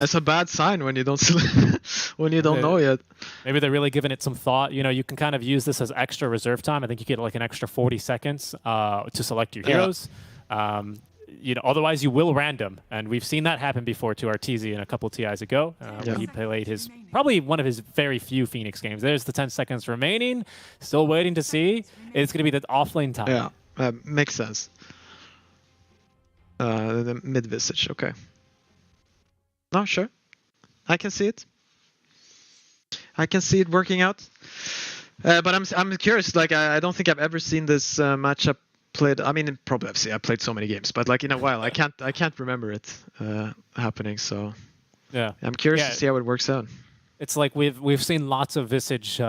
It's a bad sign when you don't when you don't know yet. Maybe they're really giving it some thought. You know, you can kind of use this as extra reserve time. I think you get like an extra 40 seconds to select your heroes. You know, otherwise you will random, and we've seen that happen before to Arteezy in a couple TIs ago when he played his probably one of his very few Phoenix games. There's the 10 seconds remaining. Still waiting to see. It's going to be the offlane time. Yeah, makes sense. The mid visage, okay. No, sure. I can see it. I can see it working out. But I'm curious. Like I don't think I've ever seen this matchup played. I mean, probably I've played so many games, but like in a while, I can't remember it happening. So yeah, I'm curious to see how it works out. It's like we've seen lots of Visage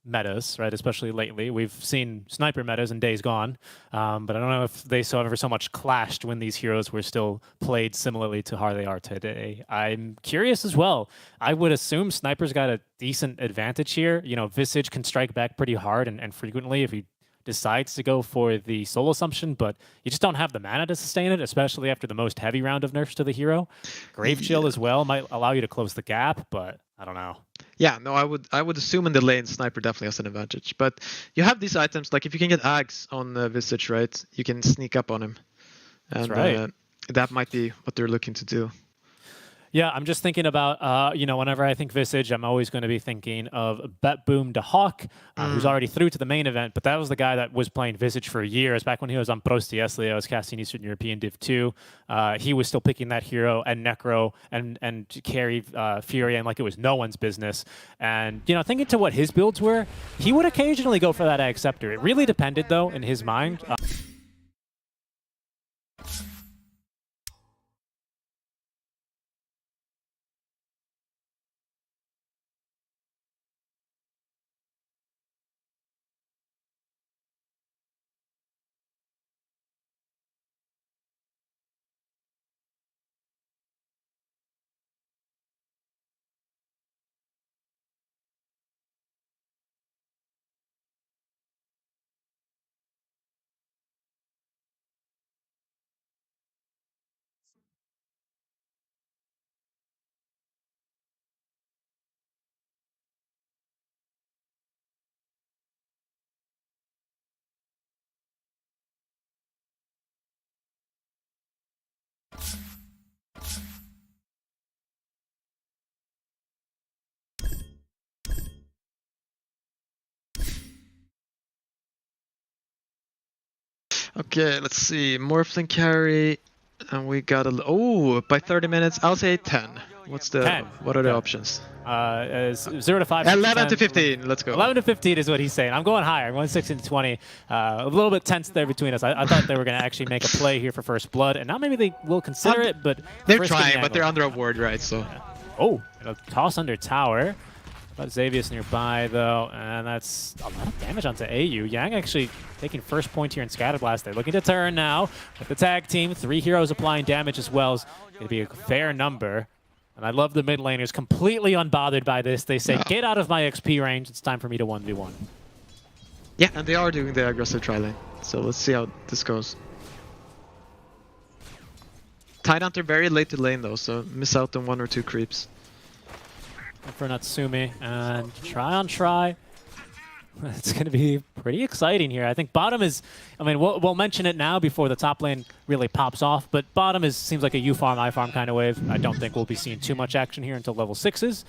metas, right? Especially lately, we've seen sniper metas in days gone, but I don't know if they ever so much clashed when these heroes were still played similarly to how they are today. I'm curious as well. I would assume snipers got a decent advantage here. You know, Visage can strike back pretty hard and frequently if he decides to go for the soul assumption, but you just don't have the mana to sustain it, especially after the most heavy round of nerfs to the hero. Grave Chill as well might allow you to close the gap, but I don't know. Yeah, no, I would assume in the lane Sniper definitely has an advantage, but you have these items like if you can get Ags on Visage, right, you can sneak up on him, and that's right. That might be what they're looking to do. Yeah, I'm just thinking about, you know, whenever I think Visage, I'm always going to be thinking of Bet Boom de Hawk, who's already through to the main event, but that was the guy that was playing Visage for years. Back when he was on Prostiesli, I was casting Eastern European Div 2. He was still picking that hero and Necro and carry Fury, and like it was no one's business. And, you know, thinking to what his builds were, he would occasionally go for that Ag Scepter. It really depended, though, in his mind. Okay, let's see. Morphling carry, and we got by 30 minutes. I'll say 10. What's the 10. What are the options? 0 to 5. 11 to 15. Let's go. 11 to 15 is what he's saying. I'm going higher. I'm going 16 to 20. A little bit tense there between us. I thought they were going to actually make a play here for first blood, and now maybe they will consider it, but they're trying, but they're under a ward, right? So. Yeah. Oh, a toss under tower. But Xavius nearby, though, and that's a lot of damage onto AU. Yang actually taking first point here in Scatterblast. They're looking to turn now with the tag team. 3 heroes applying damage as well. It's going to be a fair number. And I love the mid laners completely unbothered by this. They say, get out of my XP range. It's time for me to 1v1. Yeah, and they are doing the aggressive tri lane. So let's see how this goes. Tidehunter very late to lane, though, so miss out on 1 or 2 creeps. For Natsumi, and try on try. It's going to be pretty exciting here. I think bottom is, I mean, we'll mention it now before the top lane really pops off, but bottom seems like a you farm, I farm kind of wave. I don't think we'll be seeing too much action here until level 6s.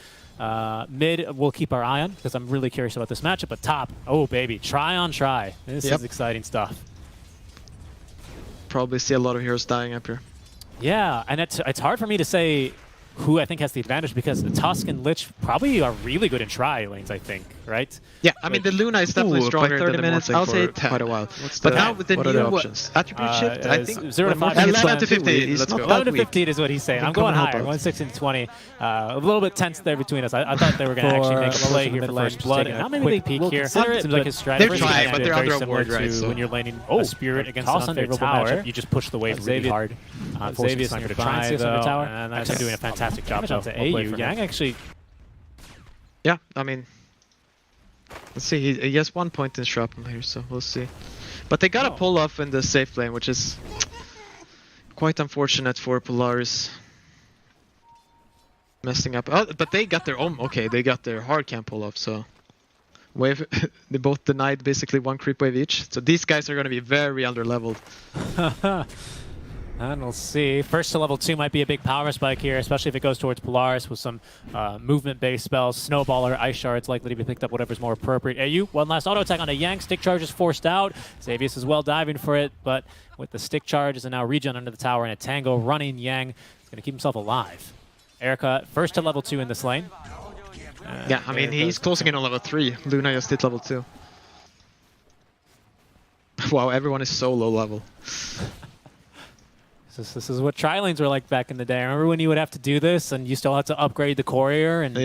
Mid, we'll keep our eye on, because I'm really curious about this matchup, but top, oh baby, try on try. This is exciting stuff. Probably see a lot of heroes dying up here. Yeah, and it's hard for me to say who I think has the advantage, because the Tusk and Lich probably are really good in try lanes, I think, right? Yeah, I mean, the Luna is definitely stronger 30 minutes. I'll say 10. Quite a while. But now with the new attribute shift, I think 0 to 5. 11 to 15. Let's go. 11 to 15 is what he's saying. I'm going higher. 116 to 20. A little bit tense there between us. I thought they were going to actually make a play here for first blood. And now maybe they peek here. Seems like his strategy. They're trying, but they're under a ward, right? When you're laning a spirit against an unfavorable matchup, you just push the wave really hard. Xavius Sniper to try and see us under tower. And actually doing a fantastic job onto AU. Yang actually... Yeah, I mean... Let's see, he has 1 point in shrapnel here, so we'll see. But they gotta pull off in the safe lane, which is quite unfortunate for Polaris. messing up. Oh, but they got their own. Okay, they got their hard camp pull off. So wave, they both denied basically one creep wave each. So these guys are going to be very underleveled. And we'll see. First to level 2 might be a big power spike here, especially if it goes towards Polaris with some movement-based spells. Snowballer, Ice Shard's likely to be picked up, whatever's more appropriate. AU, one last auto attack on a Yang. Stick charge is forced out. Xavius is well diving for it, but with the stick charges and now regen under the tower and a Tango running, Yang is going to keep himself alive. Erica, first to level 2 in this lane. Yeah, I mean, he's closing in on level 3. Luna just hit level 2. Wow, everyone is so low level. This is what tri-lanes were like back in the day. I remember when you would have to do this and you still had to upgrade the courier and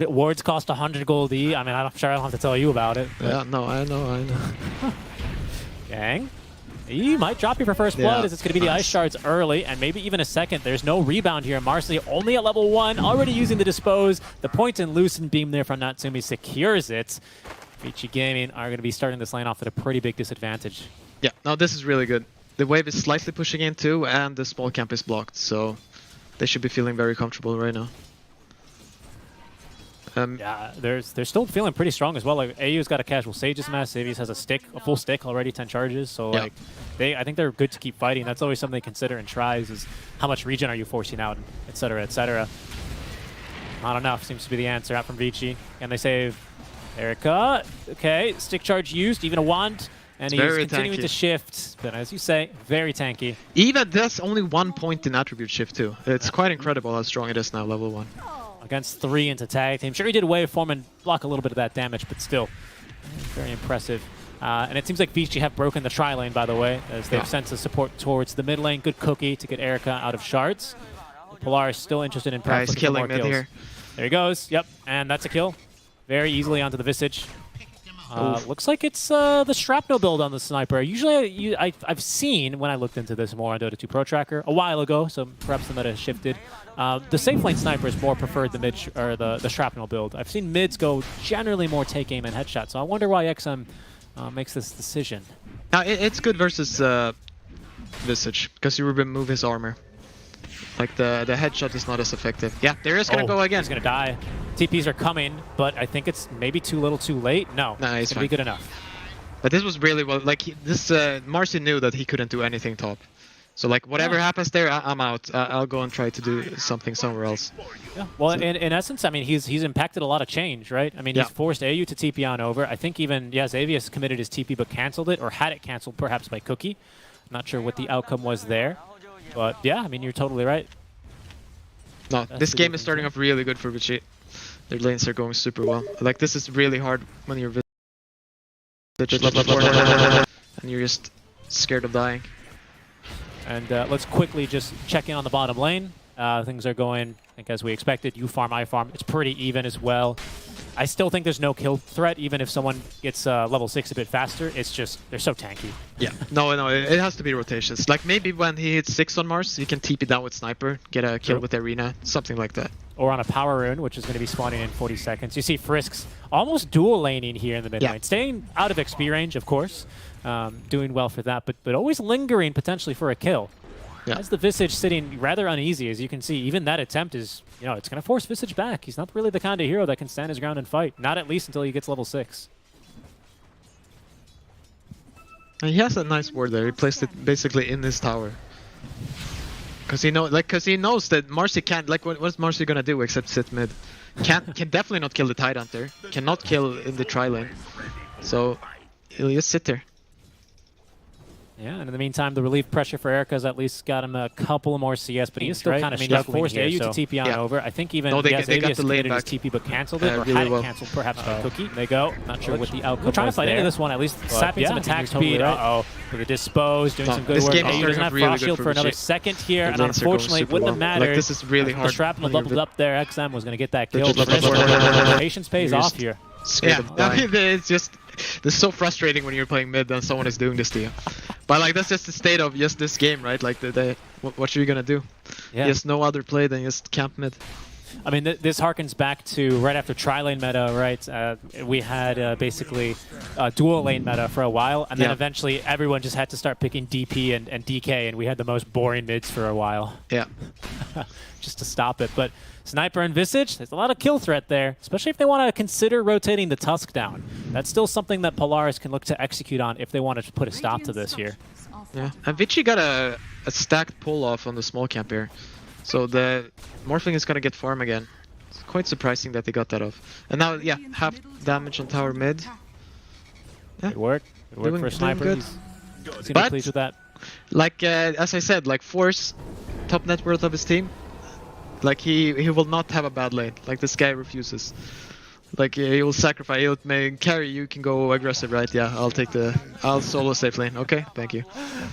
wards cost 100 gold E. I mean, I'm sure I don't have to tell you about it. Yeah, no, I know. Yang, he might drop you for first blood as it's going to be the Ice Shards early and maybe even a second. There's no rebound here. Marcy only at level 1, already using the Dispose. The point and Loosen Beam there from Natsumi secures it. Vici Gaming are going to be starting this lane off at a pretty big disadvantage. Yeah, no, this is really good. The wave is slightly pushing in too, and the small camp is blocked, so they should be feeling very comfortable right now. Yeah, they're still feeling pretty strong as well. Like AU's got a casual Sage's Mask, Xavius has a full stick already, 10 charges. So like I think they're good to keep fighting. That's always something they consider in tries is how much regen are you forcing out, etc., etc. Not enough seems to be the answer out from Vici. And they save Erica. Okay, stick charge used, even a wand. And he's continuing to shift, but as you say, very tanky. Even that's only 1 point in attribute shift too. It's quite incredible how strong it is now, level 1. Against 3 into tag team. Sure, he did waveform and block a little bit of that damage, but still, very impressive. And it seems like Vici have broken the tri-lane, by the way, as they've sent the support towards the mid lane. Good cookie to get Erica out of shards. Polaris still interested in he's killing mid here. There he goes. Yep, and that's a kill. Very easily onto the Visage. Looks like it's the Shrapnel build on the Sniper. Usually I've seen, when I looked into this more on Dota 2 Pro Tracker a while ago, so perhaps the meta has shifted. The safe lane Sniper is more preferred the mid or the Shrapnel build. I've seen mids go generally more take aim and headshot, so I wonder why XM makes this decision. Now it's good versus Visage, because you remove his armor. Like the headshot is not as effective. Yeah, there is gonna go again. He's gonna die. TPs are coming, but I think it's maybe too little too late. No, it's gonna be good enough. But this was really well, like Marcy knew that he couldn't do anything top. So like whatever happens there, I'm out. I'll go and try to do something somewhere else. Yeah. Well, so, in essence, I mean, he's impacted a lot of change, right? I mean, he's forced AU to TP on over. I think even Xavius committed his TP but canceled it, or had it canceled perhaps by Cookie. Not sure what the outcome was there. But yeah, I mean, you're totally right. No, this game is starting off really good for Vici. Their lanes are going super well. Like, this is really hard when you're Vici and you're just scared of dying. And let's quickly just check in on the bottom lane. Things are going, I think, as we expected. You farm, I farm. It's pretty even as well. I still think there's no kill threat, even if someone gets level 6 a bit faster. It's just, they're so tanky. Yeah, no, it has to be rotations. Like, maybe when he hits 6 on Mars, he can TP down with Sniper, get a kill with Arena, something like that. Or on a Power Rune, which is going to be spawning in 40 seconds. You see Frisk's almost dual laning here in the mid lane. Staying out of XP range, of course. Doing well for that, but always lingering potentially for a kill. As the Visage sitting rather uneasy, as you can see, even that attempt is, it's going to force Visage back. He's not really the kind of hero that can stand his ground and fight. Not at least until he gets level 6. And he has a nice ward there. He placed it basically in his tower. Because he knows that Marcy can't, like, what's Marcy going to do except sit mid? Can definitely not kill the Tidehunter. Cannot kill in the tri-lane. So, he'll just sit there. Yeah, and in the meantime, the relief pressure for Erica's at least got him a couple more CS, but he is still kind of forced AU to TP on over. I think even Xavius committed his TP but canceled it, or had it canceled perhaps by Cookie. They go. Not sure what the outcome was. Trying to fight into this one, at least sapping some attack speed. With the Dispose, doing some good work. AU doesn't have Frost Shield for another second here, and unfortunately, it wouldn't have mattered. This is really hard. The Shrapnel bubbled up there. XM was going to get that kill. Patience pays off here. Yeah, I mean, it's just... This is so frustrating when you're playing mid and someone is doing this to you. But like, that's just the state of just this game, right? Like, what are you gonna do? There's no other play than just camp mid. I mean, this harkens back to right after tri-lane meta, right? We had basically dual lane meta for a while, and then eventually everyone just had to start picking DP and DK, and we had the most boring mids for a while. Yeah. Just to stop it. But Sniper and Visage, there's a lot of kill threat there, especially if they want to consider rotating the Tusk down. That's still something that Polaris can look to execute on if they want to put a stop to this here. Yeah, and Vici got a stacked pull off on the small camp here. So the Morphling is going to get farm again. It's quite surprising that they got that off. And now, yeah, half damage on tower mid. Yeah. Good work. Good work for a Sniper. Good. He's gonna be pleased with that. Like, as I said, like Force, top net worth of his team. Like, he will not have a bad lane. Like, this guy refuses. Like, he will sacrifice. He'll carry, you can go aggressive, right? Yeah, I'll solo safe lane. Okay, thank you.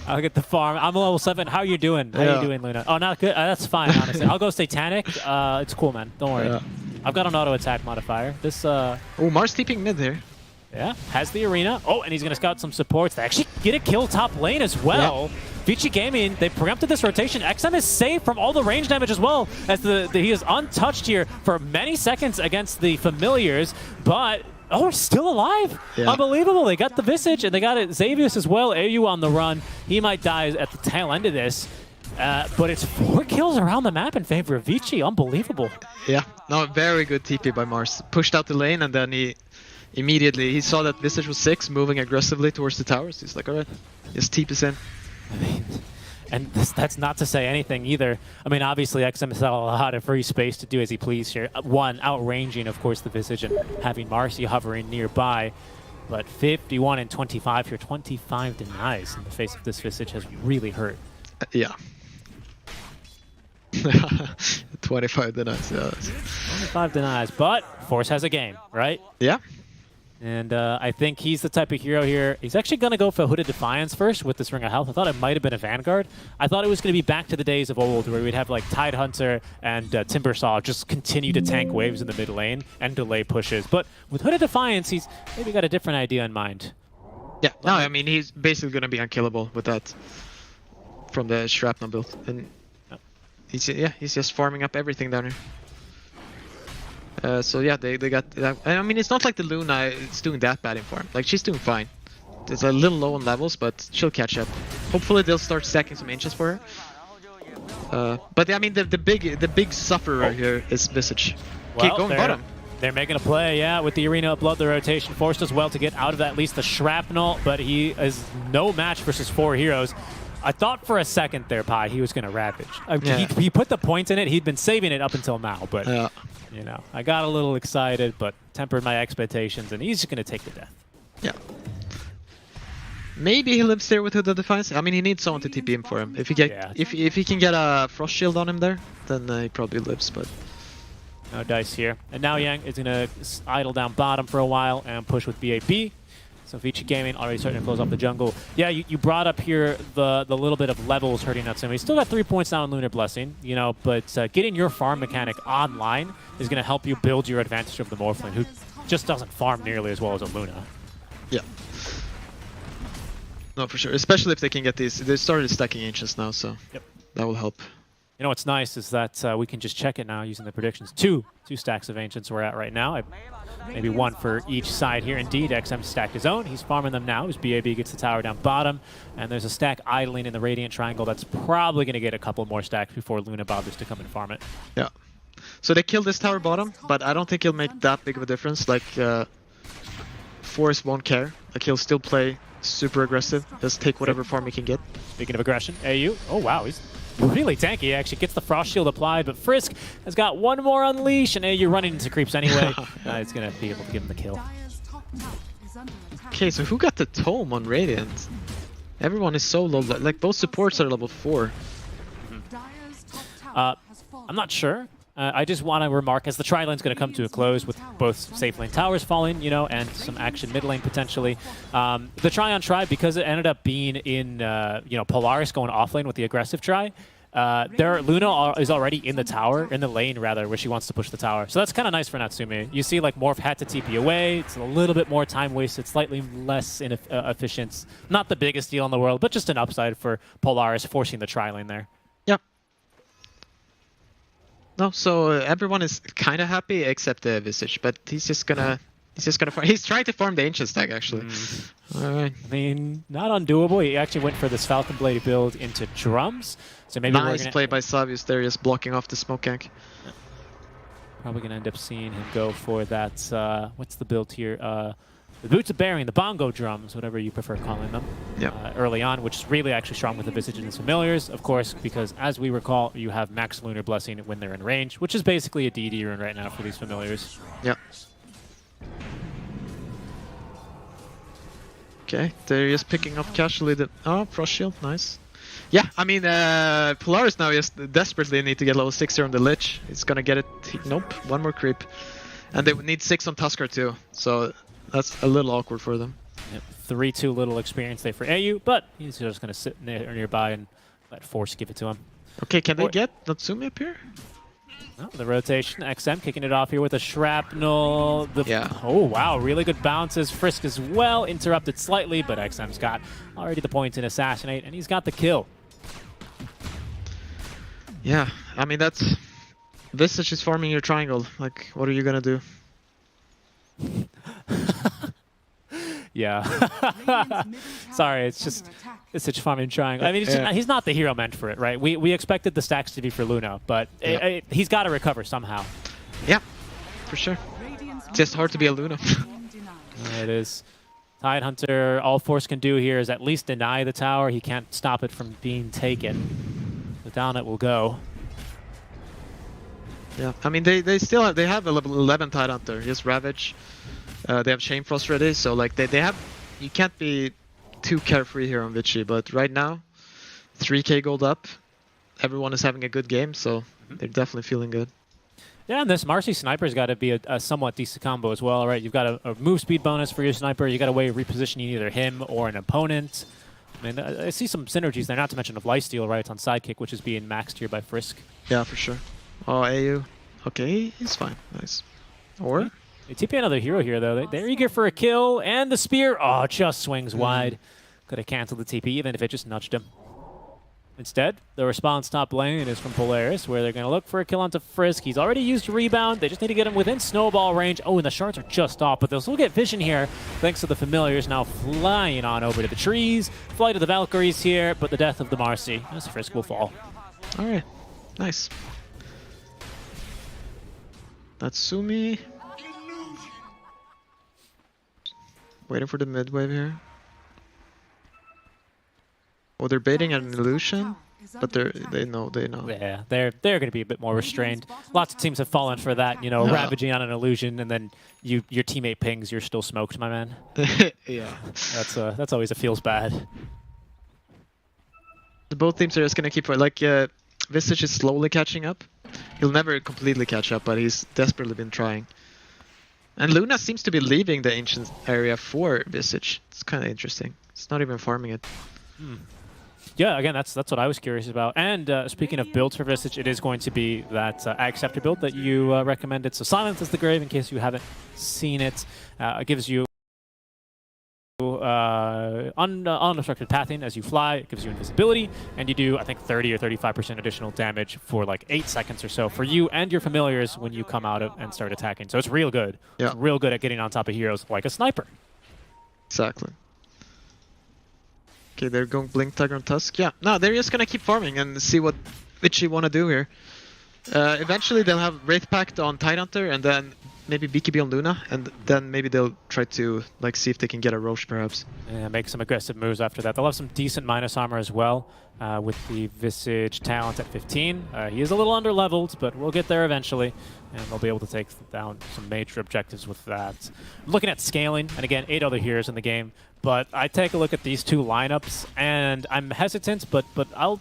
I'll get the farm. I'm level 7. How are you doing? How are you doing, Luna? Oh, not good. That's fine, honestly. I'll go Satanic. It's cool, man. Don't worry. Yeah. I've got an auto attack modifier. This, Oh, Mars TPing mid here. Yeah, has the arena. Oh, and he's going to scout some supports. They actually get a kill top lane as well. Yeah. Vici Gaming, they preempted this rotation. XM is safe from all the range damage as well, as he is untouched here for many seconds against the familiars, but oh, still alive. Yeah. Unbelievable. They got the Visage, and they got it. Xavius as well. AU on the run. He might die at the tail end of this. But it's 4 kills around the map in favor of Vici. Unbelievable. Yeah, no, very good TP by Mars. Pushed out the lane, and then he saw that Visage was 6, moving aggressively towards the towers. He's like, alright, just TP us in. I mean, and that's not to say anything either. I mean, obviously, XM has had a lot of free space to do as he please here. One, outranging, of course, the Visage and having Marcy hovering nearby. But 51 and 25 here, 25 denies in the face of this Visage has really hurt. Yeah. 25 denies, yeah. 25 denies, but Force has a game, right? Yeah. And I think he's the type of hero here. He's actually going to go for Hooded Defiance first with this Ring of Health. I thought it might have been a Vanguard. I thought it was going to be back to the days of old where we'd have like Tidehunter and Timbersaw just continue to tank waves in the mid lane and delay pushes. But with Hooded Defiance, he's maybe got a different idea in mind. Yeah, no, I mean, he's basically going to be unkillable with that from the Shrapnel build. And he's just farming up everything down here. So yeah, they got that. I mean, it's not like the Luna is doing that bad in farm. Like, she's doing fine. It's a little low on levels, but she'll catch up. Hopefully they'll start stacking some inches for her. But I mean, the big sufferer here is Visage. Well, Okay, going bottom. They're making a play, yeah, with the Arena of Blood. The rotation forced as well to get out of at least the Shrapnel, but he is no match versus 4 heroes. I thought for a second there, Pi, he was going to Ravage. He put the points in it. He'd been saving it up until now, but you know, I got a little excited, but tempered my expectations, and he's just going to take the death. Yeah. Maybe he lives there with the Defiance. I mean, he needs someone to TP him for him. If he can get a Frost Shield on him there, then he probably lives. But no dice here. And now Yang is going to idle down bottom for a while and push with BAB. So Vici Gaming already starting to close off the jungle. Yeah, you brought up here the little bit of levels hurting Natsumi. He's still got 3 points now in Lunar Blessing, you know, but getting your farm mechanic online is going to help you build your advantage of the Morphling, who just doesn't farm nearly as well as a Luna. Yeah. No, for sure. Especially if they can get these. They started stacking Ancients now, so that will help. You know what's nice is that we can just check it now using the predictions. Two stacks of Ancients we're at right now. Maybe 1 for each side here. Indeed, XM stacked his own. He's farming them now as BAB gets the tower down bottom. And there's a stack idling in the Radiant Triangle that's probably going to get a couple more stacks before Luna bothers to come and farm it. Yeah. So they killed this tower bottom, but I don't think he'll make that big of a difference. Like, Force won't care. Like, he'll still play super aggressive. Just take whatever farm he can get. Speaking of aggression, AU. Oh, wow. He's really tanky. He actually gets the Frost Shield applied, but Frisk has got 1 more unleash, and AU running into creeps anyway. He's going to be able to give him the kill. Okay, so who got the Tome on Radiant? Everyone is so low. Like, both supports are level 4. I'm not sure. I just want to remark, as the tri-lane's going to come to a close with both safe lane towers falling, you know, and some action mid lane potentially. The try-on-try, because it ended up being in, you know, Polaris going off lane with the aggressive try, Luna is already in the tower, in the lane rather, where she wants to push the tower. So that's kind of nice for Natsumi. You see, like, Morph had to TP away. It's a little bit more time wasted, slightly less efficient. Not the biggest deal in the world, but just an upside for Polaris forcing the tri-lane there. Yep. No, so everyone is kind of happy except the Visage, but he's just gonna farm. He's trying to farm the Ancient stack actually. All right. I mean, not undoable. He actually went for this Falcon Blade build into drums, so maybe nice play by Savius there, just blocking off the smoke gank. Probably going to end up seeing him go for that, what's the build here? The Boots of Bearing, the bongo drums, whatever you prefer calling them, early on, which is really actually strong with the Visage and his familiars, of course, because as we recall, you have Max Lunar Blessing when they're in range, which is basically a DD rune right now for these familiars. Yep. Okay, they're just picking up casually the... Oh, Frost Shield, nice. Yeah, I mean, Polaris now just desperately need to get level 6 here on the Lich. He's gonna get it... Nope, one more creep. And they need 6 on Tuskar too, so that's a little awkward for them. Yep. 3-2 little experience there for AU, but he's just gonna sit nearby and let Force give it to him. Okay, can they get Natsumi up here? Oh, the rotation, XM kicking it off here with a shrapnel. Oh, wow, really good bounces. Frisk as well, interrupted slightly, but XM's got already the point in Assassinate, and he's got the kill. Yeah, I mean, that's... Visage is farming your triangle. Like, what are you gonna do? Yeah. Sorry, it's just Visage farming triangle. I mean, he's not the hero meant for it, right? We expected the stacks to be for Luna, but he's got to recover somehow. Yeah, for sure. It's just hard to be a Luna. It is. Tidehunter, all Force can do here is at least deny the tower. He can't stop it from being taken. So down it will go. Yeah, I mean, they have a level 11 Tidehunter. He has Ravage. They have Shamefrost ready, so like they have... You can't be too carefree here on Vichy, but right now, 3k gold up. Everyone is having a good game, so they're definitely feeling good. Yeah, and this Marcy Sniper's got to be a somewhat decent combo as well, right? You've got a move speed bonus for your Sniper. You got a way of repositioning either him or an opponent. I mean, I see some synergies there, not to mention of Lifesteal, right? On Sidekick, which is being maxed here by Frisk. Yeah, for sure. Oh, AU. Okay, he's fine. Nice. Or... They TP another hero here, though. They're eager for a kill, and the spear, oh, just swings wide. Could have canceled the TP, even if it just nudged him. Instead, the response top lane is from Polaris, where they're going to look for a kill onto Frisk. He's already used Rebound. They just need to get him within snowball range. Oh, and the shards are just off, but they'll still get vision here, thanks to the familiars now flying on over to the trees. Flight of the Valkyries here, but the death of the Marcy, as Frisk will fall. All right, nice. Natsumi... Waiting for the mid wave here. Oh, they're baiting an illusion, but they know. Yeah, they're going to be a bit more restrained. Lots of teams have fallen for that, you know, ravaging on an illusion, and then your teammate pings, you're still smoked, my man. Yeah, that's always a feels bad. Both teams are just going to keep like Visage is slowly catching up. He'll never completely catch up, but he's desperately been trying. And Luna seems to be leaving the ancient area for Visage. It's kind of interesting. It's not even farming it. Yeah, again, that's what I was curious about. And speaking of builds for Visage, it is going to be that Acceptor build that you recommended. So Silence is the Grave, in case you haven't seen it. It gives you unobstructed pathing as you fly. It gives you invisibility, and you do, I think, 30 or 35% additional damage for like 8 seconds or so for you and your familiars when you come out and start attacking. So it's real good. Yeah. It's real good at getting on top of heroes like a sniper. Exactly. Okay, they're going Blink Tiger on Tusk. Yeah, no, they're just gonna keep farming and see what Vichy want to do here. Eventually they'll have Wraith Pact on Tidehunter, and then maybe BKB on Luna, and then maybe they'll try to like see if they can get a Roche perhaps. Yeah, make some aggressive moves after that. They'll have some decent minus armor as well with the Visage talent at 15. He is a little under-leveled, but we'll get there eventually, and they'll be able to take down some major objectives with that. I'm looking at scaling, and again, 8 other heroes in the game, but I take a look at these two lineups, and I'm hesitant, but I'll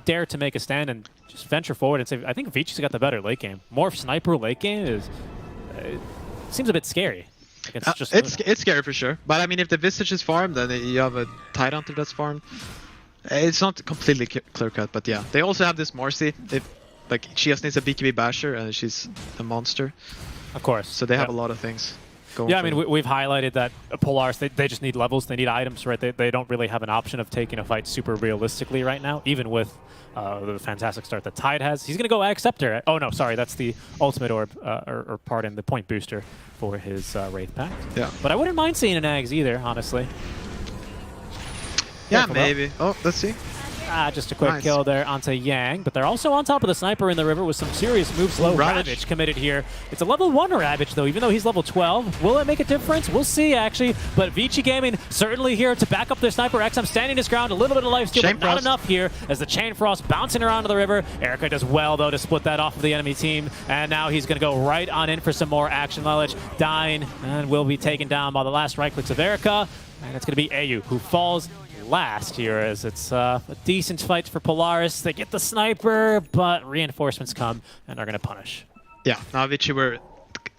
dare to make a stand and just venture forward and say I think Vichi's got the better late game. More sniper late game is seems a bit scary. It's scary for sure. But I mean, if the Visage is farmed, then you have a Tidehunter that's farmed. It's not completely clear cut, but yeah. They also have this Marcy. Like she just needs a BKB basher, and she's a monster. Of course. So they have a lot of things. Yeah, I mean, we've highlighted that Polaris, they just need levels, they need items, right? They don't really have an option of taking a fight super realistically right now, even with the fantastic start that Tide has. He's going to go Acceptor. Oh, no, sorry, that's the ultimate orb, or pardon, the point booster for his Wraith Pact. Yeah. But I wouldn't mind seeing an Ags either, honestly. Yeah, maybe. Oh, let's see. Just a quick Nice. kill there onto Yang, but they're also on top of the sniper in the river with some serious moves. Low Ravage. Ravage committed here. It's a level 1 Ravage, though, even though he's level 12. Will it make a difference? We'll see, actually. But Vici Gaming certainly here to back up their sniper. XM standing his ground, a little bit of lifesteal, but not enough here as the Chain Frost bouncing around to the river. Erica does well, though, to split that off of the enemy team, and now he's going to go right on in for some more action. Lelich dying and will be taken down by the last right clicks of Erica, and it's going to be AU who falls last here, as it's a decent fight for Polaris. They get the sniper, but reinforcements come and are going to punish. Yeah, now Vici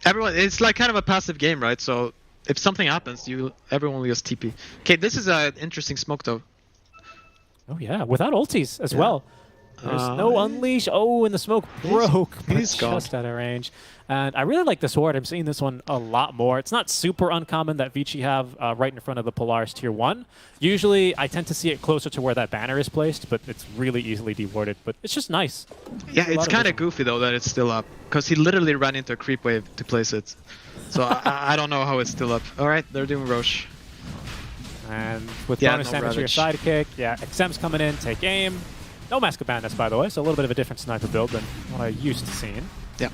everyone, it's like kind of a passive game, right? So if something happens, everyone will just TP. Okay, this is an interesting smoke though. Oh yeah, without ultis as well. There's no unleash. Oh, and the smoke broke. He's just out of range. And I really like this ward. I'm seeing this one a lot more. It's not super uncommon that Vici have right in front of the Polaris tier 1. Usually, I tend to see it closer to where that banner is placed, but it's really easily dewarded. But it's just nice. Yeah, it's kind of goofy though that it's still up, because he literally ran into a creep wave to place it. So I don't know how it's still up. All right, they're doing Roche. And with bonus damage to your sidekick, XM's coming in, take aim. No Mask of Madness, by the way, so a little bit of a different sniper build than what I used to seeing. Yeah.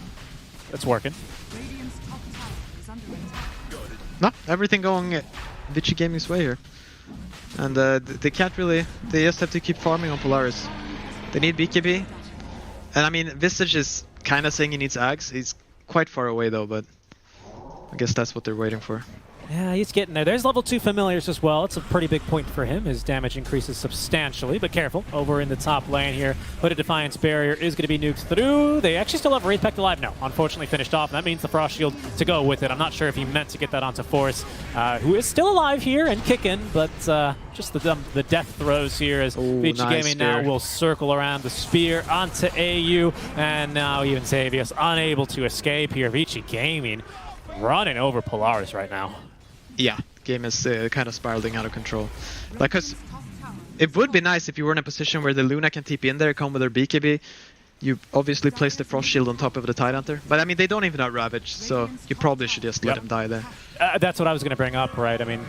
It's working. No, everything going Vici Gaming's way here. And they can't really, they just have to keep farming on Polaris. They need BKB. And I mean, Visage is kind of saying he needs Ags. He's quite far away though, but I guess that's what they're waiting for. Yeah, he's getting there. There's level 2 familiars as well. It's a pretty big point for him. His damage increases substantially, but careful. Over in the top lane here, Hooded Defiance barrier is going to be nuked through. They actually still have Wraith Pact alive. No, unfortunately finished off, and that means the Frost Shield to go with it. I'm not sure if he meant to get that onto Force, who is still alive here and kicking, but just the death throws here as Vici Gaming now will circle around the spear onto AU, and now even Xavius unable to escape here. Vici Gaming running over Polaris right now. Yeah, game is kind of spiraling out of control. Like, cause it would be nice if you were in a position where the Luna can TP in there, come with her BKB. You obviously place the Frost Shield on top of the Tidehunter. But I mean, they don't even have Ravage, so you probably should just let him die there. That's what I was going to bring up, right? I mean,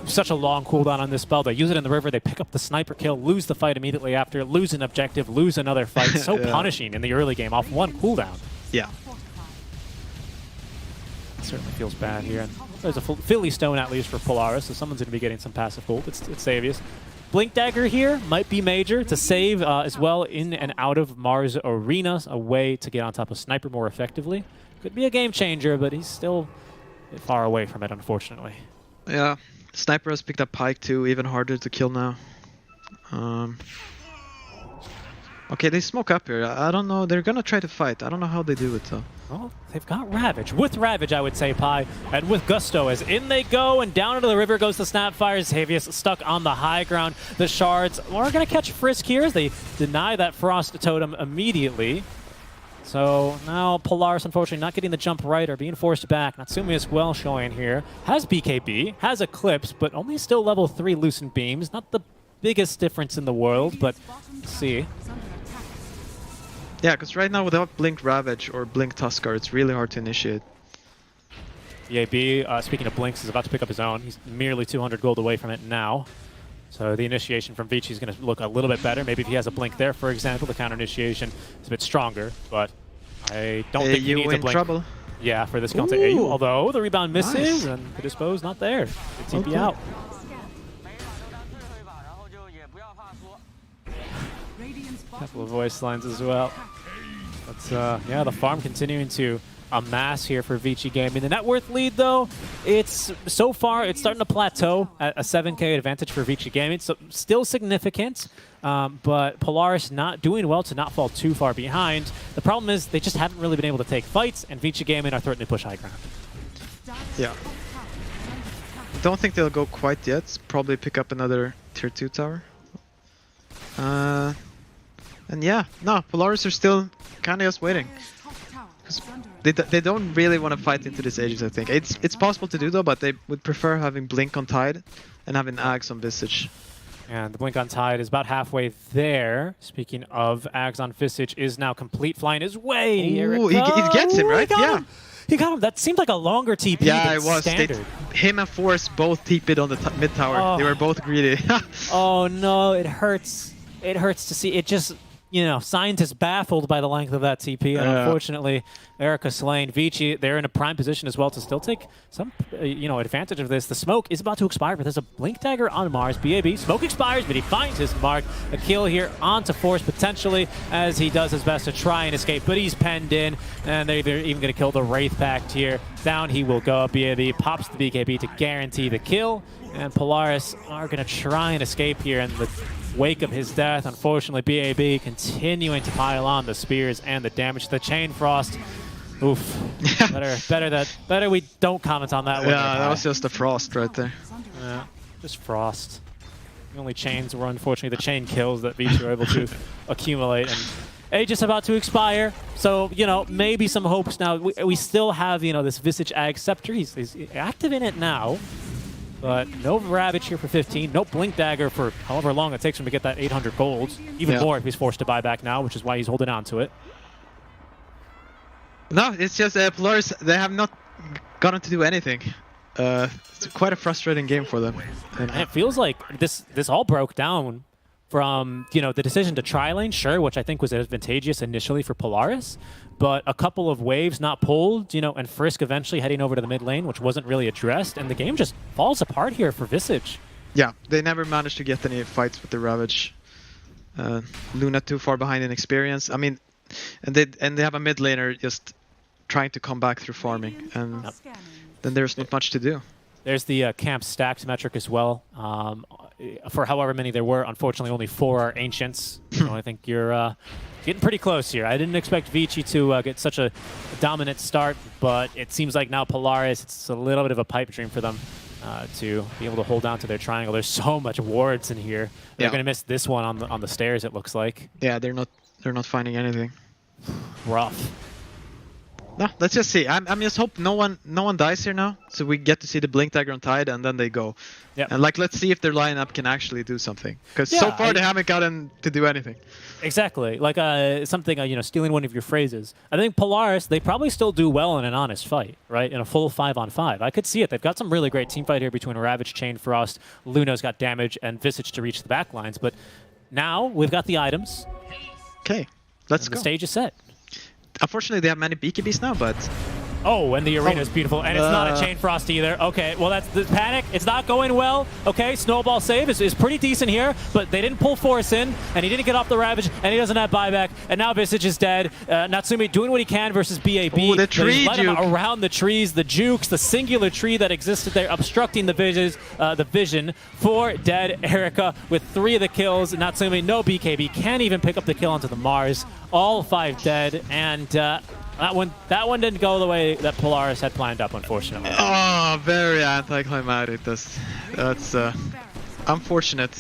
such a long cooldown on this spell. They use it in the river, they pick up the sniper kill, lose the fight immediately after, lose an objective, lose another fight. So punishing in the early game off one cooldown. Yeah. Certainly feels bad here. And there's a Philly Stone at least for Polaris, so someone's going to be getting some passive gold. It's Xavius. Blink Dagger here might be major to save as well in and out of Mars Arena, a way to get on top of Sniper more effectively. Could be a game changer, but he's still a bit far away from it, unfortunately. Yeah, Sniper has picked up Pike too, even harder to kill now. Okay, they smoke up here. I don't know. They're gonna try to fight. I don't know how they do it though. Well, they've got Ravage. With Ravage, I would say, Pi. And with Gusto, as in they go, and down into the river goes the Snapfire. Xavius stuck on the high ground. The Shards are going to catch Frisk here as they deny that Frost Totem immediately. So now Polaris, unfortunately, not getting the jump right or being forced back. Natsumi as well showing here. Has BKB, has Eclipse, but only still level 3 Lucent Beams. Not the biggest difference in the world, but let's see. Yeah, because right now without Blink Ravage or Blink Tuskar, it's really hard to initiate. EAB, speaking of Blinks, is about to pick up his own. He's merely 200 gold away from it now. So the initiation from Vici is going to look a little bit better. Maybe if he has a Blink there, for example, the counter initiation is a bit stronger. But I don't think he needs a Blink. Trouble. Yeah, for this counter AU. Although the rebound misses and the dispose not there. The TP out. Couple of voice lines as well. But yeah, the farm continuing to amass here for Vici Gaming. The net worth lead, though, it's so far it's starting to plateau at a 7k advantage for Vici Gaming. So still significant, but Polaris not doing well to not fall too far behind. The problem is they just haven't really been able to take fights, and Vici Gaming are threatening to push high ground. Yeah. Don't think they'll go quite yet. Probably pick up another tier 2 tower. And yeah, no, Polaris are still kind of just waiting. They don't really want to fight into this Aegis, I think. It's possible to do though, but they would prefer having Blink on Tide and having Ags on Visage. And the Blink on Tide is about halfway there. Speaking of, Ags on Visage is now complete, flying his way. Ooh, he gets him, right? Yeah. He got him. That seemed like a longer TP than it was. standard. Him and Force both TP'd on the mid tower. They were both greedy. Oh no, it hurts. it hurts to see. It just, you know, scientists baffled by the length of that TP, and unfortunately, Erica slain. Vici, they're in a prime position as well to still take some, you know, advantage of this. The smoke is about to expire, but there's a blink dagger on Mars. BAB, smoke expires, but he finds his mark. A kill here onto Force potentially as he does his best to try and escape, but he's penned in, and they're even going to kill the Wraith Pact here. Down he will go. BAB pops the BKB to guarantee the kill, and Polaris are going to try and escape here in the wake of his death. Unfortunately, BAB continuing to pile on the spears and the damage to the Chain Frost. Oof. better we don't comment on that one. Yeah, that was just a frost right there. Yeah, just frost. The only chains were unfortunately the chain kills that Vici were able to accumulate. And age is about to expire, so, you know, maybe some hopes now. We still have, you know, this Visage Ag Scepter. He's active in it now. But no Ravage here for 15, no Blink Dagger for however long it takes him to get that 800 gold. Even more if he's forced to buy back now, which is why he's holding on to it. No, it's just Polaris, they have not gotten to do anything. It's quite a frustrating game for them. And it feels like this all broke down from, you know, the decision to tri-lane, sure, which I think was advantageous initially for Polaris, but a couple of waves not pulled, you know, and Frisk eventually heading over to the mid lane, which wasn't really addressed, and the game just falls apart here for Visage. Yeah, they never managed to get any fights with the Ravage. Luna too far behind in experience. I mean, and they have a mid laner just trying to come back through farming, and then there's not much to do. There's the camp stacked metric as well. For however many there were, unfortunately only 4 are Ancients. So I think you're getting pretty close here. I didn't expect Vici to get such a dominant start, but it seems like now Polaris, it's a little bit of a pipe dream for them to be able to hold on to their triangle. There's so much wards in here. They're going to miss this one on the stairs, it looks like. Yeah, they're not finding anything. Rough. No, let's just see. I'm just hope no one dies here now, so we get to see the Blink Dagger on Tide, and then they go. Yeah. And like, let's see if their lineup can actually do something, because so far they haven't gotten to do anything. Exactly. Like something, you know, stealing one of your phrases. I think Polaris, they probably still do well in an honest fight, right? In a full 5-on-5. I could see it. They've got some really great team fight here between Ravage, Chain Frost, Luna's got damage, and Visage to reach the back lines. But now we've got the items. Okay, let's go. The stage is set. Unfortunately, they have many BKBs now, but... Oh, and the arena is beautiful, and it's not a Chain Frost either. Okay, well, that's the panic. It's not going well. Okay, Snowball save is pretty decent here, but they didn't pull Force in, and he didn't get off the Ravage, and he doesn't have buyback, and now Visage is dead. Natsumi doing what he can versus BAB. Oh, the tree juke. Him around the trees, the jukes, the singular tree that existed there, obstructing the vision for dead Erica with 3 of the kills. Natsumi, no BKB, can't even pick up the kill onto the Mars. All 5 dead, and... That one didn't go the way that Polaris had planned up, unfortunately. Oh, very anticlimactic. That's unfortunate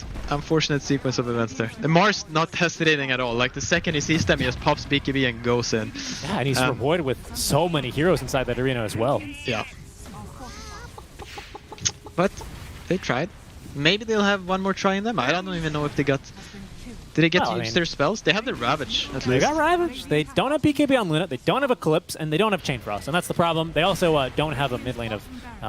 sequence of events there. The Mars not hesitating at all. Like, the second he sees them, he just pops BKB and goes in. Yeah, and he's rewarded with so many heroes inside that arena as well. Yeah. But they tried. Maybe they'll have one more try in them. I don't even know if they got... Did they get to use their spells? They have the Ravage, at least. They got Ravage. They don't have BKB on Luna. They don't have Eclipse, and they don't have Chain Frost, and that's the problem. They also don't have a mid lane of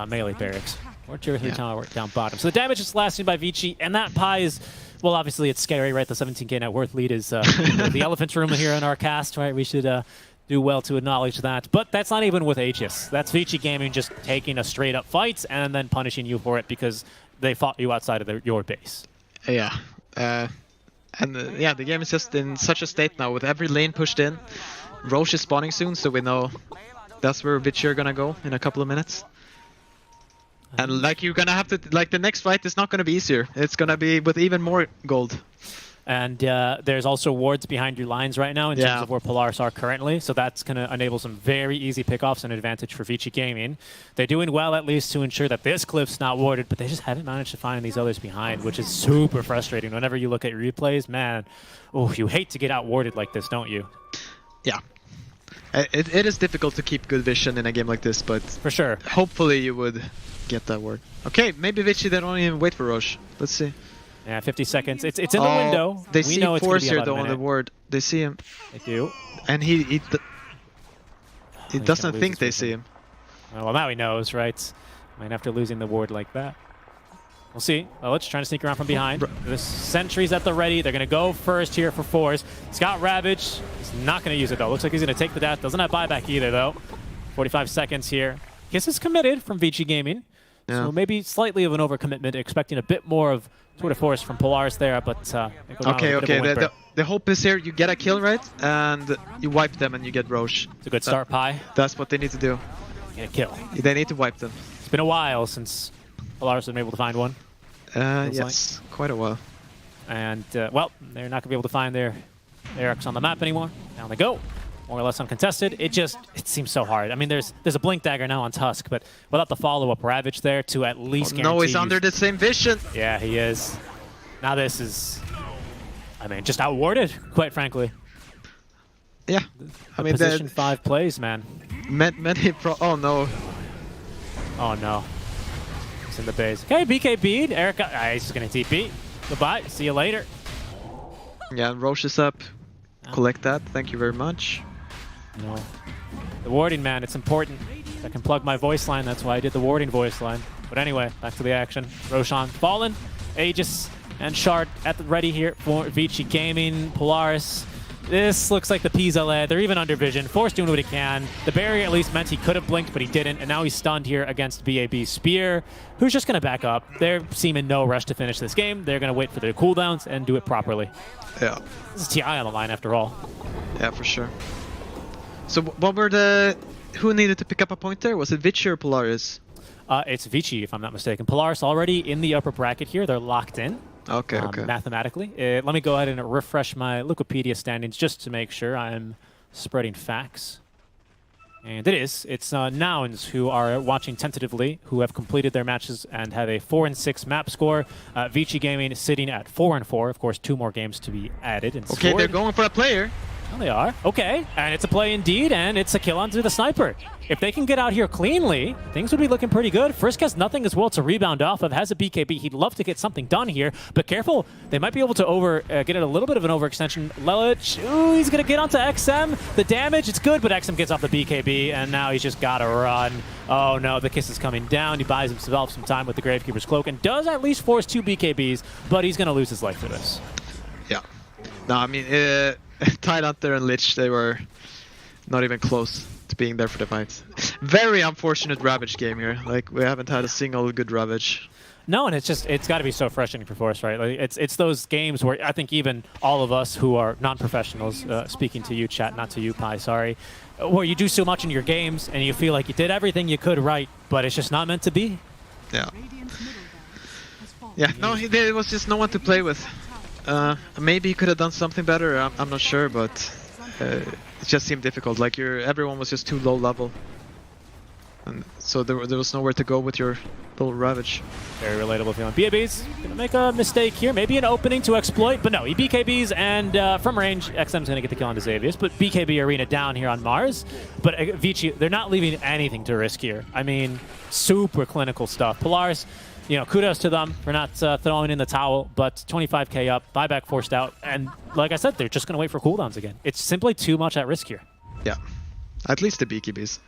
melee barracks or tier 3 tower down bottom. So the damage is lasting by Vici, and that pie is, well, obviously it's scary, right? The 17k net worth lead is the elephant room here in our cast, right? We should do well to acknowledge that. But that's not even with Aegis. That's Vici Gaming just taking a straight up fight and then punishing you for it because they fought you outside of your base. Yeah. And yeah, the game is just in such a state now with every lane pushed in. Roche is spawning soon, so we know that's where Vici are gonna go in a couple of minutes. And like, you're gonna have to, like, the next fight is not gonna be easier. It's gonna be with even more gold. And there's also wards behind your lines right now in terms of where Polaris are currently. So that's going to enable some very easy pickoffs and advantage for Vici Gaming. They're doing well, at least, to ensure that this cliff's not warded, but they just haven't managed to find these others behind, which is super frustrating. Whenever you look at replays, man, oh, you hate to get out warded like this, don't you? Yeah. It is difficult to keep good vision in a game like this, but for sure, hopefully you would get that ward. Okay, maybe Vici, they don't even wait for Roche. Let's see. Yeah, 50 seconds. It's in the window. They see Force here though on the ward. They see him. They do. And he doesn't think they see him. Well, now he knows, right? Might after losing the ward like that. We'll see. Let's trying to sneak around from behind. The sentry's at the ready. They're going to go first here for Force. He's got Ravage. He's not going to use it, though. Looks like he's going to take the death. Doesn't have buyback either, though. 45 seconds here. Kiss is committed from Vici Gaming. Yeah. So maybe slightly of an overcommitment, expecting a bit more of Tour de Force from Polaris there, but okay. The hope is here, you get a kill, right? And you wipe them and you get Roche. It's a good start, Pi. That's what they need to do. Get a kill. They need to wipe them. It's been a while since Polaris has been able to find one. Yes, quite a while. And, well, they're not going to be able to find their X on the map anymore. Down they go. More or less uncontested. It seems so hard. I mean, there's a Blink Dagger now on Tusk, but without the follow-up Ravage there to at least guarantee... No, he's under the same vision. Yeah, he is. Now this is, I mean, just outwarded, quite frankly. Yeah. I mean, position 5 plays, man. Oh, no. Oh, no. He's in the base. Okay, BKB'd. Erica, he's going to TP. Goodbye. See you later. Yeah, Roche is up. Collect that. Thank you very much. No. The warding, man, it's important. I can plug my voice line. That's why I did the warding voice line. But anyway, back to the action. Roshan fallen. Aegis and Shard at the ready here for Vici Gaming. Polaris. This looks like the Pisa led. They're even under vision. Force doing what he can. The barrier at least meant he could have blinked, but he didn't. And now he's stunned here against BAB Spear, who's just going to back up. They're seeming no rush to finish this game. They're going to wait for their cooldowns and do it properly. Yeah. This is TI on the line after all. Yeah, for sure. So what were who needed to pick up a point there? Was it Vici or Polaris? It's Vici, if I'm not mistaken. Polaris already in the upper bracket here. They're locked in. Okay, mathematically. Let me go ahead and refresh my Wikipedia standings just to make sure I'm spreading facts. And it's Nouns who are watching tentatively, who have completed their matches and have a 4-6 map score. Vici Gaming sitting at 4-4. Of course, 2 more games to be added. And okay, scored. They're going for a player. Well, they are. Okay, and it's a play indeed, and it's a kill onto the sniper. If they can get out here cleanly, things would be looking pretty good. Frisk has nothing as well to rebound off of, has a BKB. He'd love to get something done here, but careful. They might be able to get it a little bit of an overextension. Lelich, ooh, he's going to get onto XM. The damage, it's good, but XM gets off the BKB, and now he's just got to run. Oh no, the kiss is coming down. He buys himself some time with the Gravekeeper's Cloak and does at least force 2 BKBs, but he's going to lose his life for this. Yeah. No, I mean, Tidehunter and Lich, they were not even close to being there for the fight. Very unfortunate Ravage game here. Like, we haven't had a single good Ravage. No, and it's got to be so frustrating for Force, right? Like, it's those games where I think even all of us who are non-professionals, speaking to you, chat, not to you, Pi, sorry, where you do so much in your games and you feel like you did everything you could right, but it's just not meant to be. Yeah. Yeah, no, there was just no one to play with. Maybe he could have done something better. I'm not sure, but it just seemed difficult. Like everyone was just too low level, and so there was nowhere to go with your little Ravage. Very relatable feeling. BAB's gonna make a mistake here, maybe an opening to exploit, but no, he BKBs and from range, XM's gonna get the kill on Xavius, but BKB Arena down here on Mars. But Vici, they're not leaving anything to risk here. I mean, super clinical stuff. Polaris, you know, kudos to them for not throwing in the towel, but 25k up, buyback forced out, and like I said, they're just going to wait for cooldowns again. It's simply too much at risk here. Yeah, at least the BKBs.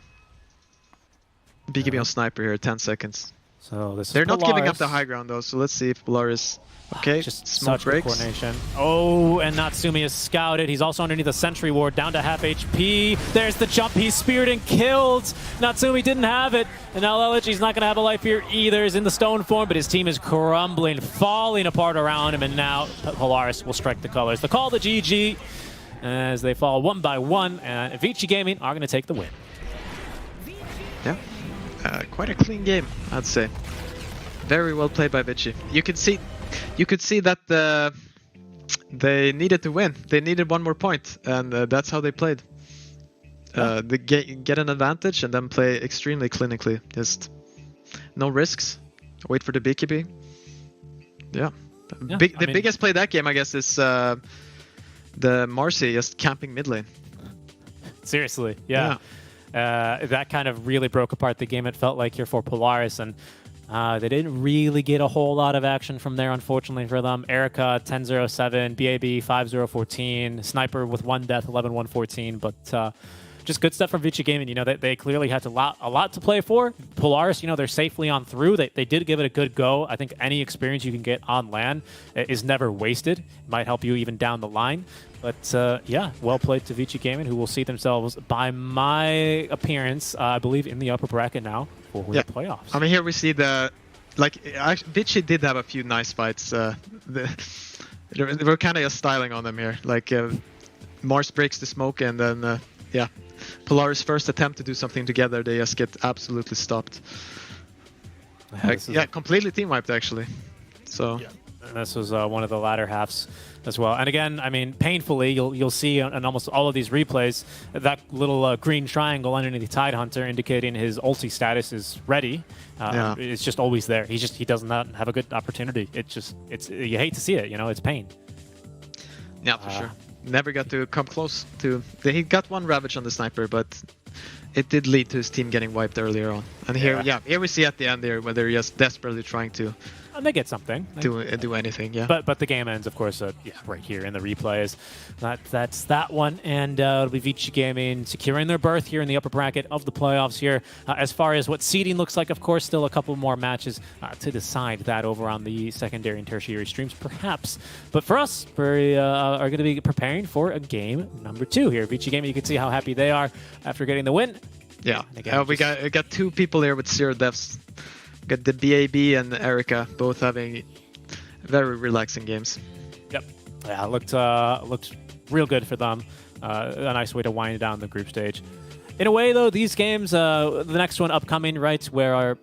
BKB on Sniper here, 10 seconds. So this They're is not Polaris. giving up the high ground though, so let's see if Polaris... Okay, just smoke such breaks. Coordination. Oh, and Natsumi is scouted. He's also underneath the sentry ward, down to half HP. There's the jump. He's speared and killed. Natsumi didn't have it. And now Lelich, he's not going to have a life here either. He's in the stone form, but his team is crumbling, falling apart around him. And now Polaris will strike the colors. The call to GG as they fall 1 by 1. And Vici Gaming are going to take the win. Yeah, quite a clean game, I'd say. Very well played by Vici. You could see that they needed to win. They needed 1 more point, and that's how they played. They get an advantage and then play extremely clinically. Just no risks. Wait for the BKB. Yeah. The biggest play that game, I guess, is the Marcy just camping mid lane. Seriously, yeah. That kind of really broke apart the game, it felt like, here for Polaris, and they didn't really get a whole lot of action from there, unfortunately for them. Erica 10-0-7, BAB 5-0-14, Sniper with 1 death, 11-1-14, but just good stuff from Vici Gaming. You know, they clearly had a lot to play for. Polaris, you know, they're safely on through. They did give it a good go. I think any experience you can get on LAN is never wasted. It might help you even down the line. But yeah, well played to Vici Gaming, who will see themselves, by my appearance, I believe, in the upper bracket now for the playoffs. I mean, here we see Vici did have a few nice fights. They were kind of just styling on them here. Like, Mars breaks the smoke, and then, yeah. Polaris' first attempt to do something together, they just get absolutely stopped. Yeah, completely team wiped, actually. So. Yeah. And this was one of the latter halves as well. And again, I mean, painfully, you'll see on almost all of these replays that little green triangle underneath the Tidehunter indicating his ulti status is ready. It's just always there. He does not have a good opportunity. You hate to see it. You know, it's pain. Yeah, for sure. Never got to come close to. He got one Ravage on the sniper, but it did lead to his team getting wiped earlier on. And here we see at the end there where they're just desperately trying to. And they get something. Do anything, yeah. But the game ends, of course, right here in the replays. That's that one, and it'll be Vici Gaming securing their berth here in the upper bracket of the playoffs here. As far as what seeding looks like, of course, still a couple more matches to decide that over on the secondary and tertiary streams, perhaps. But for us, we are going to be preparing for a game number 2 here. Vici Gaming, you can see how happy they are after getting the win. Yeah, again, we got 2 people here with 0 deaths. Got the BAB and Erica both having very relaxing games. Yep. Yeah, looked real good for them. A nice way to wind down the group stage. In a way, though, these games, the next one upcoming, right, where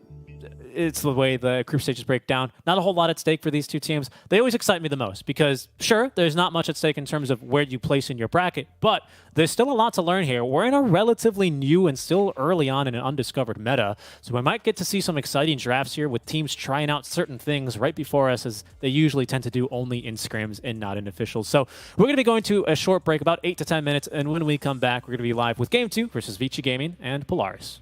it's the way the group stages break down. Not a whole lot at stake for these two teams. They always excite me the most because, sure, there's not much at stake in terms of where you place in your bracket, but there's still a lot to learn here. We're in a relatively new and still early on in an undiscovered meta, so we might get to see some exciting drafts here with teams trying out certain things right before us, as they usually tend to do only in scrims and not in officials. So we're going to be going to a short break, about 8 to 10 minutes, and when we come back, we're going to be live with Game 2 versus Vici Gaming and Polaris.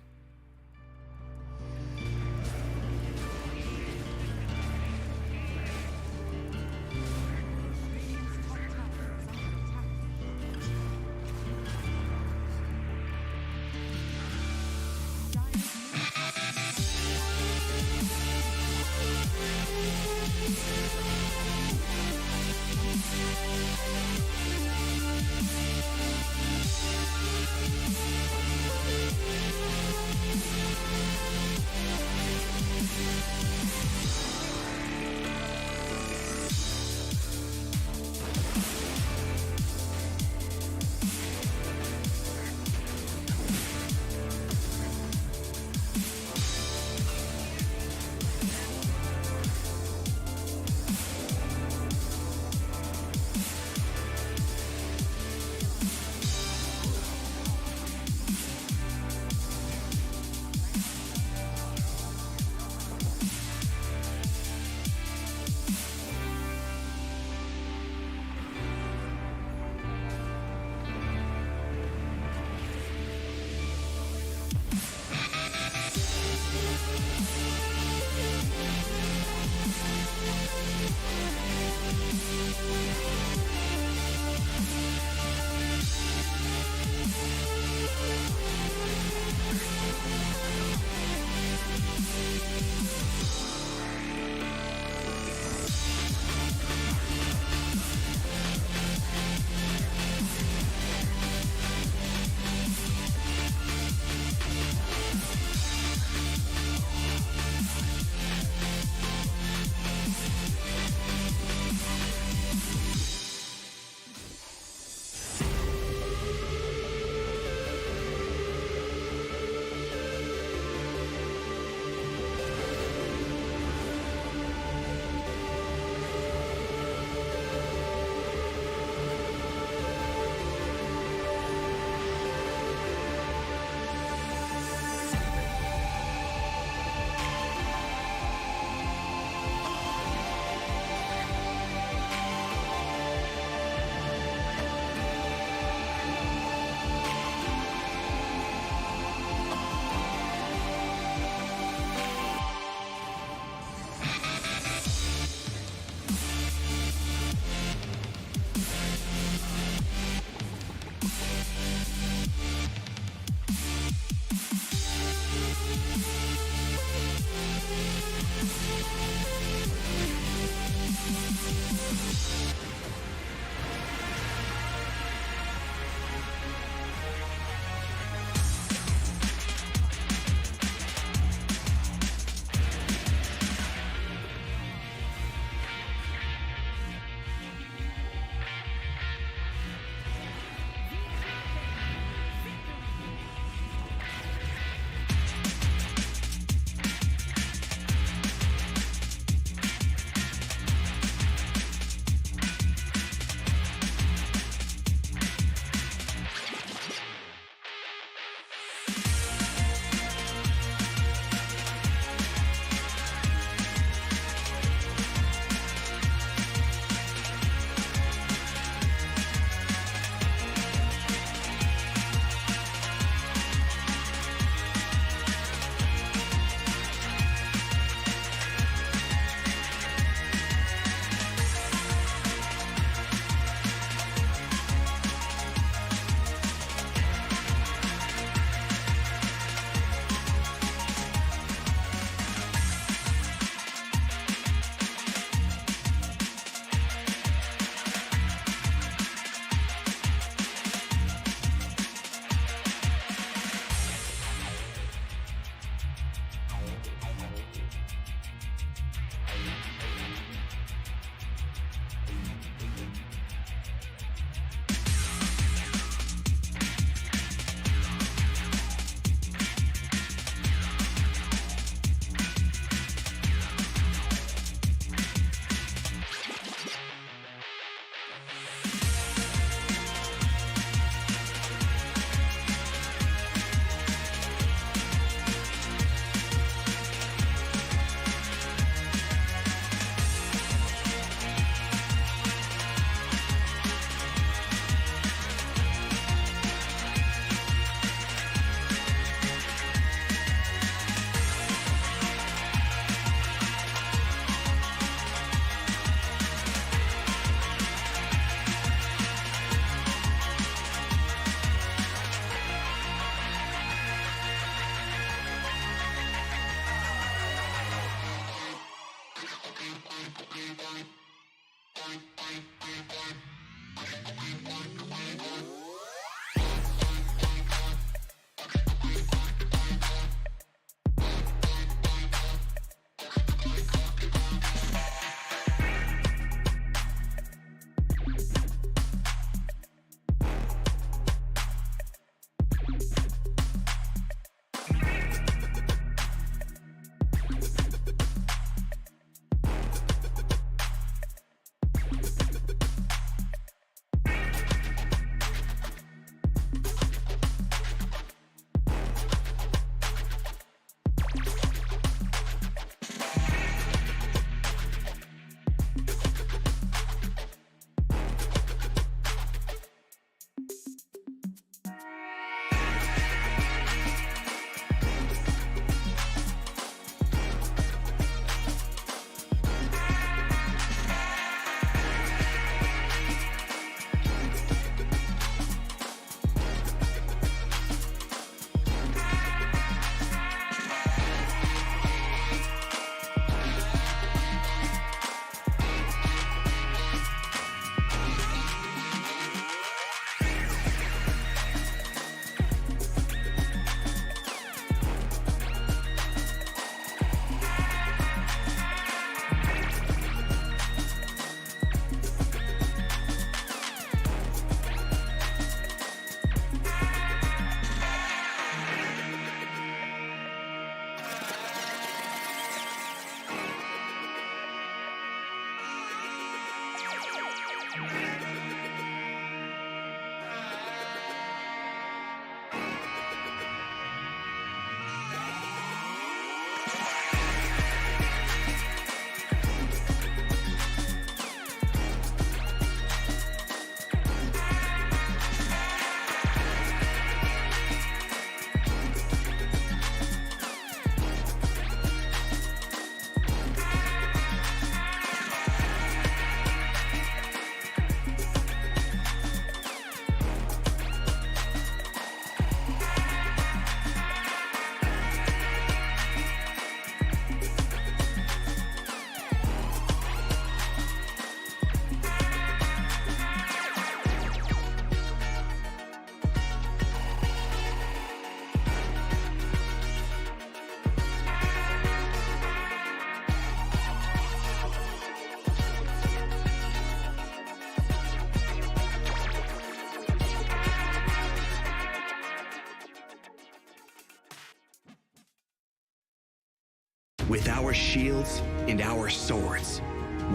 With our shields and our swords,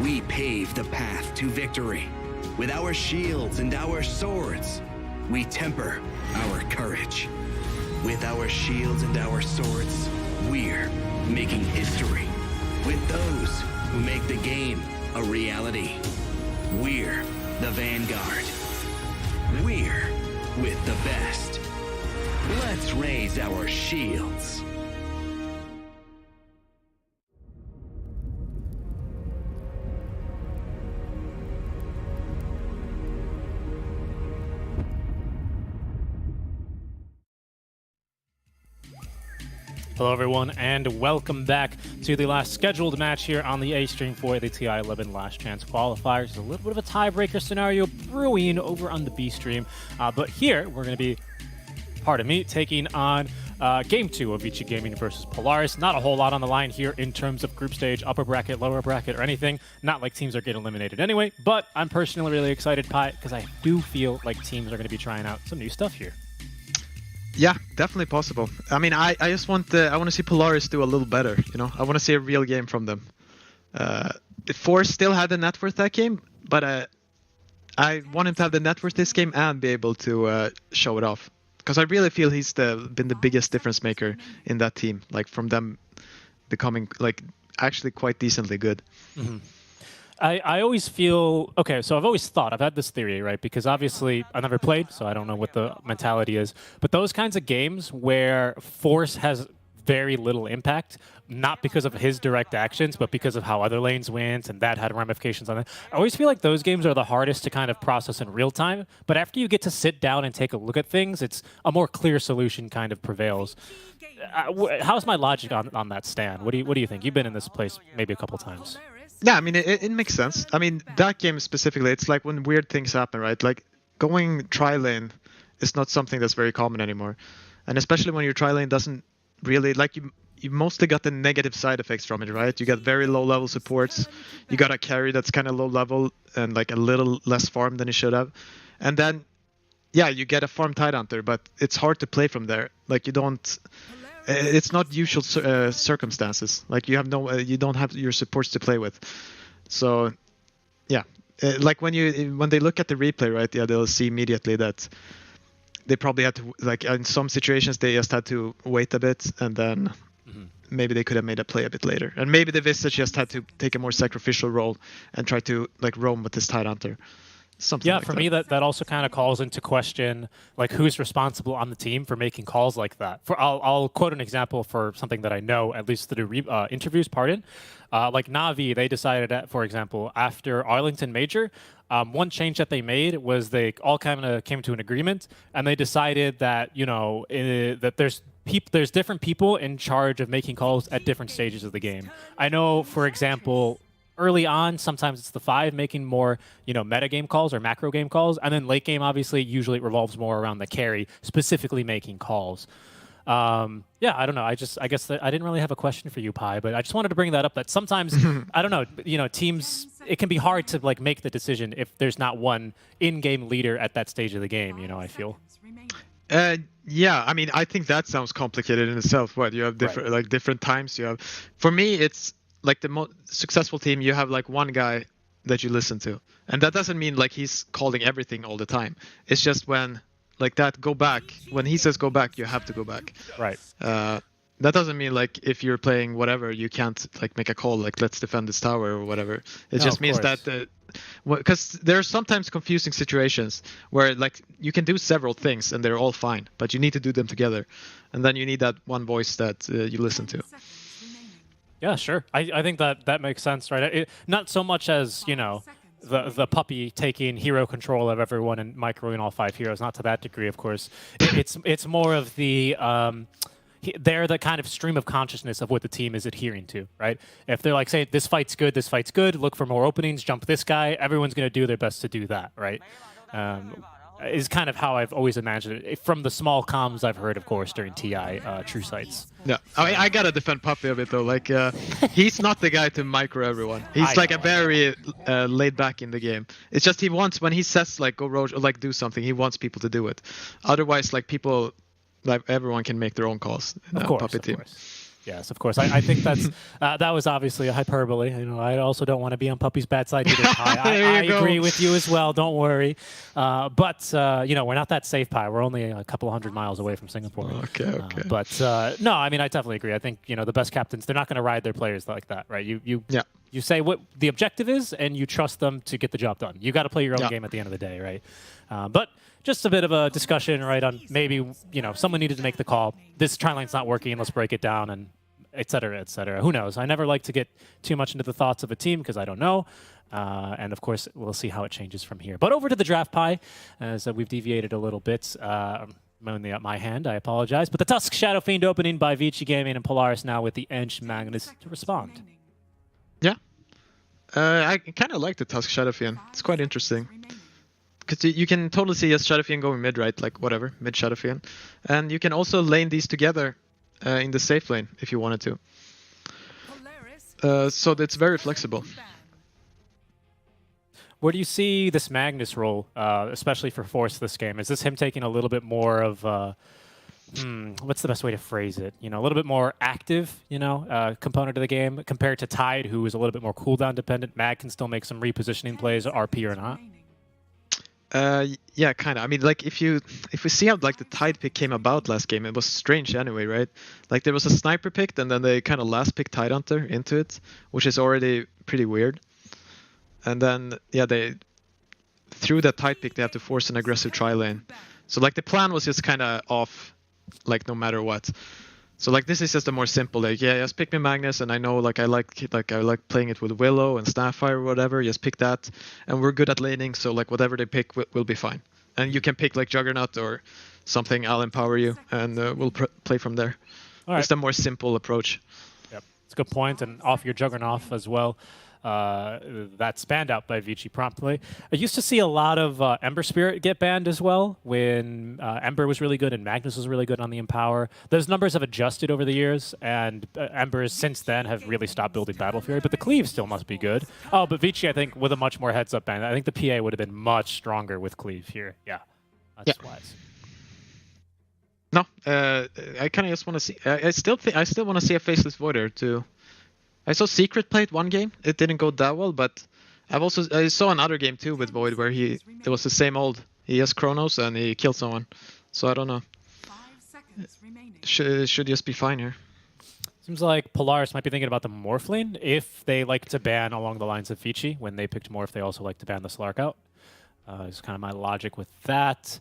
we pave the path to victory. With our shields and our swords, we temper our courage. With our shields and our swords, we're making history. With those who make the game a reality, we're the Vanguard. We're with the best. Let's raise our shields. Hello, everyone, and welcome back to the last scheduled match here on the A stream for the TI 11 Last Chance Qualifiers. There's a little bit of a tiebreaker scenario brewing over on the B stream, but here we're going to be, pardon me, taking on Game 2 of Vici Gaming versus Polaris. Not a whole lot on the line here in terms of group stage, upper bracket, lower bracket, or anything. Not like teams are getting eliminated anyway, but I'm personally really excited, Pi, because I do feel like teams are going to be trying out some new stuff here. Yeah, definitely possible. I mean, I just want I want to see Polaris do a little better. You know, I want to see a real game from them. Force still had the net worth that game, but I want him to have the net worth this game and be able to show it off. Because I really feel he's been the biggest difference maker in that team. Like from them becoming like actually quite decently good. Mm-hmm. I always feel, okay, so I've always thought, I've had this theory, right? Because obviously I never played, so I don't know what the mentality is. But those kinds of games where Force has very little impact, not because of his direct actions, but because of how other lanes wins, and that had ramifications on it. I always feel like those games are the hardest to kind of process in real time. But after you get to sit down and take a look at things, it's a more clear solution kind of prevails. How's my logic on that stand? What do you think? You've been in this place maybe a couple times. Yeah, I mean, it makes sense. I mean, that game specifically, it's like when weird things happen, right? Like going tri-lane is not something that's very common anymore. And especially when your tri-lane doesn't really, like you mostly got the negative side effects from it, right? You got very low level supports. You got a carry that's kind of low level and like a little less farm than you should have. And then, yeah, you get a farm Tidehunter, but it's hard to play from there. Like you don't... It's not usual circumstances. Like you don't have your supports to play with. So, yeah, like when they look at the replay, right? Yeah, they'll see immediately that they probably had to, like in some situations they just had to wait a bit, and then maybe they could have made a play a bit later, and maybe the Visage just had to take a more sacrificial role and try to like roam with this Tidehunter. Something like for me, that also kind of calls into question like who's responsible on the team for making calls like that. I'll quote an example for something that I know, at least through interviews. Like Na'Vi, they decided, for example, after Arlington Major, one change that they made was they all kind of came to an agreement, and they decided that that there's different people in charge of making calls at different stages of the game. I know, for example, early on, sometimes it's the 5 making more, meta game calls or macro game calls, and then late game, obviously, usually it revolves more around the carry, specifically making calls. Yeah, I don't know. I guess that I didn't really have a question for you, Pi, but I just wanted to bring that up. That sometimes, I don't know, teams, it can be hard to like make the decision if there's not one in-game leader at that stage of the game. I feel. Yeah, I mean, I think that sounds complicated in itself. What you have different times. You have, for me, it's like the most successful team, you have like one guy that you listen to, and that doesn't mean like he's calling everything all the time. It's just when like that go back, when he says go back, you have to go back. Right. That doesn't mean like if you're playing whatever, you can't like make a call like let's defend this tower or whatever. It just means that because there are sometimes confusing situations where like you can do several things and they're all fine, but you need to do them together, and then you need that one voice that you listen to. Yeah, sure. I think that makes sense, right? Not so much as, the puppy taking hero control of everyone and microing all 5 heroes. Not to that degree, of course. It's more of the... they're the kind of stream of consciousness of what the team is adhering to, right? If they're like, say, this fight's good, look for more openings, jump this guy, everyone's going to do their best to do that, right? Is kind of how I've always imagined it. From the small comms I've heard, of course, during TI true sites. Yeah, I mean, I gotta defend Puppy a bit though. Like, he's not the guy to micro everyone. He's like a very laid back in the game. It's just he wants, when he says like go roach or like do something, he wants people to do it. Otherwise, like people, like everyone can make their own calls. Of course, Puppy of team. course. Yes, of course. I think that's that was obviously a hyperbole. You know, I also don't want to be on Puppy's bad side either. I agree with you as well. Don't worry. But you know, we're not that safe, Pi. We're only a couple 100 miles away from Singapore. Okay. But no, I mean, I definitely agree. I think, you know, the best captains, they're not going to ride their players like that, right? You say what the objective is, and you trust them to get the job done. You got to play your own game at the end of the day, right? But just a bit of a discussion, right, on maybe, you know, someone needed to make the call. This tri-lane's not working. Let's break it down, and et cetera, et cetera. Who knows? I never like to get too much into the thoughts of a team because I don't know. And of course, we'll see how it changes from here. But over to the draft, Pi, as we've deviated a little bit. Mainly at my hand, I apologize. But the Tusk Shadow Fiend opening by Vici Gaming and Polaris now with the Ench Magnus to respond. Yeah. I kind of like the Tusk Shadow Fiend. It's quite interesting. Because you can totally see a Shadow Fiend going mid, right? Like, whatever, mid Shadow Fiend. And you can also lane these together in the safe lane if you wanted to. So it's very flexible. Where do you see this Magnus role, especially for Force this game? Is this him taking a little bit more of, what's the best way to phrase it? You know, a little bit more active, you know, component of the game compared to Tide, who is a little bit more cooldown dependent. Mag can still make some repositioning plays, RP or not. Yeah, kind of. I mean, like if we see how like the Tide pick came about last game, it was strange anyway, right? Like there was a sniper picked, and then they kind of last picked Tide Hunter into it, which is already pretty weird. And then yeah, they through that Tide pick they have to force an aggressive tri lane. So like the plan was just kind of off, like no matter what. So like this is just a more simple, like yeah, just pick me Magnus, and I know like I like playing it with Willow and Starfire or whatever. Just pick that, and we're good at laning. So like whatever they pick will be fine. And you can pick like Juggernaut or something. I'll empower you, and we'll play from there. All right. Just a more simple approach. Yep, it's a good point, and off your Juggernaut as well. That's banned out by Vici promptly. I used to see a lot of Ember Spirit get banned as well when Ember was really good and Magnus was really good on the Empower. Those numbers have adjusted over the years, and Embers since then have really stopped building Battle Fury, but the Cleave still must be good. Oh, but Vici, I think, with a much more heads-up ban, I think the PA would have been much stronger with Cleave here. Yeah, that's wise. No, I kind of just want to see. I still want to see a Faceless Voider too. I saw Secret played one game. It didn't go that well, but I saw another game too with Void where it was the same old. He has Chronos and he killed someone. So I don't know. Should just be fine here. Seems like Polaris might be thinking about the Morph lane if they like to ban along the lines of Vici. When they picked Morph, they also like to ban the Slark out. It's kind of my logic with that.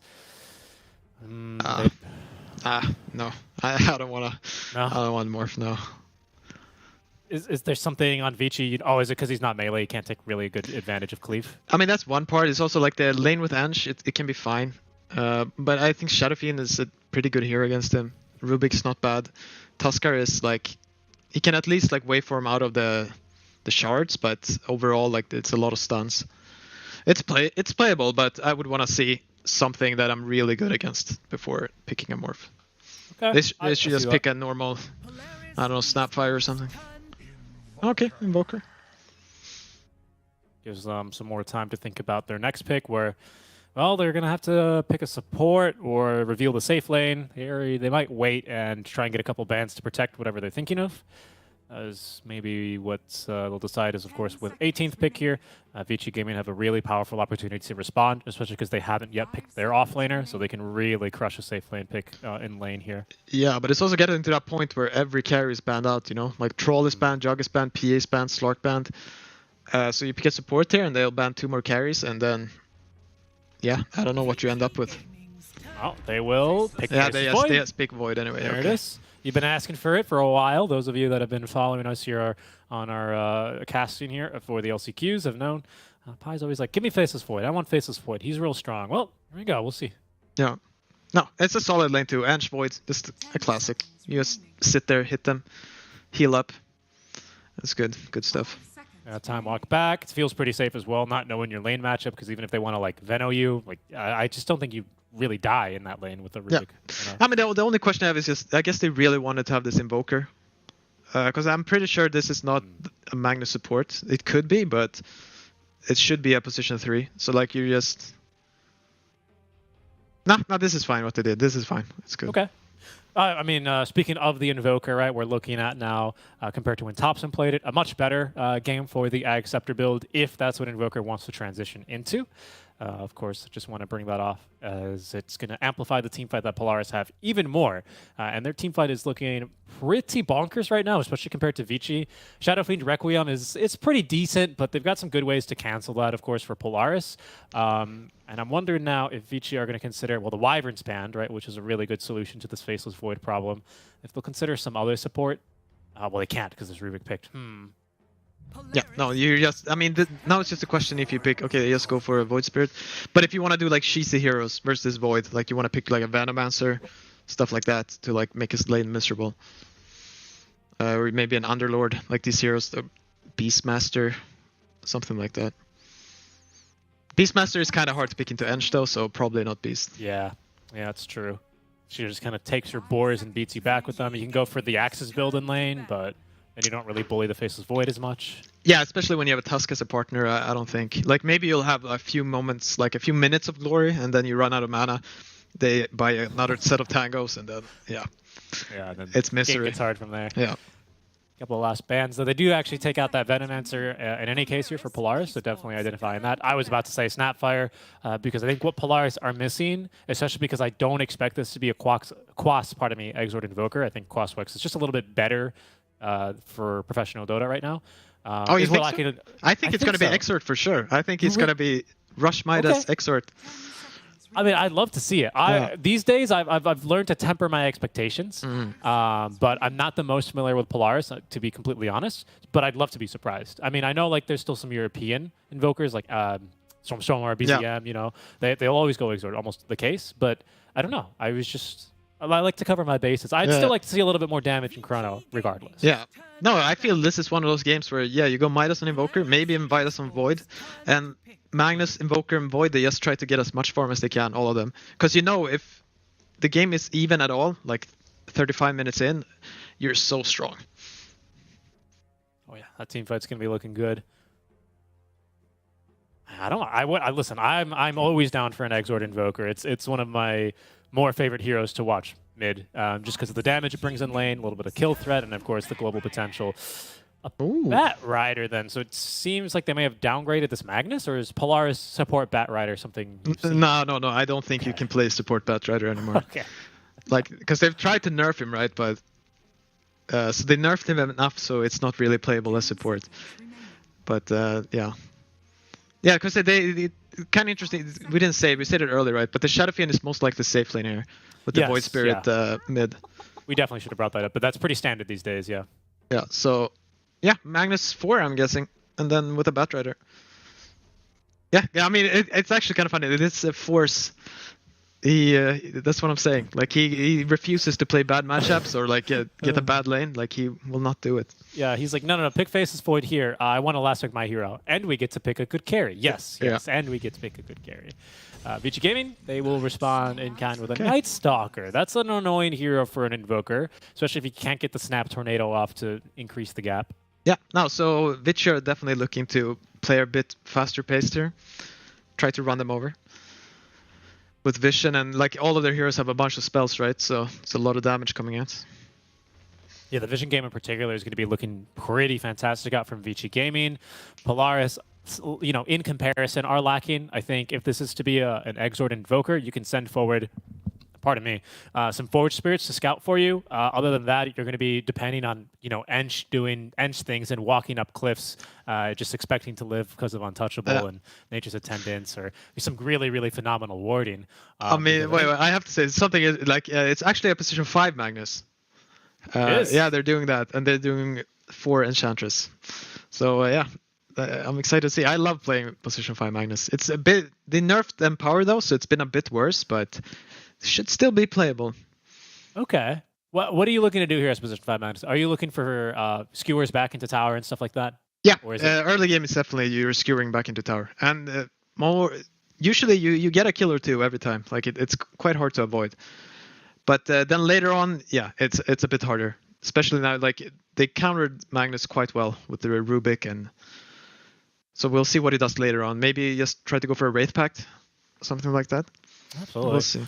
No. I don't want to. No? I don't want Morph, no. Is there something on Vici? Oh, is it because he's not melee? He can't take really good advantage of Cleave? I mean, that's one part. It's also like the lane with Ange, it can be fine. But I think Shadow Fiend is a pretty good hero against him. Rubik's not bad. Tuskar is like, he can at least like waveform out of the shards, but overall like it's a lot of stuns. It's playable, but I would want to see something that I'm really good against before picking a Morph. Okay. They should just pick a normal, I don't know, Snapfire or something. Okay, Invoker. Gives them some more time to think about their next pick where, well, they're going to have to pick a support or reveal the safe lane. They might wait and try and get a couple bans to protect whatever they're thinking of. As maybe what they'll decide is, of course, with 18th pick here, Vici Gaming have a really powerful opportunity to respond, especially because they haven't yet picked their offlaner, so they can really crush a safe lane pick in lane here. Yeah, but it's also getting to that point where every carry is banned out, you know? Like Troll is banned, Jug is banned, PA is banned, Slark banned. So you pick a support here, and they'll ban 2 more carries, and then, yeah, I don't know what you end up with. Oh, they will pick they pick Void anyway. There it is. You've been asking for it for a while. Those of you that have been following us here on our casting here for the LCQs have known. Pi's always like, give me Faceless Void. I want Faceless Void. He's real strong. Well, here we go. We'll see. Yeah. No, it's a solid lane too. Ange Void, just a classic. You just sit there, hit them, heal up. That's good. Good stuff. Time walk back. It feels pretty safe as well, not knowing your lane matchup, because even if they want to like Veno you, like I just don't think you really die in that lane with the Rubik. Yeah. I mean, the only question I have is just, I guess they really wanted to have this Invoker. Because I'm pretty sure this is not a Magnus support. It could be, but it should be a position 3. So like you just... No, this is fine what they did. This is fine. It's good. Okay. I mean, speaking of the Invoker, right, we're looking at now, compared to when Thompson played it, a much better game for the Ag Scepter build, if that's what Invoker wants to transition into. Of course, just want to bring that off, as it's going to amplify the team fight that Polaris have even more. And their team fight is looking pretty bonkers right now, especially compared to Vici. Shadow Fiend Requiem it's pretty decent, but they've got some good ways to cancel that, of course, for Polaris. And I'm wondering now if Vici are going to consider, well, the Wyvern's banned, right, which is a really good solution to this Faceless Void problem. If they'll consider some other support, well, they can't because there's Rubik picked. Yeah, no, you just, I mean, now it's just a question if you pick, okay, just go for a Void Spirit. But if you want to do like Shisa heroes versus Void, like you want to pick like a Venomancer, stuff like that, to like make his lane miserable. Or maybe an Underlord, like these heroes, the Beastmaster, something like that. Beastmaster is kind of hard to pick into Ench though, so probably not Beast. Yeah, that's true. She just kind of takes her boars and beats you back with them. You can go for the Axis build in lane, but then you don't really bully the Faceless Void as much. Yeah, especially when you have a Tusk as a partner, I don't think. Like maybe you'll have a few moments, like a few minutes of glory, and then you run out of mana. They buy another set of tangos, and then, yeah. Yeah, then it's misery. It's hard from there. Yeah. Couple of last bans, though they do actually take out that Venomancer in any case here for Polaris, so definitely identifying that. I was about to say Snapfire, because I think what Polaris are missing, especially because I don't expect this to be a Quas, Exort Invoker. I think Quaswex is just a little bit better for professional Dota right now. Oh, you think so? I think it's going to be Exort for sure. I think it's going to be Rush Midas Exort. I mean, I'd love to see it. These days, I've learned to temper my expectations, but I'm not the most familiar with Polaris, to be completely honest. But I'd love to be surprised. I mean, I know like there's still some European invokers, like Storm or BZM. You know, they'll always go Exort, almost the case. But I don't know. I like to cover my bases. I'd still like to see a little bit more damage in Chrono, regardless. Yeah. No, I feel this is one of those games where, yeah, you go Midas on Invoker, maybe Midas on Void, and Magnus, Invoker, and Void, they just try to get as much farm as they can, all of them. Because you know, if the game is even at all, like 35 minutes in, you're so strong. Oh yeah, that team fight's gonna be looking good. Listen, I'm always down for an Exort Invoker. It's one of my more favorite heroes to watch mid, just because of the damage it brings in lane, a little bit of kill threat, and of course the global potential. A Bat Rider then, so it seems like they may have downgraded this Magnus, or is Polaris support Bat Rider something? No, I don't think you can play support Bat Rider anymore. Okay. Like, because they've tried to nerf him, right? But so they nerfed him enough, so it's not really playable as support. But yeah, because they kind of interesting. We didn't say, we said it earlier, right? But the Shadow Fiend is most likely the safe lane here with the Void Spirit mid. We definitely should have brought that up, but that's pretty standard these days, yeah. Yeah, so yeah, Magnus 4, I'm guessing, and then with a Bat Rider. Yeah, I mean, it's actually kind of funny. It is a force. That's what I'm saying. Like he refuses to play bad matchups or like get a bad lane. Like he will not do it. Yeah, he's like, no, pick Faceless Void here. I want to last pick my hero, and we get to pick a good carry. Yes, and we get to pick a good carry. Vici Gaming, they will respond in kind with a Night Stalker. That's an annoying hero for an Invoker, especially if you can't get the Snap Tornado off to increase the gap. Yeah, no, so Vici are definitely looking to play a bit faster paced here. Try to run them over. With Vision, and like all of their heroes have a bunch of spells, right? So it's a lot of damage coming out. Yeah, the Vision game in particular is going to be looking pretty fantastic out from Vici Gaming. Polaris, you know, in comparison, are lacking. I think if this is to be an Exort Invoker, you can send forward, pardon me, some Forge Spirits to scout for you. Other than that, you're going to be depending on, you know, Ench doing Ench things and walking up cliffs, just expecting to live because of Untouchable and Nature's Attendance, or some really, really phenomenal warding. I mean, wait, I have to say something is like it's actually a position 5 Magnus. Yeah, they're doing that, and they're doing 4 Enchantress. So yeah, I'm excited to see. I love playing position 5 Magnus. It's a bit, they nerfed Empower though, so it's been a bit worse, but should still be playable. Okay. What are you looking to do here as position 5 Magnus? Are you looking for skewers back into tower and stuff like that? Yeah, or is early game is definitely you're skewering back into tower, and more usually you get a kill or two every time. Like it's quite hard to avoid. But then later on, yeah, it's a bit harder, especially now. Like they countered Magnus quite well with the Rubik, and so we'll see what he does later on. Maybe just try to go for a Wraith Pact, something like that. Absolutely. We'll see.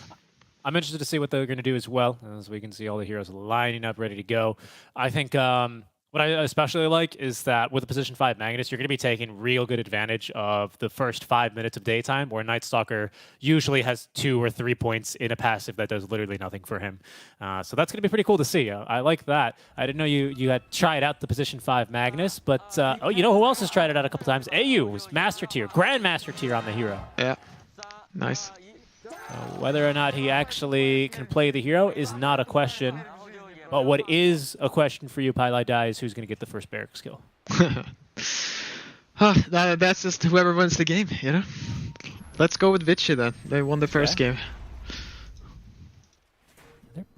I'm interested to see what they're going to do as well, as we can see all the heroes lining up, ready to go. I think what I especially like is that with the position 5 Magnus, you're going to be taking real good advantage of the first 5 minutes of daytime, where Night Stalker usually has 2 or 3 points in a passive that does literally nothing for him. So that's going to be pretty cool to see. I like that. I didn't know you had tried out the position 5 Magnus, but oh, you know who else has tried it out a couple times? AU was Master Tier, Grandmaster Tier on the hero. Yeah, nice. Whether or not he actually can play the hero is not a question. But what is a question for you, Pylai Dai, is who's going to get the first barrack skill. That's just whoever wins the game, you know? Let's go with Vichy then. They won the first game.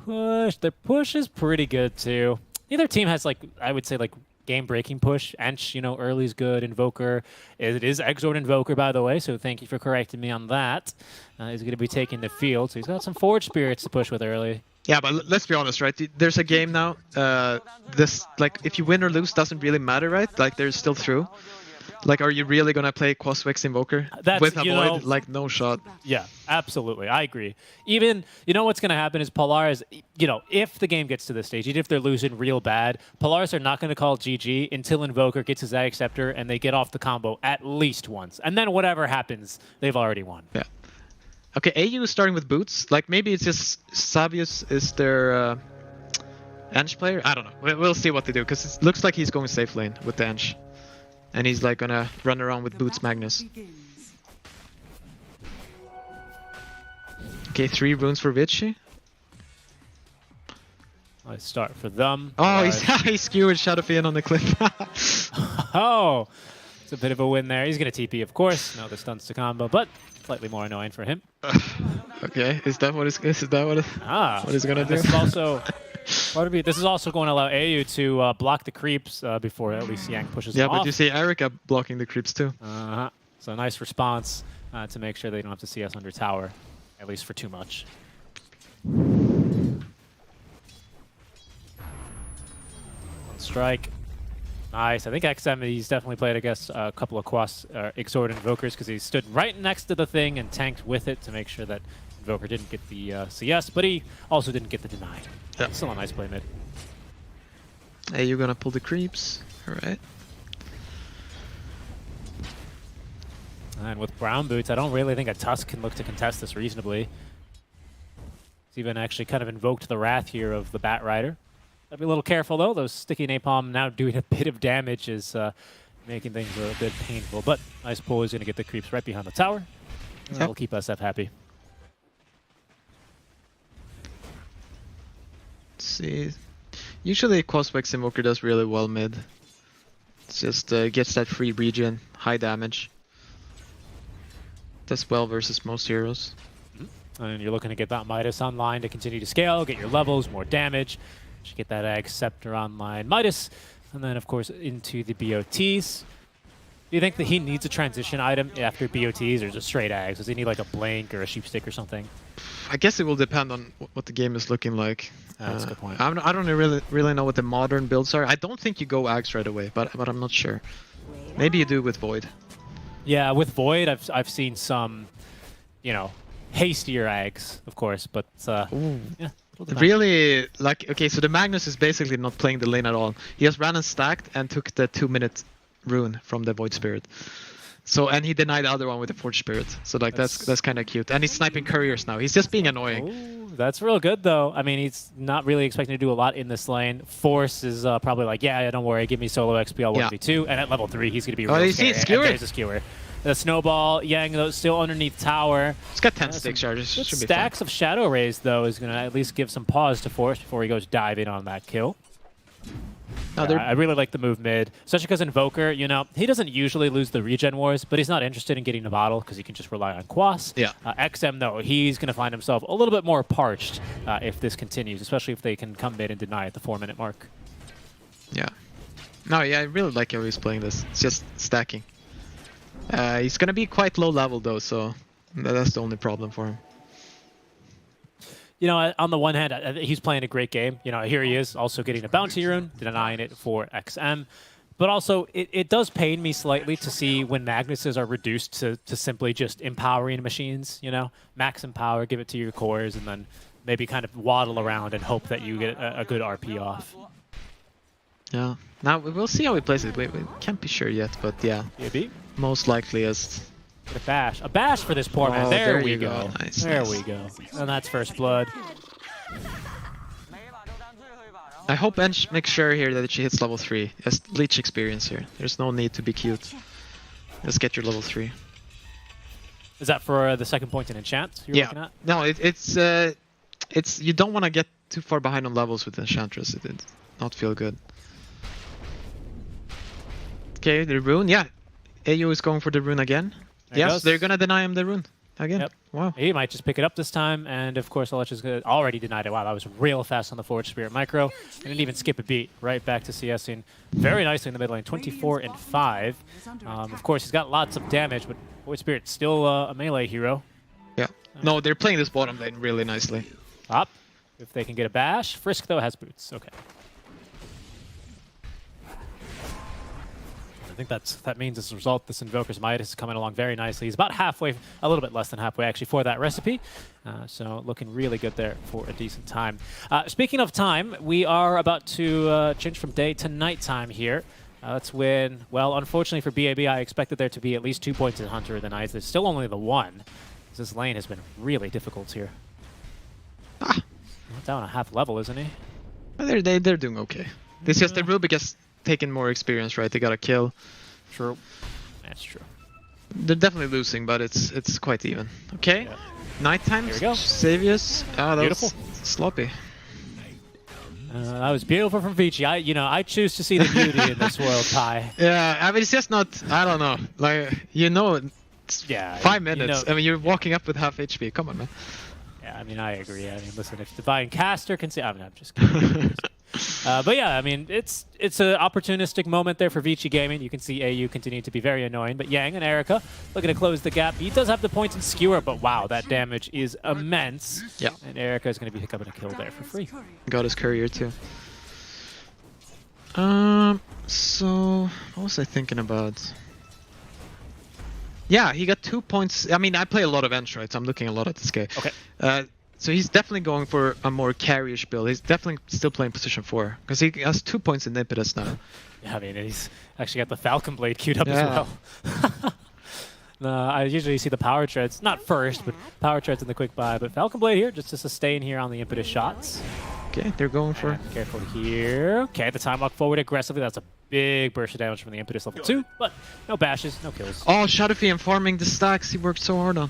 Their push is pretty good too. Neither team has, like, I would say, like, game-breaking push. Ench, you know, early's good. Invoker, it is Exort Invoker, by the way, so thank you for correcting me on that. He's going to be taking the field, so he's got some Forge Spirits to push with early. Yeah, but let's be honest, right? There's a game now. This, like, if you win or lose doesn't really matter, right? Like, they're still through. Like, are you really gonna play Quaswex Invoker with a Void? Like, no shot. Yeah, absolutely. I agree. Even, you know what's gonna happen is Polaris, you know, if the game gets to this stage, even if they're losing real bad, Polaris are not gonna call GG until Invoker gets his Ag Scepter and they get off the combo at least once. And then whatever happens, they've already won. Yeah. Okay, AU is starting with boots. Like, maybe it's just Savius is their Ench player. I don't know. We'll see what they do, because it looks like he's going safe lane with the Ench. And he's like gonna run around with boots Magnus. Okay, 3 runes for Vichy. Nice start for them. Oh, he skewered Shadowfiend on the cliff. Oh, it's a bit of a win there. He's gonna TP, of course. No, the stunts to combo, but slightly more annoying for him. Okay, is that what he's gonna do? This is also this is also going to allow AU to block the creeps before at least Yang pushes them off. Yeah, but you see Erika blocking the creeps too. So nice response to make sure they don't have to see us under tower, at least for too much. On strike. Nice. I think XM, he's definitely played, I guess, a couple of Exort Invokers, because he stood right next to the thing and tanked with it to make sure that Invoker didn't get the CS, but he also didn't get the deny. Yeah. Still a nice play mid. Hey, you're gonna pull the creeps. Alright. And with Brown Boots, I don't really think a Tusk can look to contest this reasonably. He's even actually kind of invoked the wrath here of the Bat Rider. Gotta be a little careful though. Those sticky napalm now doing a bit of damage is making things a bit painful. But nice pull is going to get the creeps right behind the tower. And that'll keep SF happy. Let's see. Usually Quaswex Invoker does really well mid. It's just gets that free regen, high damage. Does well versus most heroes. And you're looking to get that Midas online to continue to scale, get your levels, more damage. Should get that Ag Scepter online. Midas, and then of course into the BOTs. Do you think that he needs a transition item after BOTs, or just straight Ags? Does he need like a Blink or a Sheepstick or something? I guess it will depend on what the game is looking like. That's a good point. I don't really know what the modern builds are. I don't think you go Ags right away, but I'm not sure. Maybe you do with Void. Yeah, with Void, I've seen some, you know, hastier Ags, of course, but yeah. Really, like, okay, so the Magnus is basically not playing the lane at all. He has ran and stacked and took the 2-minute rune from the Void Spirit. So, and he denied the other one with the Forge Spirit. So, like, that's kind of cute. And he's sniping couriers now. He's just being annoying. Ooh, that's real good, though. I mean, he's not really expecting to do a lot in this lane. Force is probably like, yeah, don't worry, give me solo XP, I'll 1v2. And at level 3, he's going to be real scary. Skewer. There's a skewer. The snowball, Yang though, still underneath tower. He's got 10 stick charges. Should be stacks of Shadow Rays, though, is going to at least give some pause to Force before he goes diving on that kill. I really like the move mid, especially because Invoker, you know, he doesn't usually lose the regen wars, but he's not interested in getting a bottle because he can just rely on Quas. Yeah. XM, though, he's going to find himself a little bit more parched if this continues, especially if they can come mid and deny at the 4-minute mark. Yeah. No, yeah, I really like how he's playing this. It's just stacking. He's going to be quite low level, though, so that's the only problem for him. You know, on the one hand, he's playing a great game. You know, here he is, also getting a bounty rune, denying it for XM. But also, it does pain me slightly to see when Magnuses are reduced to simply just empowering machines, you know? Max empower, give it to your cores, and then maybe kind of waddle around and hope that you get a good RP off. Yeah. Now, we'll see how he plays it. We can't be sure yet, but yeah. BAB? Most likely is... A bash. A bash for this poor man. Oh, There there we you go. Nice, there nice. we go. And that's first blood. I hope Ench makes sure here that she hits level 3. Has leech experience here. There's no need to be cute. Just get your level 3. Is that for the second point in enchant you're looking at? No, it's you don't want to get too far behind on levels with Enchantress. It did not feel good. Okay, the rune, yeah. AU is going for the rune again. Yes, they're gonna deny him the rune again. Yep. Wow. He might just pick it up this time, and of course, Alech's already denied it. Wow, that was real fast on the Forge Spirit Micro. And didn't even skip a beat. Right back to CSing very nicely in the mid lane, 24 and 5. Of course, he's got lots of damage, but Forge Spirit's still a melee hero. Yeah. No, they're playing this bottom lane really nicely. Up. If they can get a bash. Frisk, though, has boots. Okay. I think that means as a result, this Invoker's Midas is coming along very nicely. He's about halfway, a little bit less than halfway actually, for that recipe. So looking really good there for a decent time. Speaking of time, we are about to change from day to nighttime here. That's when, well, unfortunately for BAB, I expected there to be at least 2 points in Hunter of the Night. There's still only the 1. This lane has been really difficult here. Down a half level, isn't he? They're doing okay. It's just the Rubik has taken more experience, right? They got a kill. True. That's true. They're definitely losing, but it's quite even. Okay. Yeah. Nighttime. Here we go. Savius. Oh, that Beautiful. was sloppy. That was beautiful from Vici. I choose to see the beauty in this world, Pi. Yeah, I mean, it's just not, I don't know. Like, it's Yeah, 5 minutes. you know, I mean, you're walking up with half HP. Come on, man. Yeah, I mean, I agree. I mean, listen, if Divine Caster can see, I mean, I'm just kidding. But yeah, I mean, it's an opportunistic moment there for Vici Gaming. You can see AU continue to be very annoying, but Yang and Erica looking to close the gap. He does have the points in Skewer, but wow, that damage is immense. Yeah. And Erica is going to be picking up a kill there for free. Got his courier too. So what was I thinking about? Yeah, he got 2 points. I mean, I play a lot of Ench, right? So I'm looking a lot at this guy. Okay. So he's definitely going for a more carryish build. He's definitely still playing position 4 because he has 2 points in impetus now. Yeah, I mean, he's actually got the Falcon Blade queued up as Yeah. well. No, I usually see the Power Treads, not first, but Power Treads in the quick buy. But Falcon Blade here just to sustain here on the impetus shots. Okay, they're going for... Careful here. Okay, the time walk forward aggressively. That's a big burst of damage from the impetus level 2, but no bashes, no kills. Oh, Shadowfiend farming the stacks he worked so hard on.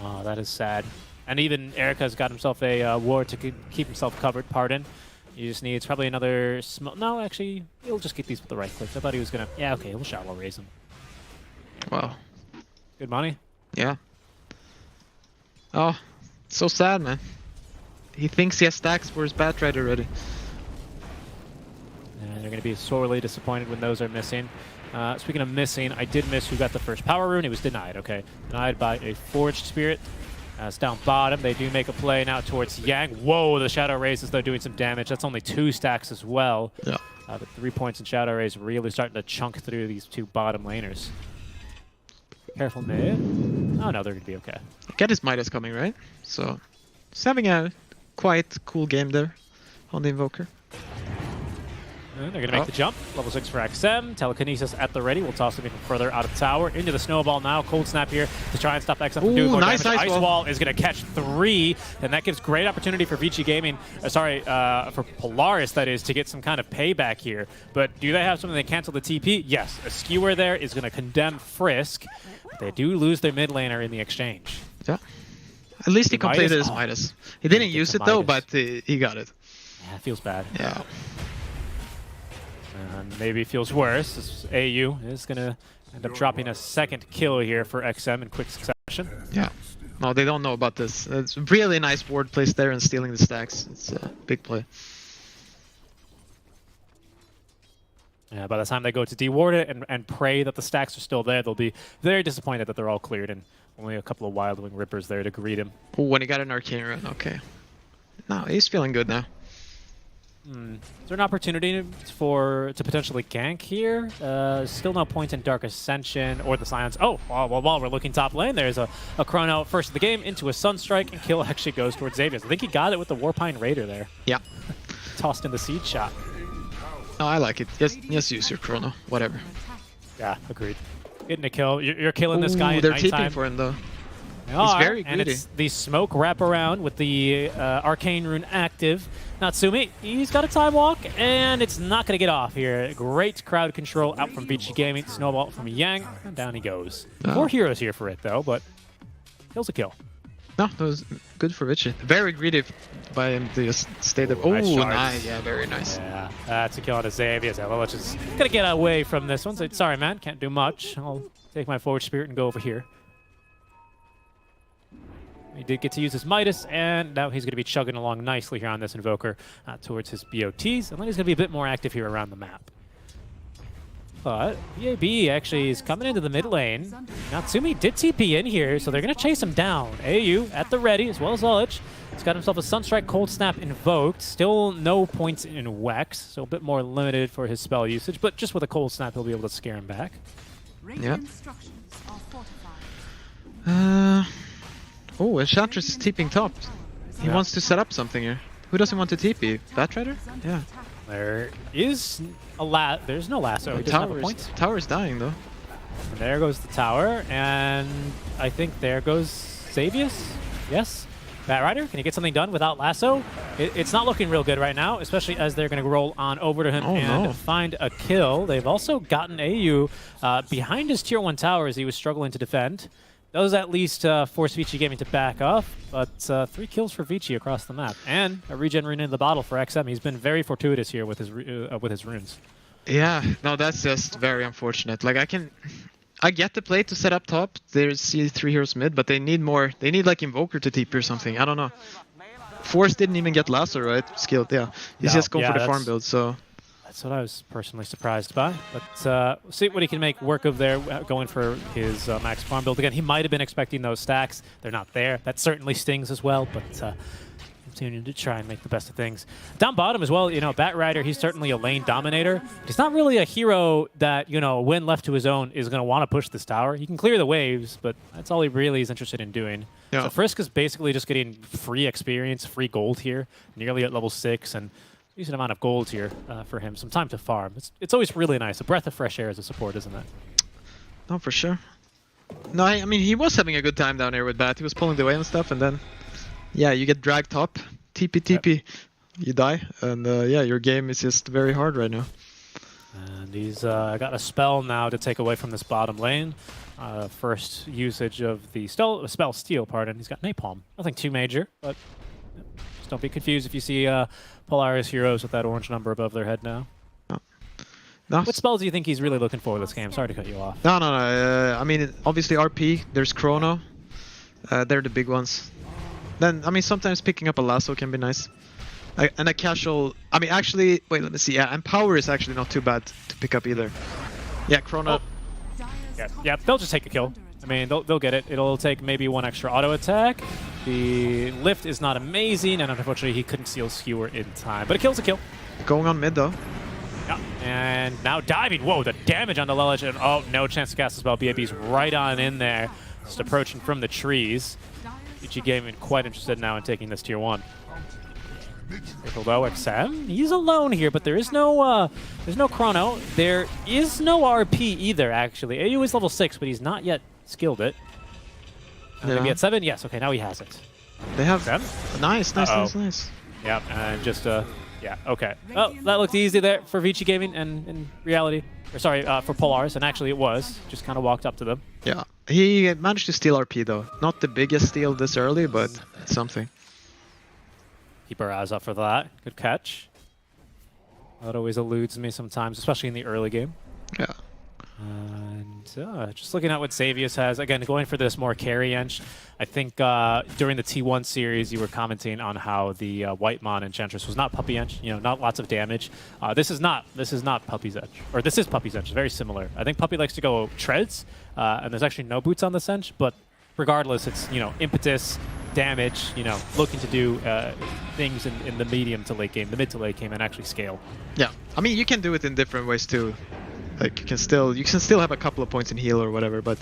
Oh, that is sad. And even Erica's got himself a ward to keep himself covered, pardon. He just needs probably another no, actually, he'll just get these with the right clicks. I thought he was going to... Yeah, okay, he'll shallow raise him. Wow. Good money. Yeah. Oh, so sad, man. He thinks he has stacks for his Batrider already. And they're going to be sorely disappointed when those are missing. Speaking of missing, I did miss who got the first power rune. It was denied, okay. Denied by a Forged Spirit. It's down bottom. They do make a play now towards Yang. Whoa, the Shadow Rays is though doing some damage. That's only 2 stacks as well. Yeah. But 3 points in Shadow Rays really starting to chunk through these 2 bottom laners. Careful mid. Oh no, they're going to be okay. Get his Midas coming, right? So, he's having a quite cool game there on the Invoker. And they're going to make the jump. Level 6 for XM. Telekinesis at the ready. We'll toss him even further out of the tower. Into the Snowball now. Cold Snap here to try and stop XM from doing more nice damage. Ice Wall is going to catch 3. And that gives great opportunity for Vici Gaming. For Polaris, that is, to get some kind of payback here. But do they have something they cancel the TP? Yes. A Skewer there is going to condemn Frisk. They do lose their mid laner in the exchange. Yeah. At least he completed Midas? his Midas. He didn't use it though, but he got it. Yeah, it feels bad. Yeah. And maybe it feels worse. This AU is going to end up dropping a second kill here for XM in quick succession. Yeah. No, they don't know about this. It's really nice ward placed there and stealing the stacks. It's a big play. Yeah, by the time they go to deward it and pray that the stacks are still there, they'll be very disappointed that they're all cleared and only a couple of Wild Wing Rippers there to greet him. Oh, when he got an Arcane Run, okay. No, he's feeling good now. Is there an opportunity to potentially gank here? Still no point in Dark Ascension or the Scions. Oh, while we're looking top lane, there's a Chrono first of the game into a Sunstrike, and kill actually goes towards Xavius. I think he got it with the Warpine Raider there. Yeah. Tossed in the Seed Shot. No, I like it. Just use your Chrono. Whatever. Yeah, agreed. Getting a kill. You're killing this guy in they're nighttime. TPing for him, though. He's very and greedy. it's the smoke wraparound with the Arcane Rune active. Natsumi, he's got a time walk, and it's not going to get off here. Great crowd control out from Vici Gaming. Snowball from Yang, and down he goes. Oh. 4 heroes here for it, though, but kill's a kill. No, that was good for Vici. Very greedy by him to just stay there. Oh, nice charge. nice. Yeah, very nice. Yeah, that's a kill on a Xavius. Yeah, let's just going to get away from this one. So, sorry, man, can't do much. I'll take my forward spirit and go over here. He did get to use his Midas, and now he's going to be chugging along nicely here on this Invoker towards his BOTs, and then he's going to be a bit more active here around the map. But BAB actually is coming into the mid lane. Natsumi did TP in here, so they're going to chase him down. AU at the ready, as well as Ulich. He's got himself a Sunstrike Cold Snap invoked. Still no points in Wex, so a bit more limited for his spell usage, but just with a Cold Snap, he'll be able to scare him back. Yeah. Oh, Enchantress is TPing top. He wants to set up something here. Who doesn't want to TP? Batrider? Yeah. There is there's no lasso. He doesn't have a point. Tower's dying, though. And there goes the tower, and I think there goes Xavius. Yes. Batrider, can he get something done without lasso? It's not looking real good right now, especially as they're going to roll on over to him and find a kill. They've also gotten AU behind his tier 1 tower as he was struggling to defend. Does at least force Vici Gaming to back off, but 3 kills for Vici across the map, and a regen rune in the bottle for XM. He's been very fortuitous here with his runes. Yeah, no, that's just very unfortunate. Like I get the play to set up top. There's 3 heroes mid, but they need more. They need like Invoker to TP or something. I don't know. Force didn't even get Lasso, right? Skilled, yeah. He's just going for the farm build, so. That's what I was personally surprised by. But we'll see what he can make work of there, going for his max farm build. Again, he might have been expecting those stacks. They're not there. That certainly stings as well, but continuing to try and make the best of things. Down bottom as well, you know, Batrider, he's certainly a lane dominator. He's not really a hero that, you know, when left to his own is going to want to push this tower. He can clear the waves, but that's all he really is interested in doing. Yeah. So Frisk is basically just getting free experience, free gold here, nearly at level 6, and decent amount of gold here for him. Some time to farm. It's always really nice. A breath of fresh air as a support, isn't it? No, for sure. No, I mean, he was having a good time down here with Bat. He was pulling the way and stuff, and then, yeah, you get dragged top. TP, you die, and yeah, your game is just very hard right now. And he's got a spell now to take away from this bottom lane. First usage of the spell steal, pardon. He's got Napalm. Nothing too major, but just don't be confused if you see Polaris heroes with that orange number above their head now. No. What spells do you think he's really looking for this game? Sorry to cut you off. No. I mean, obviously RP, there's Chrono. They're the big ones. Then, I mean, sometimes picking up a lasso can be nice. And a casual... I mean, actually... Wait, let me see. Yeah, and power is actually not too bad to pick up either. Yeah, Chrono... Oh. Yeah, they'll just take a kill. I mean, they'll get it. It'll take maybe 1 extra auto attack. The lift is not amazing, and unfortunately he couldn't seal Skewer in time. But it kills a kill. Going on mid, though. Yeah, and now diving. Whoa, the damage on the Lelich, and oh, no chance to cast the spell. BAB's right on in there, just approaching from the trees. Vici Gaming quite interested now in taking this tier 1. Although XM, he's alone here, but there's no Chrono. There is no RP either, actually. AU is level 6, but he's not yet skilled it. Maybe at 7? Yes, okay, now he has it. They have... Nice. Yeah, and just, yeah, okay. Oh, that looked easy there for Vici Gaming, and in reality, or sorry, for Polaris, and actually it was. Just kind of walked up to them. Yeah, he managed to steal RP, though. Not the biggest steal this early, but it's something. Keep our eyes up for that. Good catch. That always eludes me sometimes, especially in the early game. Yeah. And just looking at what Xavius has, again, going for this more carry-ench. I think during the T1 series, you were commenting on how the Whitemon Enchantress was not Puppy-ench, you know, not lots of damage. This is not Puppy's Ench, or this is Puppy's Ench, very similar. I think Puppy likes to go treads, and there's actually no boots on this Ench, but regardless, it's, you know, impetus, damage, you know, looking to do things in the medium to late game, the mid to late game, and actually scale. Yeah, I mean, you can do it in different ways too. Like you can still have a couple of points in heal or whatever, but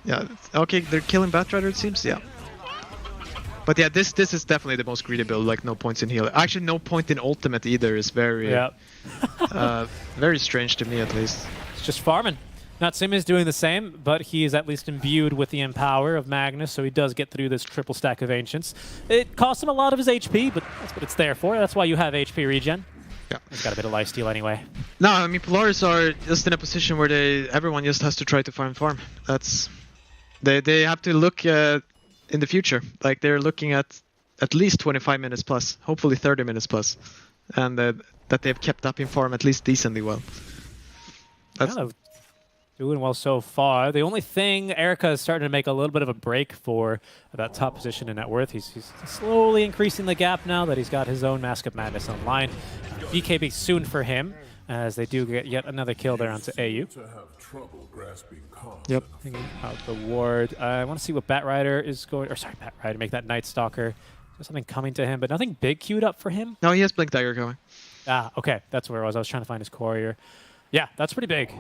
yeah, okay, they're killing Batrider it seems, yeah. But yeah, this is definitely the most greedy build, like no points in heal. Actually, no point in ultimate either is very, very strange to me at least. It's just farming. Natsumi is doing the same, but he is at least imbued with the empower of Magnus, so he does get through this triple stack of Ancients. It costs him a lot of his HP, but that's what it's there for. That's why you have HP regen. Yeah. He's got a bit of lifesteal anyway. No, I mean, Polaris are just in a position where everyone just has to try to farm. That's they have to look in the future. Like they're looking at least 25 minutes plus, hopefully 30 minutes plus, and that they've kept up in farm at least decently well. That's doing well so far. The only thing, Erica is starting to make a little bit of a break for that top position in net worth. He's slowly increasing the gap now that he's got his own Mask of Madness online. BKB soon for him, as they do get yet another kill there onto AU. Yep. Thinking about the ward. I want to see what Batrider is going, or sorry, Batrider, make that Night Stalker. There's something coming to him, but nothing big queued up for him. No, he has Blink Dagger going. Ah, okay, that's where I was. I was trying to find his courier. Yeah, that's pretty big.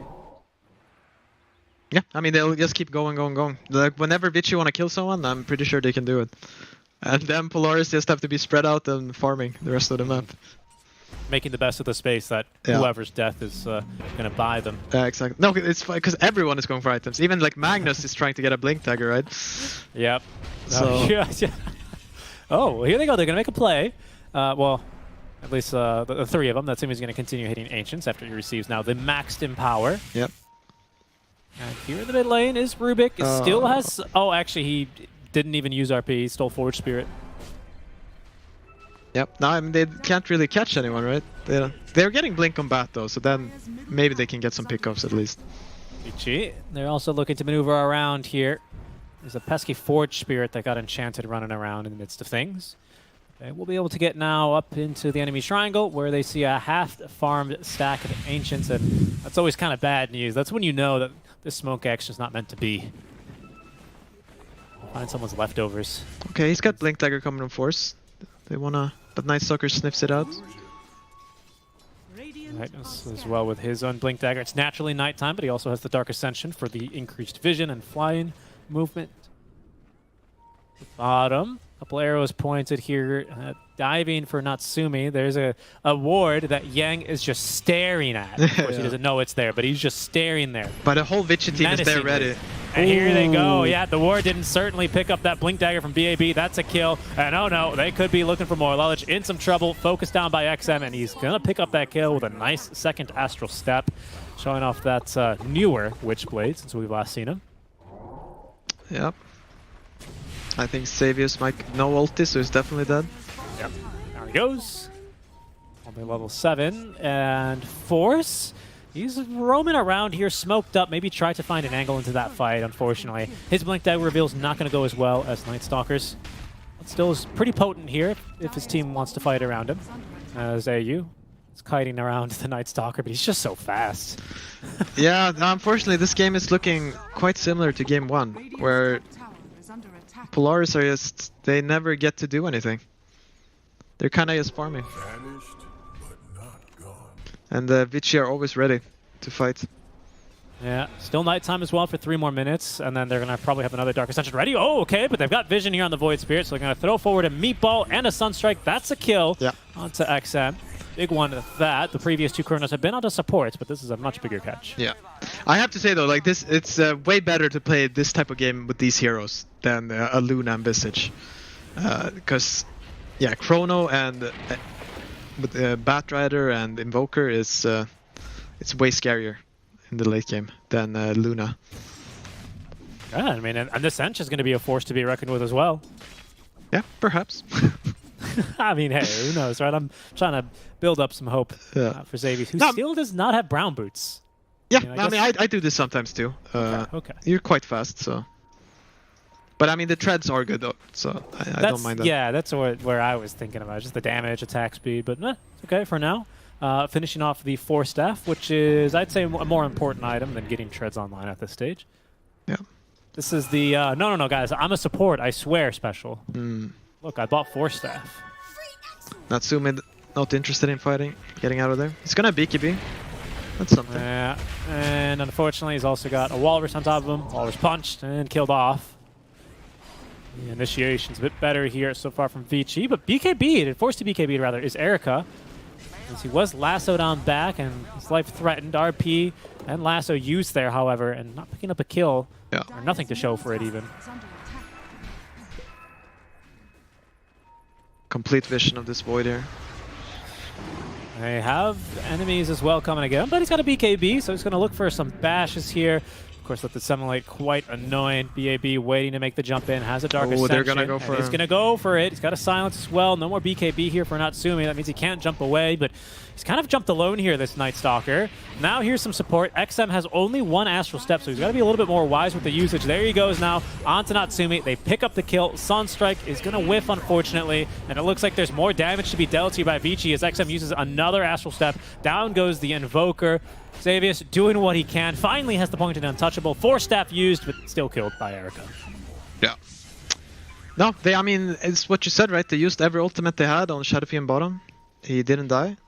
Yeah, I mean, they'll just keep going. Like, whenever Vici want to kill someone, I'm pretty sure they can do it. And then Polaris just have to be spread out and farming the rest of the map. Making the best of the space that whoever's death is going to buy them. Yeah, exactly. No, it's fine, because everyone is going for items. Even, like, Magnus is trying to get a Blink Dagger, right? Yep. So... yeah. Oh, well, here they go. They're going to make a play. Well, at least the three of them. That Simi's going to continue hitting Ancients after he receives now the maxed Empower. Yep. And here in the mid lane is Rubik. It still has... Oh, actually, he didn't even use RP. He stole Forge Spirit. Yep. No, I mean, they can't really catch anyone, right? They're getting Blink on Bat, though, so then maybe they can get some pickoffs at least. Vici. They're also looking to maneuver around here. There's a pesky Forge Spirit that got enchanted running around in the midst of things. They will be able to get now up into the enemy triangle, where they see a half-farmed stack of Ancients, and that's always kind of bad news. That's when you know that this smoke action is not meant to be. Find someone's leftovers. Okay, he's got Blink Dagger coming in force. They wanna... But Night Stalker sniffs it out. Magnus as well with his own Blink Dagger. It's naturally nighttime, but he also has the Dark Ascension for the increased vision and flying movement. Bottom. Couple arrows pointed here. Diving for Natsumi. There's a ward that Yang is just staring at. Of course, he doesn't know it's there, but he's just staring there. But the whole Vici team is there ready. And here they go. Yeah, the ward didn't certainly pick up that Blink Dagger from BAB. That's a kill. And oh no, they could be looking for more. Lelich in some trouble. Focused down by XM, and he's going to pick up that kill with a nice second Astral Step. Showing off that newer Witchblade since we've last seen him. Yep. I think Savius might no ulti, so he's definitely dead. Yep. There he goes. Only level 7. And Force. He's roaming around here, smoked up. Maybe try to find an angle into that fight, unfortunately. His Blink Dagger reveal is not going to go as well as Night Stalker's. But still is pretty potent here if his team wants to fight around him. As AU is kiting around the Night Stalker, but he's just so fast. Yeah, unfortunately, this game is looking quite similar to Game 1, where Polaris are just, they never get to do anything. They're kind of just farming. And Vici are always ready to fight. Yeah, still nighttime as well for 3 more minutes, and then they're going to probably have another Dark Ascension ready. Oh, okay, but they've got vision here on the Void Spirit, so they're going to throw forward a Meatball and a Sunstrike. That's a kill onto XM. Big one at that. The previous 2 Chronos have been onto supports, but this is a much bigger catch. Yeah. I have to say, though, like this, it's way better to play this type of game with these heroes than a Luna and Visage. Because, yeah, Chrono and with Batrider and Invoker is it's way scarier in the late game than Luna. Yeah, I mean, and this Ench is going to be a force to be reckoned with as well. Yeah, perhaps. I mean, hey, who knows, right? I'm trying to build up some hope for Xavier, who still does not have brown boots. Yeah, I mean, I do this sometimes too. Okay. You're quite fast, so. But I mean, the treads are good though, so I don't mind that. Yeah, that's where I was thinking about, just the damage, attack speed, but it's okay for now. Finishing off the 4 staff, which is, I'd say, a more important item than getting treads online at this stage. Yeah. This is the no, guys. I'm a support. I swear. Special. Look, I bought 4 staff. Natsumi not interested in fighting, getting out of there. He's gonna BKB. That's something. Yeah, and unfortunately, he's also got a Walrus on top of him. Walrus punched and killed off. The initiation's a bit better here so far from Vici, but BKB, forced to BKB rather, is Erica. As he was lassoed on back and his life threatened. RP and lasso used there, however, and not picking up a kill. Yeah. Or nothing to show for it even. Complete vision of this void here. They have enemies as well coming again, but he's got a BKB, so he's going to look for some bashes here. Of course, let the Semolate quite annoying. BAB waiting to make the jump in, has a Dark Ascension. They're going to go for it. He's going to go for it. He's got a silence as well. No more BKB here for Natsumi. That means he can't jump away, but he's kind of jumped alone here, this Night Stalker. Now here's some support. XM has only 1 Astral Step, so he's got to be a little bit more wise with the usage. There he goes now onto Natsumi. They pick up the kill. Sunstrike is going to whiff, unfortunately, and it looks like there's more damage to be dealt here by Vici as XM uses another Astral Step. Down goes the Invoker. Xavius doing what he can. Finally has the point in Untouchable. 4 staff used, but still killed by Erica. Yeah. No, I mean, it's what you said, right? They used every ultimate they had on Shadow Fiend bottom. He didn't die.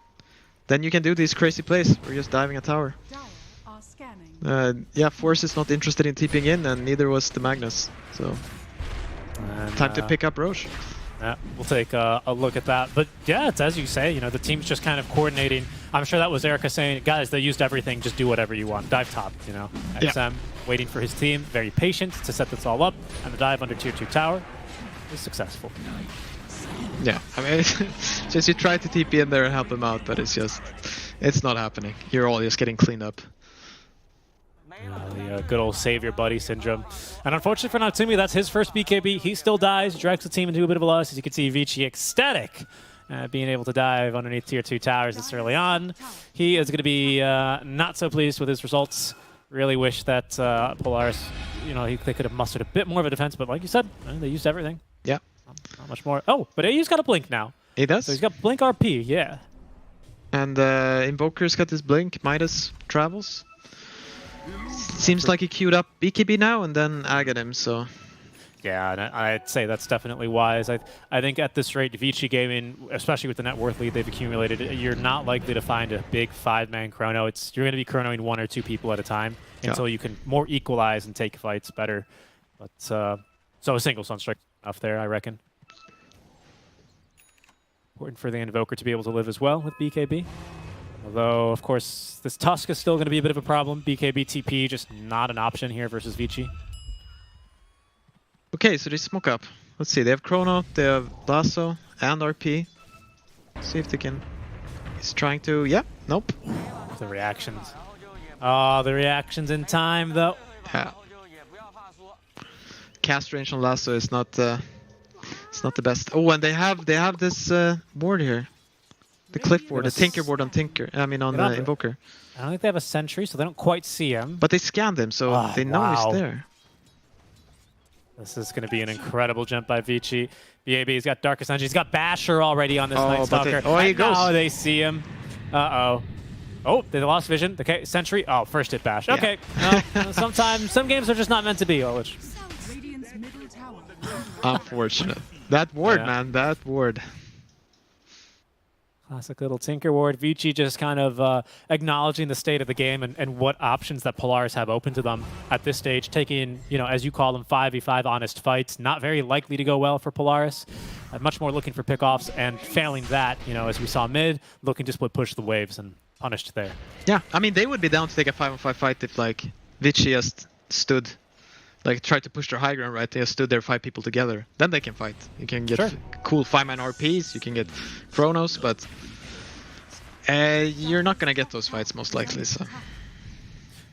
Then you can do these crazy plays. We're just diving a tower. Yeah, Force is not interested in TPing in, and neither was the Magnus. So, time to pick up Roche. Yeah, we'll take a look at that. But yeah, it's as you say, you know, the team's just kind of coordinating. I'm sure that was Erica saying, guys, they used everything, just do whatever you want. Dive top, you know. XM waiting for his team, very patient to set this all up, and the dive under tier 2 tower is successful. Yeah, I mean, just you try to TP in there and help him out, but it's not happening. You're all just getting cleaned up. The good old savior buddy syndrome. And unfortunately for Natsumi, that's his first BKB. He still dies, drags the team into a bit of a loss. As you can see, Vici ecstatic being able to dive underneath tier 2 towers this early on. He is going to be not so pleased with his results. Really wish that Polaris, you know, they could have mustered a bit more of a defense, but like you said, they used everything. Yeah. Not much more. Oh, but AU's got a blink now. He does? So he's got blink RP, yeah. And Invoker's got his blink, Midas travels. Seems like he queued up BKB now and then agate him, so... Yeah, and I'd say that's definitely wise. I think at this rate, Vici Gaming, especially with the net worth lead they've accumulated, you're not likely to find a big 5-man chrono. You're going to be chronoing 1 or 2 people at a time until you can more equalize and take fights better. But so a single Sunstrike enough there, I reckon. Important for the Invoker to be able to live as well with BKB. Although, of course, this Tusk is still going to be a bit of a problem. BKB TP just not an option here versus Vici. Okay, so they smoke up. Let's see, they have Chrono, they have Lasso, and RP. See if they can... He's trying to... Yeah, nope. The reactions. Oh, the reactions in time, though. Yeah. Cast range on Lasso is not... it's not the best. Oh, and they have this ward here. The cliff ward, the Tinker ward on Tinker. I mean on Invoker. I don't think they have a sentry, so they don't quite see him. But they scanned him, so they know he's there. This is going to be an incredible jump by Vici. BAB's got Dark Ascension. He's got Basher already on this Night Stalker. He goes. Now they see him. Uh-oh. Oh, they lost vision. Okay, sentry. Oh, first hit bash. Yeah. Okay. Sometimes, some games are just not meant to be, Olich. Unfortunate. That ward, man. That ward. Classic little Tinker ward. Vici just kind of acknowledging the state of the game and what options that Polaris have open to them at this stage. Taking, you know, as you call them, 5v5 honest fights. Not very likely to go well for Polaris. Much more looking for pickoffs, and failing that, you know, as we saw mid, looking to split push the waves and punished there. Yeah, I mean, they would be down to take a 5-on-5 fight if, like, Vici just stood, like, tried to push their high ground, right? They just stood there 5 people together. Then they can fight. You can get cool 5-man RPs, you can get Chronos, but you're not going to get those fights most likely, so...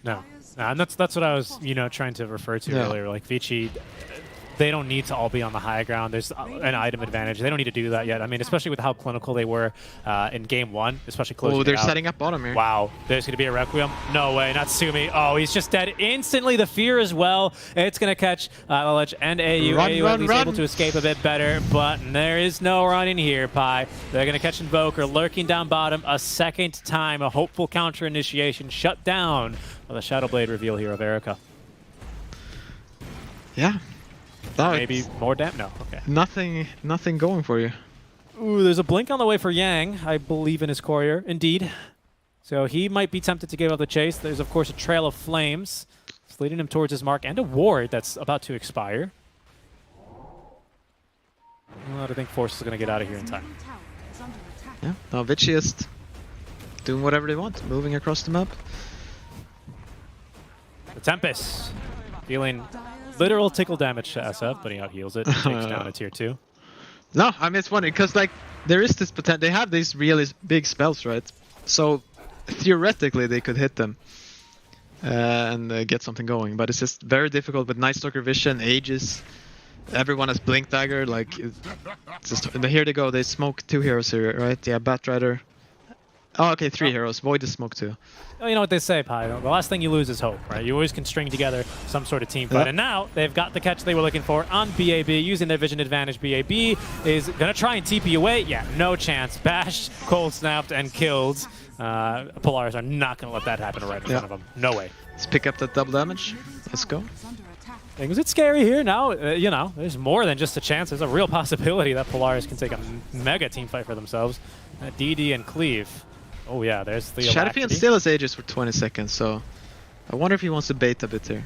No. And that's what I was, you know, trying to refer to earlier. Like, Vici, they don't need to all be on the high ground. There's an item advantage. They don't need to do that yet. I mean, especially with how clinical they were in game 1, especially closing. Oh, they're setting up bottom here. Wow, there's going to be a Requiem. No way, Natsumi. Oh, he's just dead instantly. The fear as well. It's going to catch Olich and AU. AU at least able to escape a bit better, but there is no running here, Pi. They're going to catch Invoker lurking down bottom a second time. A hopeful counter initiation shut down by the Shadow Blade reveal here of Erica. Yeah. No, Maybe it's more damage? No, okay. nothing going for you. Ooh, there's a blink on the way for Yang. I believe in his courier, indeed. So he might be tempted to give up the chase. There's, of course, a trail of flames. It's leading him towards his mark and a ward that's about to expire. Well, I don't think Force is going to get out of here in time. Yeah, now Vici is doing whatever they want, moving across the map. The Tempest dealing literal tickle damage to SF, but he out heals it. Takes down a tier 2. No, I mean, it's funny because like there is this potential. They have these really big spells, right? So theoretically they could hit them and get something going, but it's just very difficult with Night Stalker vision, Aegis. Everyone has Blink Dagger. Like, it's just, here they go. They smoke 2 heroes here, right? Yeah, Batrider. Oh, okay, 3 heroes. Void is smoke 2. Well, you know what they say, Pi. The last thing you lose is hope, right? You always can string together some sort of team fight. And now they've got the catch they were looking for on BAB, using their vision advantage. BAB is going to try and TP away. Yeah, no chance. Bashed, cold snapped, and killed. Polaris are not going to let that happen right in front of them. No way. Let's pick up that double damage. Let's go. Things get scary here now. You know, there's more than just a chance. There's a real possibility that Polaris can take a mega team fight for themselves. DD and Cleave. Oh yeah, there's the Shadowfiend still has Aegis for 20 seconds, so I wonder if he wants to bait a bit here.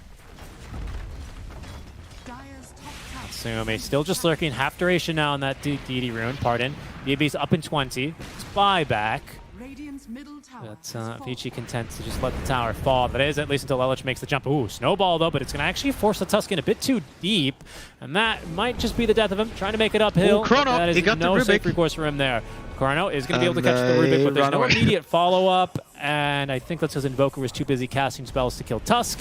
Sumi still just lurking, half duration now on that DD rune, pardon. BAB's up in 20. It's buyback. But Vici content to just let the tower fall. That is, at least until Elich makes the jump. Ooh, snowball though, but it's going to actually force the Tuscan a bit too deep. And that might just be the death of him, trying to make it uphill. Ooh, Chrono, that is he got no the Rubik. safe recourse for him there. Chrono is going to be able to catch the Rubik, but there's no immediate follow-up. And I think that's because Invoker was too busy casting spells to kill Tusk.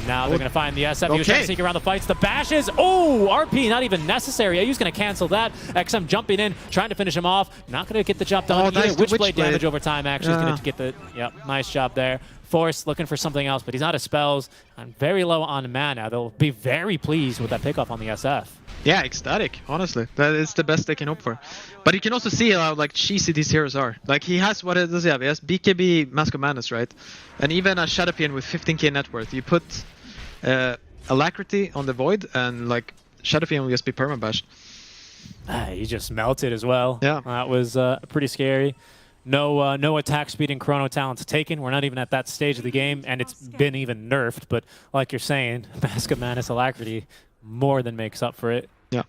Now they're going to find the SF. He was trying to sneak around the fights. The bashes. Oh, RP not even necessary. AU's going to cancel that. XM jumping in, trying to finish him off. Not going to get the job done either. Nice Witchblade damage over time actually is going to get the... Yep, nice job there. Force looking for something else, but he's out of spells. I'm very low on mana. They'll be very pleased with that pickoff on the SF. Yeah, ecstatic, honestly. That is the best they can hope for. But you can also see how like cheesy these heroes are. Like he has, what does he have? He has BKB, Mask of Madness, right? And even a Shadowfiend with 15k net worth. You put Alacrity on the Void and like Shadowfiend will just be permabashed. He just melted as well. Yeah. That was pretty scary. No attack speed and chrono talents taken. We're not even at that stage of the game, and it's been even nerfed. But like you're saying, Mask of Madness Alacrity more than makes up for it. Yeah.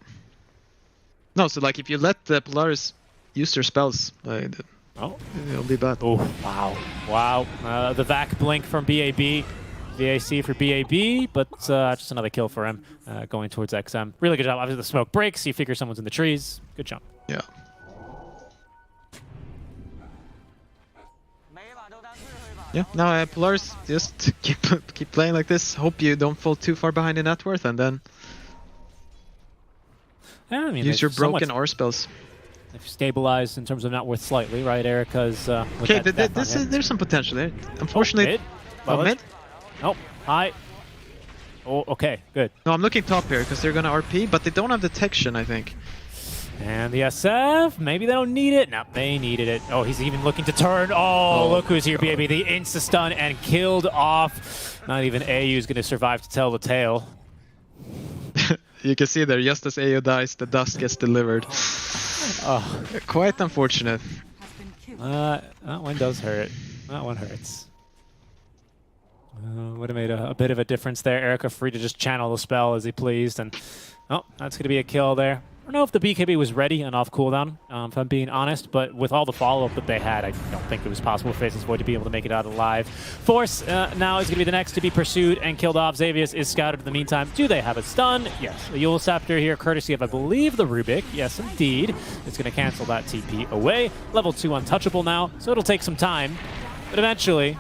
No, so like if you let the Polaris use their spells, it'll be bad. Oh, wow. Wow. The VAC blink from BAB. VAC for BAB, but just another kill for him going towards XM. Really good job. Obviously the smoke breaks. You figure someone's in the trees. Good jump. Yeah. Yeah, now Polaris, just keep playing like this. Hope you don't fall too far behind in net worth, and then I mean, use your broken R spells. They've stabilized in terms of net worth slightly, right? Erica's. Okay, there's some potential there. Unfortunately, mid. Nope. High. Oh, okay, good. No, I'm looking top here because they're gonna RP, but they don't have detection, I think. And the SF, maybe they don't need it. No, they needed it. Oh, he's even looking to turn. Oh, look who's here, BAB. The insta-stun and killed off. Not even AU is going to survive to tell the tale. You can see there, just as AU dies, the dust gets delivered. Oh, quite unfortunate. That one does hurt. That one hurts. Would have made a bit of a difference there. Erica free to just channel the spell as he pleased. And, oh, that's going to be a kill there. I don't know if the BKB was ready and off cooldown, if I'm being honest, but with all the follow-up that they had, I don't think it was possible for Faceless Void to be able to make it out alive. Force now is going to be the next to be pursued and killed off. Xavius is scouted in the meantime. Do they have a stun? Yes. The Yule Scepter here, courtesy of, I believe, the Rubik. Yes, indeed. It's going to cancel that TP away. Level 2 untouchable now, so it'll take some time. But eventually,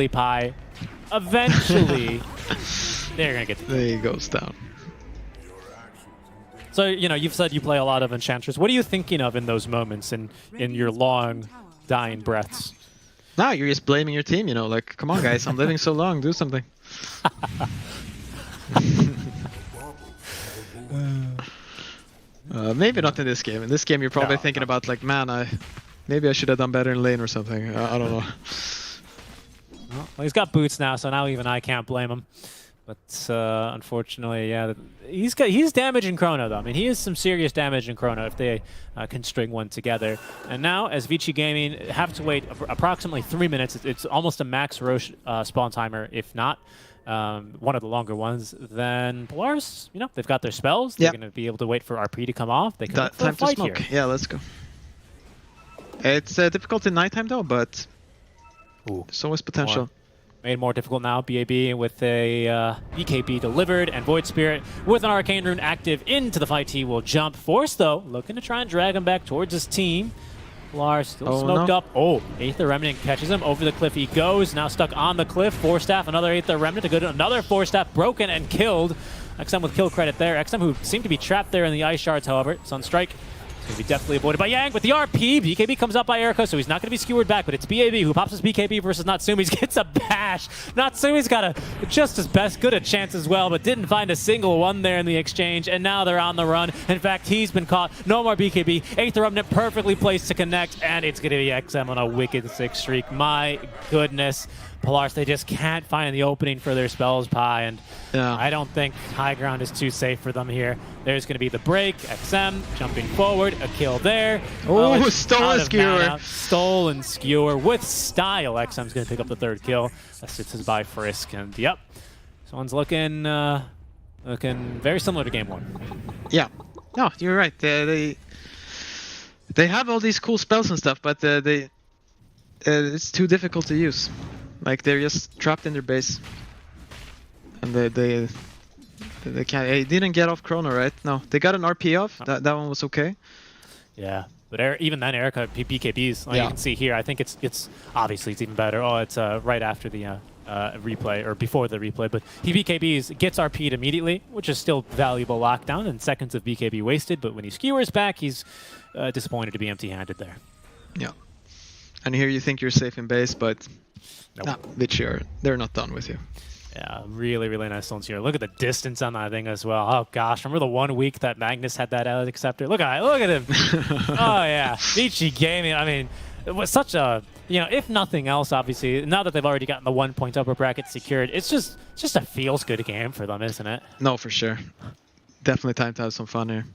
Pi, eventually, they're going to get the kill. There he goes down. So, you know, you've said you play a lot of Enchantress. What are you thinking of in those moments in your long, dying breaths? No, you're just blaming your team, you know, like, come on, guys, I'm living so long, do something. Maybe not in this game. In this game, you're probably thinking about, like, man, maybe I should have done better in lane or something. I don't know. Well, he's got boots now, so now even I can't blame him. But unfortunately, yeah, he's damaging Chrono though. I mean, he is some serious damage in Chrono if they can string one together. And now, as Vici Gaming have to wait approximately 3 minutes, it's almost a max Roche spawn timer, if not one of the longer ones. Then Polaris, you know, they've got their spells. They're going to be able to wait for RP to come off. They can look for a fight here. Yeah, let's go. It's difficult in nighttime though, but there's always potential. Made more difficult now. BAB with a BKB delivered, and Void Spirit with an Arcane Rune active into the fight. He will jump. Force, though, looking to try and drag him back towards his team. Lars still smoked up. Oh, Aether Remnant catches him. Over the cliff he goes. Now stuck on the cliff. Force Staff, another Aether Remnant to go to another Force Staff. Broken and killed. XM with kill credit there. XM who seemed to be trapped there in the Ice Shards, however. Sunstrike going to be definitely avoided by Yang with the RP. BKB comes up by Erica, so he's not going to be skewered back, but it's BAB who pops his BKB versus Natsumi's. Gets a bash. Natsumi's got a just as good a chance as well, but didn't find a single one there in the exchange, and now they're on the run. In fact, he's been caught. No more BKB. Aether Remnant perfectly placed to connect, and it's going to be XM on a wicked 6 streak. My goodness. Polaris, they just can't find the opening for their spells, Pi, and I don't think high ground is too safe for them here. There's going to be the break, XM jumping forward, a kill there. Oh, stolen skewer. Stolen skewer with style. XM's going to pick up the 3rd kill. That's just by Frisk, and yep, this one's looking very similar to game 1. Yeah, no, you're right. They have all these cool spells and stuff, but it's too difficult to use. Like, they're just trapped in their base, and they can't. They didn't get off Chrono, right? No, they got an RP off. That one was okay. Yeah, but even then, Erica BKBs. Like you can see here, I think it's obviously it's even better. Oh, it's right after the replay or before the replay, but he BKBs, gets RP'd immediately, which is still valuable lockdown and seconds of BKB wasted. But when he skewers back, he's disappointed to be empty-handed there. Yeah, and here you think you're safe in base, but. Nope. Nah, Vici, they're not done with you. Yeah, really, really nice stones here. Look at the distance on that thing as well. Oh gosh, remember the 1 week that Magnus had that Alex Scepter? Look at him. Oh yeah, Vici Gaming. I mean, it was such a, you know, if nothing else, obviously, now that they've already gotten the 1 point upper bracket secured, it's just a feels good game for them, isn't it? No, for sure. Definitely time to have some fun here.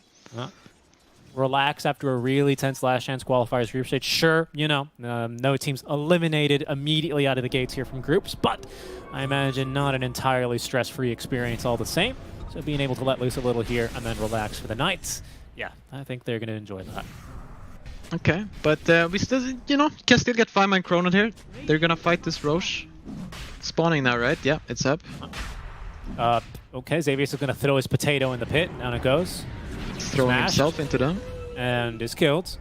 Relax after a really tense last chance qualifiers group stage. Sure, you know, no teams eliminated immediately out of the gates here from groups, but I imagine not an entirely stress-free experience all the same. So being able to let loose a little here and then relax for the night, yeah, I think they're going to enjoy that. Okay, but we still, you know, can still get 5-man Chrono here. They're going to fight this Roche. Spawning now, right? Yeah, it's up. Okay, Xavius is going to throw his potato in the pit. Down it goes. Throwing himself into them. And is killed.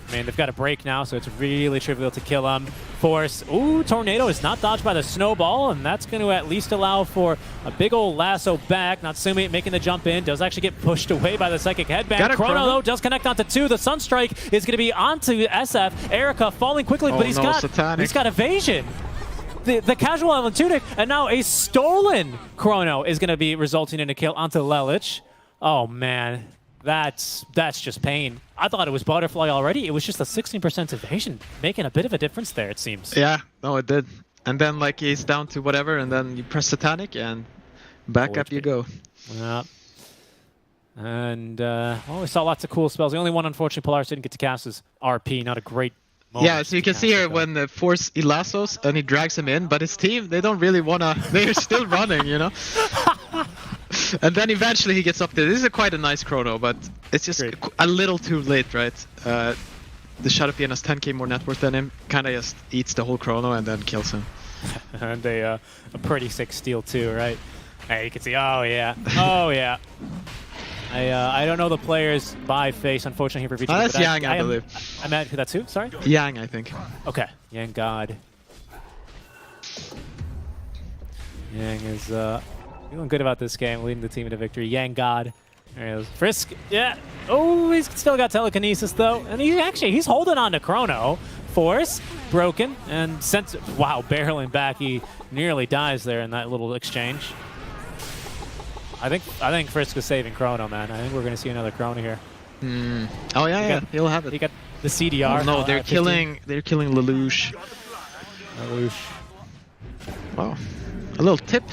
I mean, they've got a break now, so it's really trivial to kill him. Force. Ooh, Tornado is not dodged by the snowball, and that's going to at least allow for a big old lasso back. Natsumi making the jump in. Does actually get pushed away by the Psychic Headband. Chrono, though, does connect onto 2. The Sunstrike is going to be onto SF. Erica falling quickly, but he's got evasion. The casual Evan Tunic, and now a stolen Chrono is going to be resulting in a kill onto Lelich. Oh, man. That's just pain. I thought it was Butterfly already. It was just a 16% evasion, making a bit of a difference there, it seems. Yeah, no, it did. And then, like, he's down to whatever, and then you press Satanic, and back up you go. Yeah. And, well, we saw lots of cool spells. The only one, unfortunately, Polaris didn't get to cast is RP. Not a great moment. Yeah, so you can see here when the Force he lassos, and he drags him in, but his team, they don't really want to... They're still running, you know? And then eventually he gets up there. This is quite a nice Chrono, but it's just a little too late, right? The Shadow Pian has 10k more net worth than him, kind of just eats the whole Chrono and then kills him. And a pretty sick steal too, right? Hey, you can see, oh yeah, oh yeah. I don't know the players by face, unfortunately, here for Vici. That's Yang, I believe. I'm at, that's who, sorry? Yang, I think. Okay, Yang God. Yang is feeling good about this game, leading the team into victory. Yang God. There he is. Frisk, yeah. Oh, he's still got telekinesis though, and he's holding on to Chrono. Force broken and sent. Wow, barreling back. He nearly dies there in that little exchange. I think Frisk is saving Chrono, man. I think we're gonna see another Chrono here. Oh yeah, he'll have it. He got the CDR. Oh, no, they're killing Lelouch. Lelouch. Wow. A little tip.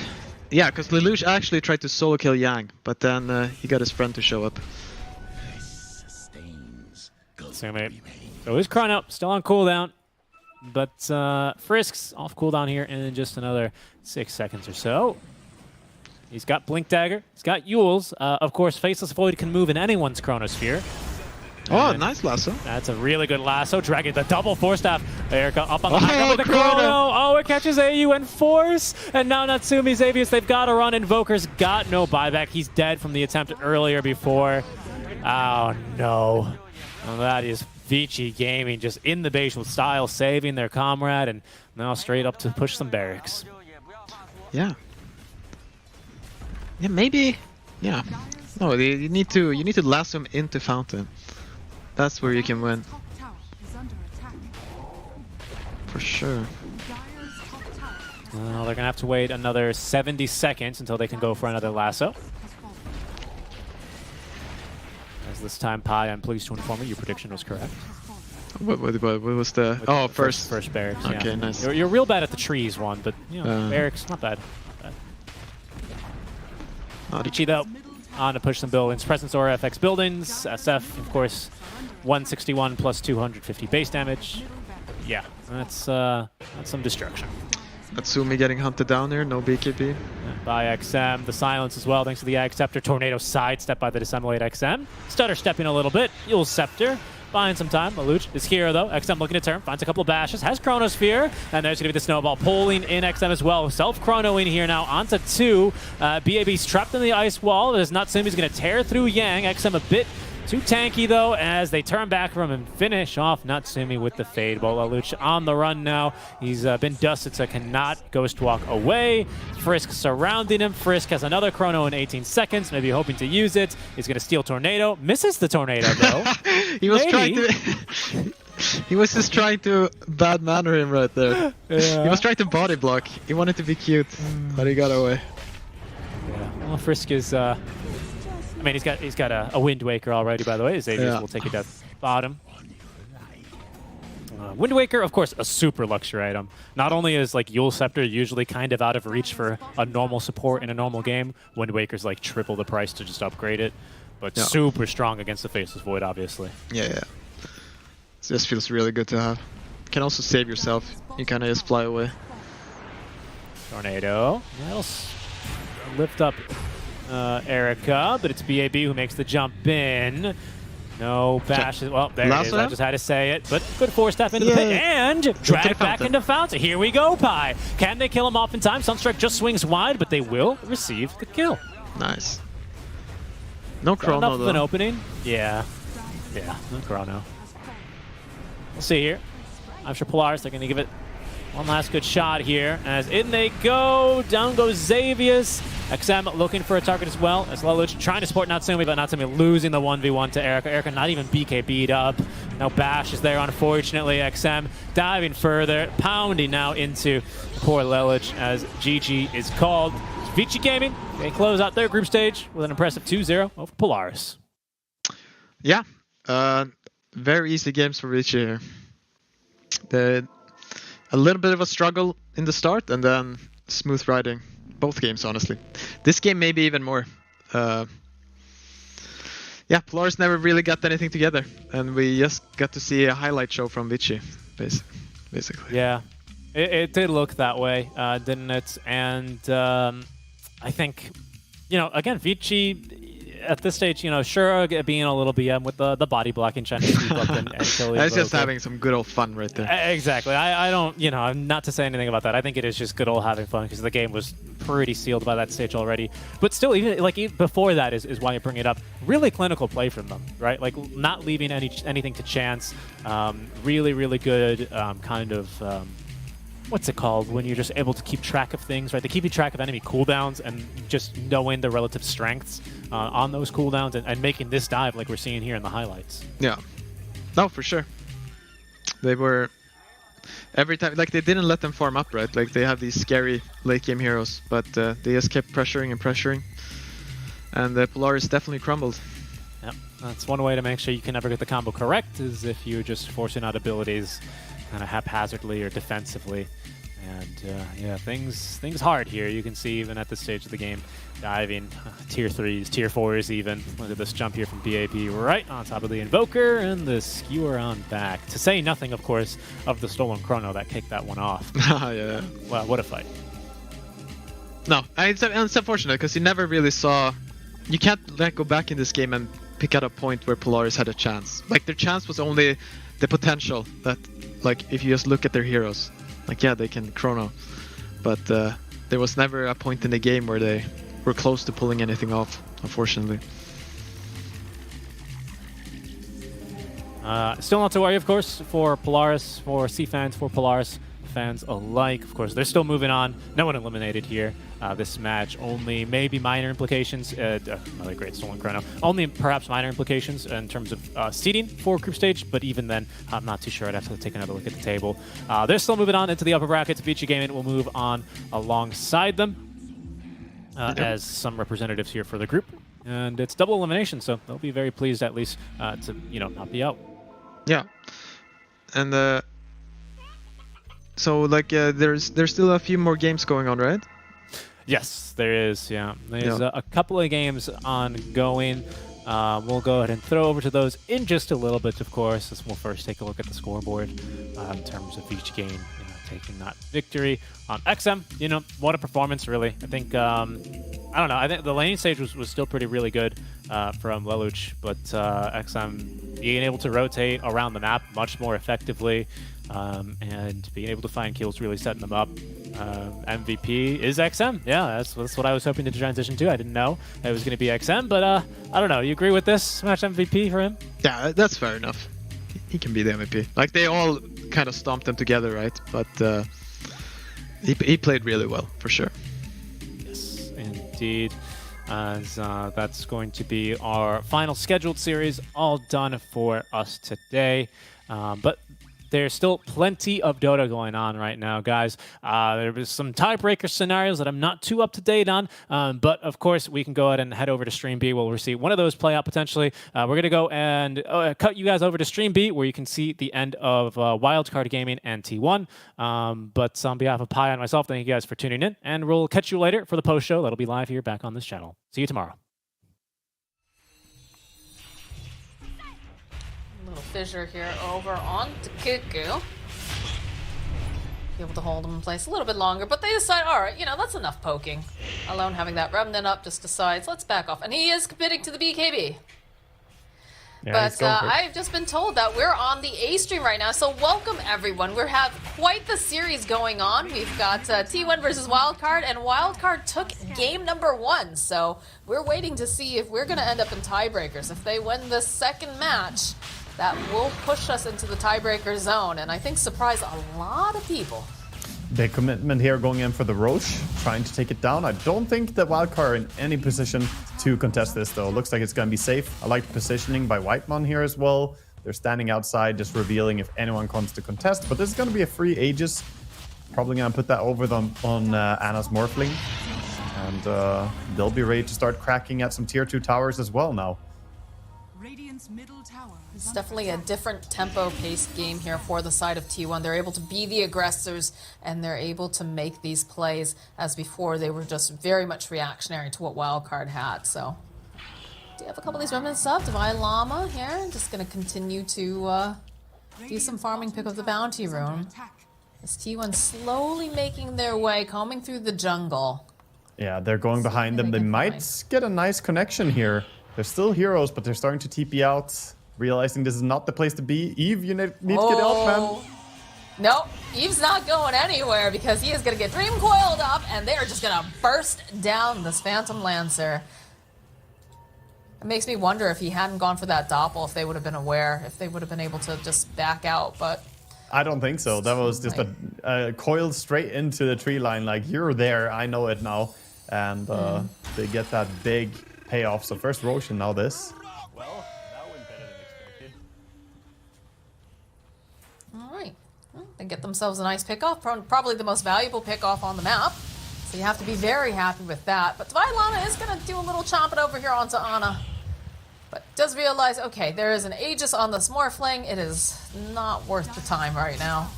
Yeah, because Lelouch actually tried to solo kill Yang, but then he got his friend to show up. So his Chrono still on cooldown, but Frisk's off cooldown here in just another 6 seconds or so. He's got Blink Dagger, he's got Yules. Of course, Faceless Void can move in anyone's Chronosphere. Oh, nice lasso. That's a really good lasso. Dragging the double Force Staff. Erica up on the back with the Chrono. Oh, it catches AU and Force. And now Natsumi, Xavius, they've got to run. Invoker's got no buyback. He's dead from the attempt earlier before. Oh, no. Well, that is Vici Gaming just in the base with style, saving their comrade, and now straight up to push some barracks. Yeah. Yeah, maybe. Yeah. No, you need to lasso him into Fountain. That's where you can win. For sure. Well, they're going to have to wait another 70 seconds until they can go for another lasso. As this time, Pi, I'm pleased to inform you, your prediction was correct. What was the... Oh, first barracks, okay, yeah. nice. You're real bad at the trees one, but you know, barracks, not bad. Vici, though, on to push some buildings. Presence or FX buildings. SF, of course, 161 plus 250 base damage. Yeah, that's some destruction. Natsumi getting hunted down here, no BKB. By XM, the silence as well, thanks to the Ag Scepter. Tornado sidestep by the Dissemblate XM. Stutter stepping a little bit. Yule's Scepter, buying some time. Lelouch is here though. XM looking to turn, finds a couple of bashes, has Chronosphere, and there's going to be the Snowball pulling in XM as well. Self-chronoing here now, onto 2. BAB's trapped in the ice wall. There's Natsumi's going to tear through Yang. XM a bit too tanky though, as they turn back from him and finish off Natsumi with the fade. Lelouch on the run now. He's been dusted, so cannot Ghost Walk away. Frisk surrounding him. Frisk has another Chrono in 18 seconds, maybe hoping to use it. He's going to steal Tornado. Misses the Tornado though. He was trying to... He was just trying to bad manner him right there. Yeah. He was trying to body block. He wanted to be cute, but he got away. Yeah. Well, Frisk is... I mean, he's got a Wind Waker already, by the way. Xavius will take it at bottom. Wind Waker, of course, a super luxury item. Not only is like Yule's Scepter usually kind of out of reach for a normal support in a normal game, Wind Waker's like triple the price to just upgrade it, but super strong against the Faceless Void, obviously. Yeah. It just feels really good to have. You can also save yourself. You kind of just fly away. Tornado. That'll lift up Erica, but it's BAB who makes the jump in. No bashes. Well, there it is. I just had to say it. But good Force Staff into the pit and drag back into Fountain. Here we go, Pi. Can they kill him off in time? Sunstrike just swings wide, but they will receive the kill. Nice. No Chrono, enough though. Of an opening. Yeah, no Chrono. We'll see here. I'm sure Polaris, they're going to give it one last good shot here. As in they go. Down goes Xavius. XM looking for a target as well. As Lelouch trying to support Natsumi, but Natsumi losing the 1v1 to Erica. Erica not even BKB'd up. No bash is there, unfortunately. XM diving further, pounding now into poor Lelouch as GG is called. Vici Gaming, they close out their group stage with an impressive 2-0 over Polaris. Yeah, very easy games for Vici here. A little bit of a struggle in the start, and then smooth riding. Both games, honestly. This game maybe even more. Yeah, Polaris never really got anything together, and we just got to see a highlight show from Vici, basically. Yeah, it did look that way, didn't it? And I think, you know, again, Vici at this stage, you know, sure, being a little BM with the body blocking, trying to sweep up and kill you. That's just having some good old fun right there. Exactly. I don't, you know, not to say anything about that. I think it is just good old having fun because the game was pretty sealed by that stage already. But still, even before that is why I bring it up. Really clinical play from them, right? Like not leaving anything to chance. Really, really good kind of. What's it called when you're just able to keep track of things, right? They keep track of enemy cooldowns and just knowing the relative strengths on those cooldowns and making this dive like we're seeing here in the highlights. Yeah. No, for sure. They were... Every time... Like, they didn't let them farm up, right? Like, they have these scary late-game heroes, but they just kept pressuring and pressuring. And Polaris definitely crumbled. Yep. That's one way to make sure you can never get the combo correct, is if you're just forcing out abilities kind of haphazardly or defensively. And yeah, things hard here. You can see even at this stage of the game, diving tier 3s, tier 4s even. Look at this jump here from BAP right on top of the Invoker and the skewer on back. To say nothing, of course, of the stolen chrono that kicked that one off. Yeah. Well, what a fight. No, it's unfortunate because you never really saw. You can't go back in this game and pick out a point where Polaris had a chance. Like their chance was only the potential that, like, if you just look at their heroes, like yeah, they can chrono, but there was never a point in the game where they were close to pulling anything off, unfortunately. Still not to worry, of course, for Polaris, for C fans, for Polaris fans alike. Of course, they're still moving on. No one eliminated here. This match only maybe minor implications. Another great stolen chrono. Only perhaps minor implications in terms of seeding for group stage, but even then, I'm not too sure. I'd have to take another look at the table. They're still moving on into the upper brackets. Vici Gaming will move on alongside them as some representatives here for the group. And it's double elimination, so they'll be very pleased at least to not be out. Yeah, and so like there's still a few more games going on, right? Yes, there is. Yeah, there's a couple of games ongoing. We'll go ahead and throw over to those in just a little bit, of course, as we'll first take a look at the scoreboard in terms of each game taking that victory on XM. What a performance, really. I think I don't know. I think the laning stage was still really good from Lelouch, but XM being able to rotate around the map much more effectively and being able to find kills, really setting them up. MVP is XM. Yeah, that's what I was hoping to transition to. I didn't know it was going to be XM, but I don't know. You agree with this match MVP for him? Yeah, that's fair enough. He can be the MVP. Like they all kind of stomped them together, right? But he played really well for sure. Yes, indeed. As that's going to be our final scheduled series, all done for us today. But there's still plenty of Dota going on right now, guys. There was some tiebreaker scenarios that I'm not too up to date on, but of course we can go ahead and head over to Stream B. We'll see one of those play out potentially. We're going to go and cut you guys over to Stream B, where you can see the end of Wildcard Gaming and T1. But on behalf of Pi and myself, thank you guys for tuning in, and we'll catch you later for the post show that'll be live here back on this channel. See you tomorrow. Fissure here over on to Cuckoo. Be able to hold him in place a little bit longer, but they decide, all right, that's enough poking. Alone having that remnant up just decides, let's back off. And he is committing to the BKB. Yeah, but I've just been told that we're on the A stream right now, so welcome everyone. We have quite the series going on. We've got T1 versus Wildcard, and Wildcard took game number 1, so we're waiting to see if we're going to end up in tiebreakers. If they win the second match, that will push us into the tiebreaker zone, and I think surprise a lot of people. Big commitment here going in for the Roche, trying to take it down. I don't think that Wildcard are in any position to contest this, though. Looks like it's going to be safe. I like the positioning by Whitemon here as well. They're standing outside, just revealing if anyone comes to contest. But this is going to be a free Aegis. Probably going to put that over them on Anna's Morphling. And they'll be ready to start cracking at some tier 2 towers as well now. Middle tower. It's definitely a different tempo-paced game here for the side of T1. They're able to be the aggressors, and they're able to make these plays, as before they were just very much reactionary to what Wildcard had. So, do you have a couple of these remnants up? Divine Llama here, just going to continue to do some farming, pick up the bounty rune. As T1 slowly making their way, combing through the jungle. Yeah, they're going behind them. They might get a nice connection here. They're still heroes, but they're starting to TP out, realizing this is not the place to be. Eve, you need to get off, man. Nope, Eve's not going anywhere because he is going to get Dream coiled up, and they're just going to burst down this Phantom Lancer. It makes me wonder if he hadn't gone for that doppel, if they would have been aware, if they would have been able to just back out, but... I don't think so. That was just a coil straight into the tree line, like, you're there, I know it now. And they get that big... payoff. So first Roche and now this. Well, that went better than expected. Alright. Well, they get themselves a nice pickoff. Probably the most valuable pickoff on the map. So you have to be very happy with that. But Divine Llama is going to do a little chomping over here onto Ana. But does realize, okay, there is an Aegis on this Morphling. It is not worth the time right now.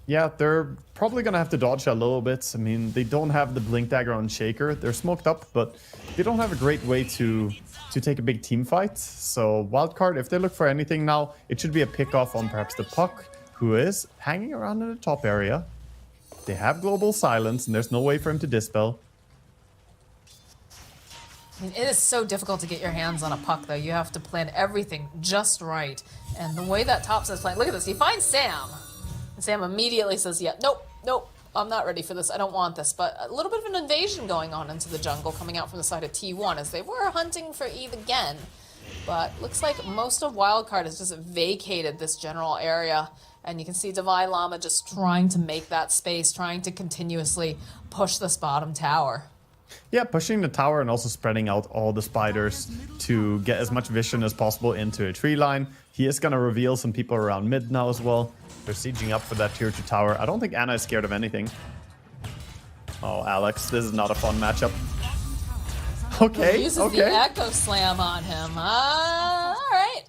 Yeah, they're probably going to have to dodge a little bit. I mean, they don't have the Blink Dagger on Shaker. They're smoked up, but they don't have a great way to take a big team fight. So Wildcard, if they look for anything now, it should be a pick-off on perhaps the Puck, who is hanging around in the top area. They have Global Silence, and there's no way for him to dispel. I mean, it is so difficult to get your hands on a puck, though. You have to plan everything just right. And the way that Thompson is playing, look at this. He finds Sam. And Sam immediately says, yeah, nope, I'm not ready for this. I don't want this. But a little bit of an invasion going on into the jungle coming out from the side of T1 as they were hunting for Eve again. But looks like most of Wildcard has just vacated this general area. And you can see Divine Llama just trying to make that space, trying to continuously push this bottom tower. Yeah, pushing the tower and also spreading out all the spiders to get as much vision as possible into a tree line. He is going to reveal some people around mid now as well. They're sieging up for that tier 2 tower. I don't think Anna is scared of anything. Oh, Alex, this is not a fun matchup. Okay, He uses okay. the Echo Slam on him. All right.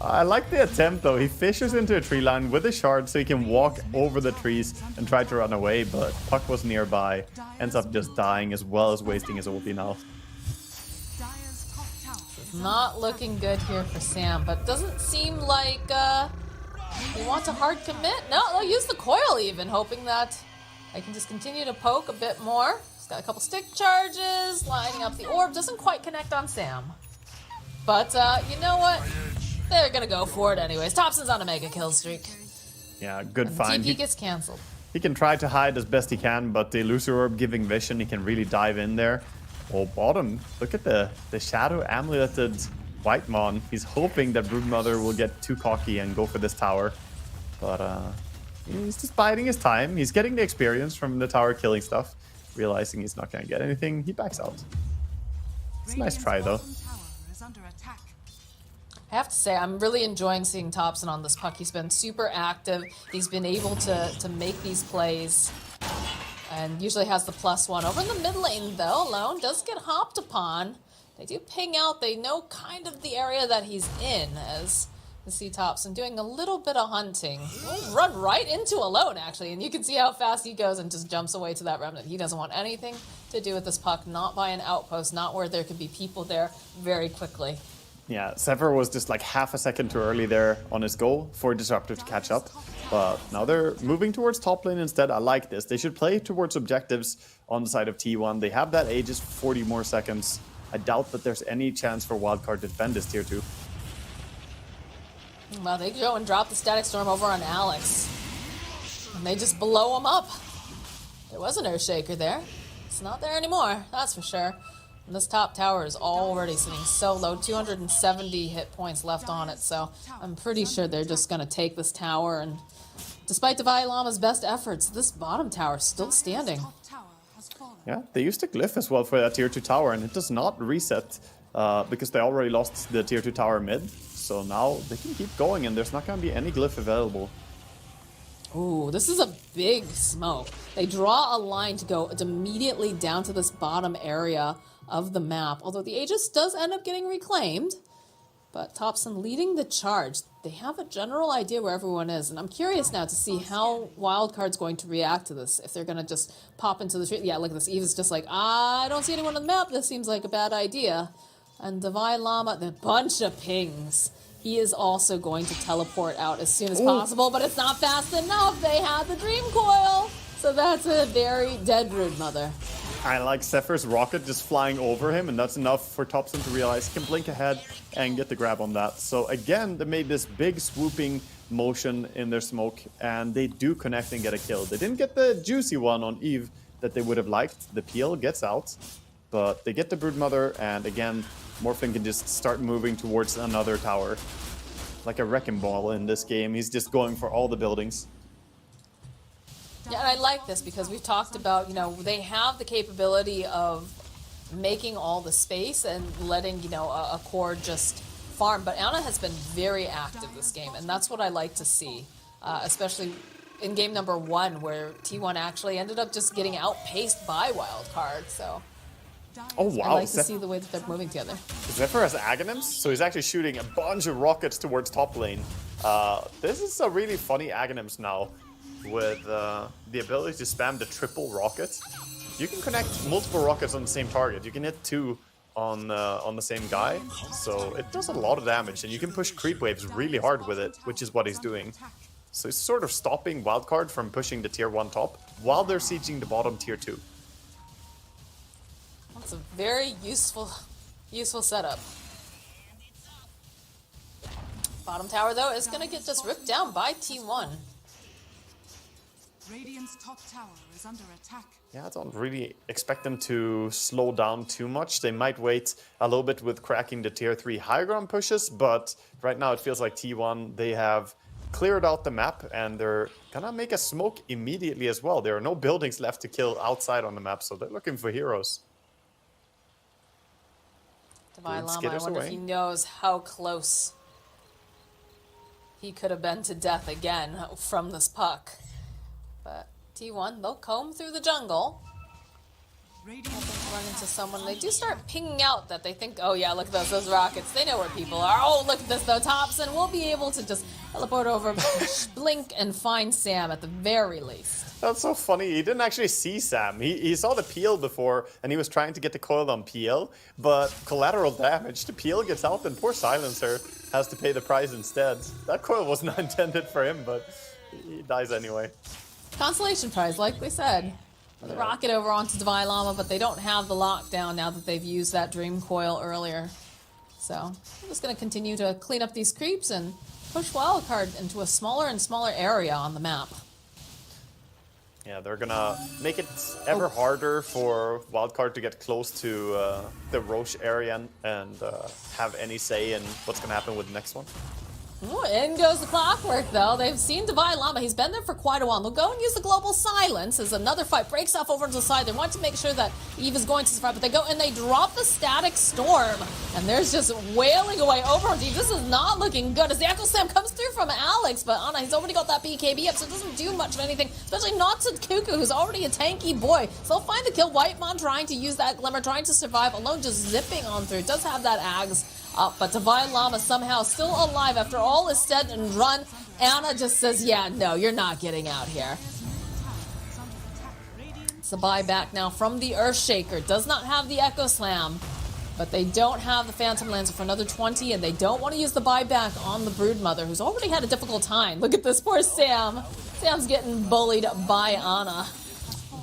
I like the attempt, though. He fishes into a tree line with a shard so he can walk over the trees and try to run away, but Puck was nearby. Ends up just dying as well as wasting his ulti now. Not looking good here for Sam, but doesn't seem like he wants a hard commit. No, they'll use the coil even, hoping that I can just continue to poke a bit more. He's got a couple stick charges, lining up the orb. Doesn't quite connect on Sam. But you know what? They're gonna go for it anyways. Thompson's on a mega kill streak. Yeah, good And find. TP gets cancelled. He can try to hide as best he can, but the Illusory Orb giving vision, he can really dive in there. Oh, bottom. Look at the Shadow Amuleted Whitemon. He's hoping that Broodmother will get too cocky and go for this tower. But he's just biding his time. He's getting the experience from the tower killing stuff. Realizing he's not going to get anything, he backs out. It's a nice try, though. I have to say, I'm really enjoying seeing Thompson on this puck. He's been super active. He's been able to make these plays. And usually has the +1. Over in the mid lane, though, Lone does get hopped upon. They do ping out. They know kind of the area that he's in, as you see Thompson doing a little bit of hunting. He'll run right into Alone, actually. And you can see how fast he goes and just jumps away to that remnant. He doesn't want anything to do with this puck. Not by an outpost, not where there could be people there very quickly. Yeah, Sever was just like half a second too early there on his goal for Disruptor to catch up. But now they're moving towards top lane instead. I like this. They should play towards objectives on the side of T1. They have that Aegis for 40 more seconds. I doubt that there's any chance for Wildcard to defend this tier 2. Well, they go and drop the Static Storm over on Alex. And they just blow him up. There was an Earthshaker there. It's not there anymore, that's for sure. And this top tower is already sitting so low, 270 hit points left on it, so I'm pretty sure they're just going to take this tower, and despite Divine Llama's best efforts, this bottom tower is still standing. Yeah, they used a glyph as well for that tier 2 tower, and it does not reset because they already lost the tier 2 tower mid. So now they can keep going, and there's not going to be any glyph available. Ooh, this is a big smoke. They draw a line to go immediately down to this bottom area of the map, although the Aegis does end up getting reclaimed. But Thompson leading the charge. They have a general idea where everyone is, and I'm curious now to see how Wildcard's going to react to this. If they're going to just pop into the street. Yeah, look at this. Eve is just like, I don't see anyone on the map. This seems like a bad idea. And Divine Llama, the bunch of pings. He is also going to teleport out as soon as possible, but it's not fast enough. They have the Dream Coil. So that's a very dead Broodmother. I like Zephyr's rocket just flying over him, and that's enough for Thompson to realize he can blink ahead and get the grab on that. So again, they made this big swooping motion in their smoke, and they do connect and get a kill. They didn't get the juicy one on Eve that they would have liked. The peel gets out, but they get the Broodmother, and again, Morphin can just start moving towards another tower. Like a wrecking ball in this game. He's just going for all the buildings. Yeah, and I like this because we've talked about, they have the capability of making all the space and letting, a core just farm. But Anna has been very active this game, and that's what I like to see, especially in game number 1, where T1 actually ended up just getting outpaced by Wildcard. So Oh wow! I like to see the way that they're moving together. Zephyr has Aghanims, so he's actually shooting a bunch of rockets towards top lane. This is a really funny Aghanims now. with the ability to spam the triple rocket. You can connect multiple rockets on the same target. You can hit 2 on the same guy, so it does a lot of damage, and you can push creep waves really hard with it, which is what he's doing. So he's sort of stopping Wildcard from pushing the tier 1 top while they're sieging the bottom tier 2. That's a very useful setup. Bottom tower, though, is going to get just ripped down by T1. Radiant's top tower is under attack. Yeah, I don't really expect them to slow down too much. They might wait a little bit with cracking the tier 3 high ground pushes, but right now it feels like T1, they have cleared out the map, and they're gonna make a smoke immediately as well. There are no buildings left to kill outside on the map, so they're looking for heroes. Divine Llama, I wonder if he knows how close he could have been to death again from this puck. But T1, they'll comb through the jungle. Hoping to run into someone. They do start pinging out that they think, oh yeah, look at those rockets. They know where people are. Oh, look at this though, Thompson will be able to just teleport over, blink, and find Sam at the very least. That's so funny. He didn't actually see Sam. He saw the peel before, and he was trying to get the coil on peel, but collateral damage. The peel gets out, and poor Silencer has to pay the price instead. That coil was not intended for him, but he dies anyway. Consolation prize, like we said. The rocket over onto Divine Llama, but they don't have the lockdown now that they've used that Dream Coil earlier. So I'm just going to continue to clean up these creeps and push Wildcard into a smaller and smaller area on the map. Yeah, they're going to make it ever harder for Wildcard to get close to the Roche area and have any say in what's going to happen with the next one. Ooh, in goes the clockwork, though. They've seen Divine Llama. He's been there for quite a while. They'll go and use the global silence as another fight breaks off over to the side. They want to make sure that Eve is going to survive, but they go and they drop the static storm. And there's just wailing away over on Eve. This is not looking good as the Echo Slam comes through from Alex, but Anna, he's already got that BKB up, so it doesn't do much of anything, especially not to Cuckoo, who's already a tanky boy. So they'll find the kill. Whitemon trying to use that Glimmer, trying to survive alone, just zipping on through. Does have that Ags up, but Divine Llama somehow still alive after all is said and run. Anna just says, yeah, no, you're not getting out here. It's a buyback now from the Earthshaker. Does not have the Echo Slam, but they don't have the Phantom Lancer for another 20, and they don't want to use the buyback on the Broodmother, who's already had a difficult time. Look at this poor Sam. Sam's getting bullied by Anna.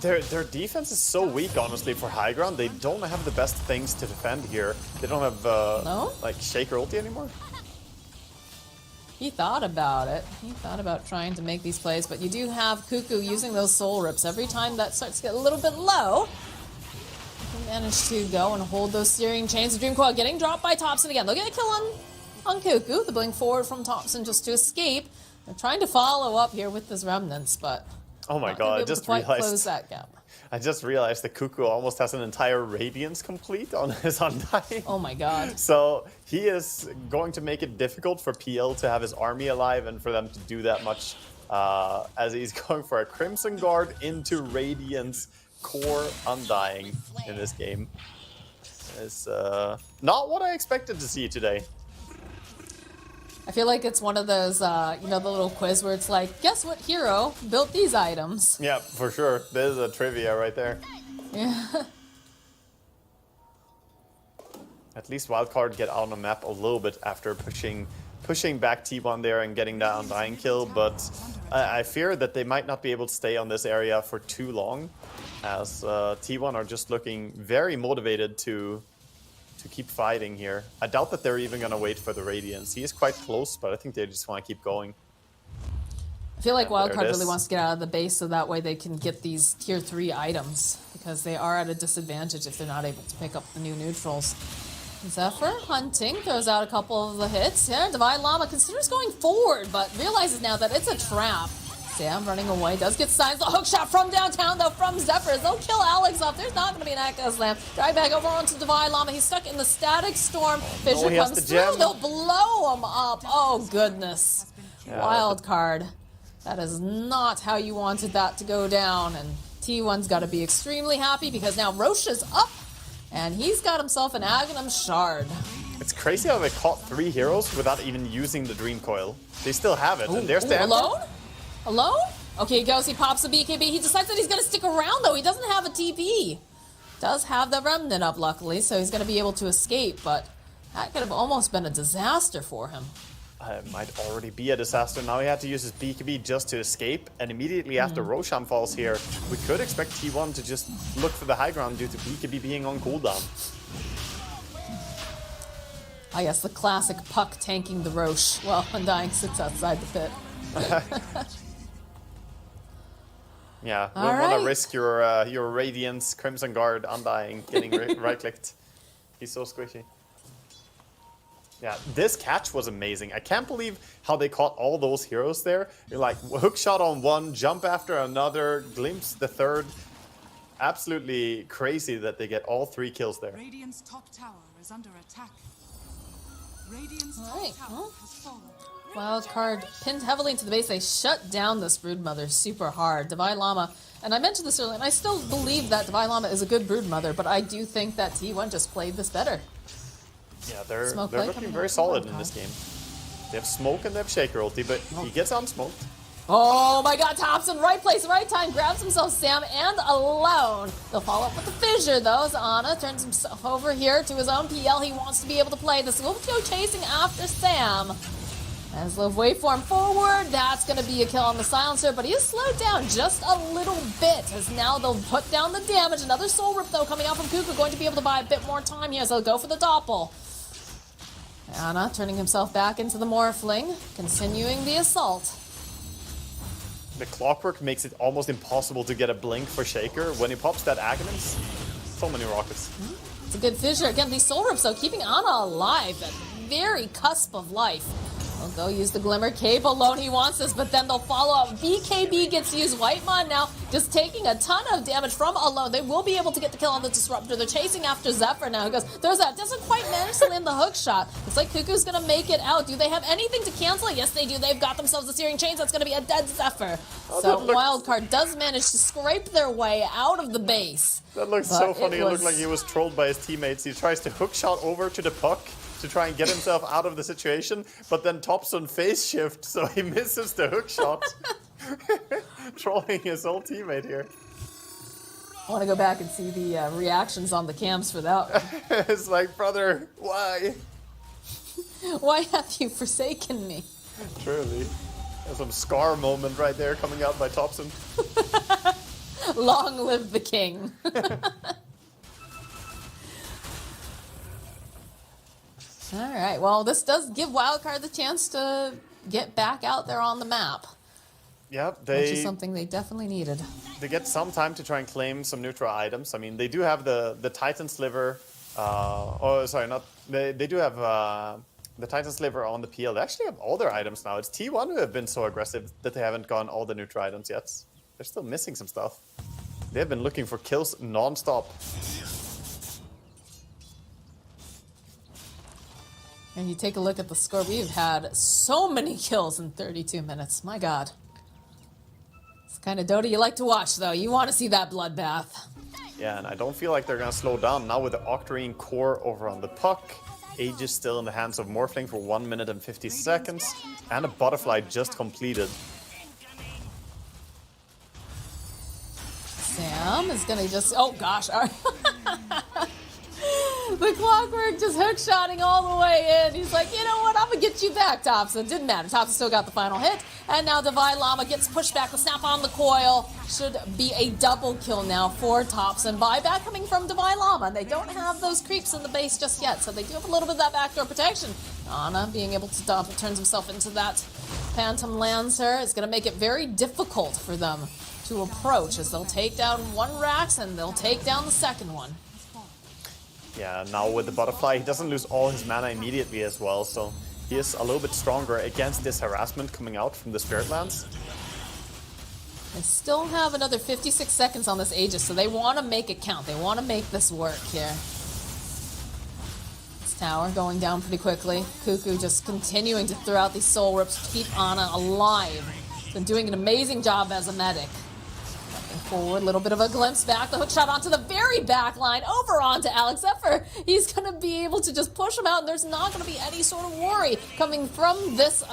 Their defense is so weak, honestly, for high ground. They don't have the best things to defend here. They don't have, like, Shaker ulti anymore. He thought about it. He thought about trying to make these plays, but you do have Cuckoo using those soul rips. Every time that starts to get a little bit low, you can manage to go and hold those steering chains. The Dream Coil getting dropped by Thompson again. They'll get a kill on Cuckoo. The blink forward from Thompson just to escape. They're trying to follow up here with his remnants, but oh my god, I just realized. Close that gap. I just realized that Cuckoo almost has an entire Radiance complete on his Undying. Oh my god. So he is going to make it difficult for PL to have his army alive and for them to do that much as he's going for a Crimson Guard into Radiance core Undying in this game. It's not what I expected to see today. I feel like it's one of those, you know, the little quiz where it's like, guess what hero built these items? Yeah, for sure. There's a trivia right there. Yeah. At least Wildcard get out on the map a little bit after pushing back T1 there and getting that Undying kill, but I fear that they might not be able to stay on this area for too long, as T1 are just looking very motivated to keep fighting here. I doubt that they're even going to wait for the Radiance. He is quite close, but I think they just want to keep going. I feel like Wildcard really wants to get out of the base so that way they can get these tier 3 items, because they are at a disadvantage if they're not able to pick up the new neutrals. Zephyr hunting, throws out a couple of the hits. Yeah, Divine Llama considers going forward, but realizes now that it's a trap. Sam running away, does get signs. The hook shot from downtown, though, from Zephyr. They'll kill Alex off. There's not going to be an Echo Slam. Drive back over onto Divine Llama. He's stuck in the static storm. Fissure comes through. They'll blow him up. Oh, goodness. Yeah. Wildcard. That is not how you wanted that to go down. And T1's got to be extremely happy because now Roche is up, and he's got himself an Aghanim Shard. It's crazy how they caught 3 heroes without even using the Dream Coil. They still have it, and they're standing. Alone? Alone? Okay, he goes, he pops the BKB. He decides that he's going to stick around, though. He doesn't have a TP. Does have the Remnant up, luckily, so he's going to be able to escape, but that could have almost been a disaster for him. It might already be a disaster. Now he had to use his BKB just to escape, and immediately after Roshan falls here, we could expect T1 to just look for the high ground due to BKB being on cooldown. I guess the classic puck tanking the Roche while Undying sits outside the pit. Yeah, All wouldn't want right. to risk your Radiance, Crimson Guard, Undying getting right-clicked. He's so squishy. Yeah, this catch was amazing. I can't believe how they caught all those heroes there. You're like, hook shot on one, jump after another, glimpse the third. Absolutely crazy that they get all 3 kills there. Radiant's top tower is under attack. Radiant's All right, top tower well. has fallen. Wild card pinned heavily into the base. They shut down this Broodmother super hard. Divine Llama, and I mentioned this earlier, and I still believe that Divine Llama is a good Broodmother, but I do think that T1 just played this better. Yeah, they're Smoke play looking coming very up. solid in this game. They have Smoke and they have Shaker ulti, but he gets unsmoked. Oh my god, Thompson, right place, right time, grabs himself Sam and alone. They'll follow up with the fissure though, as Ana turns himself over here to his own PL. He wants to be able to play this. We'll go chasing after Sam. As Love waveform forward, that's going to be a kill on the silencer, but he is slowed down just a little bit, as now they'll put down the damage. Another Soul Rip, though, coming out from Cuckoo, going to be able to buy a bit more time here, so they'll go for the Doppel. Ana turning himself back into the Morphling, continuing the assault. The Clockwork makes it almost impossible to get a blink for Shaker. When he pops that Aghanim's, so many rockets. It's a good fissure. Again, these Soul Rips, though, keeping Ana alive at the very cusp of life. They'll go use the Glimmer Cape alone. He wants this, but then they'll follow up. BKB gets used. Whitemon now just taking a ton of damage from alone. They will be able to get the kill on the Disruptor. They're chasing after Zephyr now. He goes, there's that. Doesn't quite manage to land the hook shot. Looks like Cuckoo's going to make it out. Do they have anything to cancel it? Yes, they do. They've got themselves a Searing Chains. That's going to be a dead Zephyr. So Wildcard does manage to scrape their way out of the base. That looks so funny. It looked like he was trolled by his teammates. He tries to hook shot over to the puck to try and get himself out of the situation, but then Thompson phase shift, so he misses the hook shot. Trolling his old teammate here. I want to go back and see the reactions on the cams for that one. It's like, brother, why? Why have you forsaken me? Truly. There's some Scar moment right there coming out by Thompson. Long live the king. All right, well, this does give Wildcard the chance to get back out there on the map, Yep, which is something they definitely needed. they get some time to try and claim some neutral items. I mean, they do have the Titan Sliver. They do have the Titan Sliver on the PL. They actually have all their items now. It's T1 who have been so aggressive that they haven't gotten all the neutral items yet. They're still missing some stuff. They have been looking for kills non-stop. And you take a look at the score. We've had so many kills in 32 minutes. My God. It's the kind of Dota you like to watch, though. You want to see that bloodbath. Yeah, and I don't feel like they're going to slow down. Now with the Octarine core over on the puck, Age is still in the hands of Morphling for 1 minute and 50 seconds, and a Butterfly just completed. Sam is going to just... Oh, gosh. The Clockwork just hook-shotting all the way in. He's like, you know what? I'm going to get you back, Thompson. Didn't matter. Thompson still got the final hit. And now Divine Llama gets pushed back. The snap on the coil should be a double kill now for Thompson. Buyback coming from Divine Llama. They don't have those creeps in the base just yet, so they do have a little bit of that backdoor protection. Ana being able to double turns himself into that Phantom Lancer is going to make it very difficult for them to approach, as they'll take down one Rax and they'll take down the second one. Yeah, now with the Butterfly, he doesn't lose all his mana immediately as well, so he is a little bit stronger against this harassment coming out from the Spirit Lands. They still have another 56 seconds on this Aegis, so they want to make it count. They want to make this work here. This tower going down pretty quickly. Cuckoo just continuing to throw out these soul rips to keep Ana alive. Been doing an amazing job as a medic. Forward, a little bit of a glimpse back. The hook shot onto the very back line, over onto Alex Zephyr. He's going to be able to just push him out, and there's not going to be any sort of worry coming from this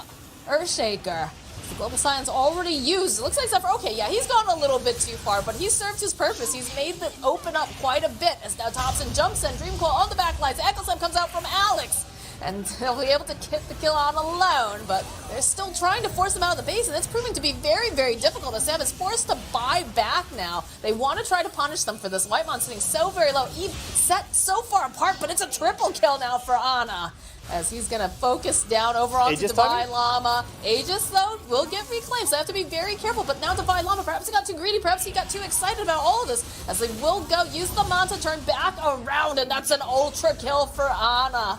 Earthshaker. The Global Science already used. It looks like Zephyr, okay, yeah, he's gone a little bit too far, but he served his purpose. He's made them open up quite a bit as now Thompson jumps in. Dreamcoil on the back lines. Echo Slam comes out from Alex. And he'll be able to get the kill on alone, but they're still trying to force him out of the base, and it's proving to be very, very difficult as Sam is forced to buy back now. They want to try to punish them for this. Whitemon sitting so very low. Eve set so far apart, but it's a triple kill now for Ana, as he's going to focus down over onto Aegis Divine timing? Llama. Aegis, though, will get reclaimed, so they have to be very careful. But now Divine Llama, perhaps he got too greedy, perhaps he got too excited about all of this, as they will go use the Manta, turn back around, and that's an ultra kill for Ana.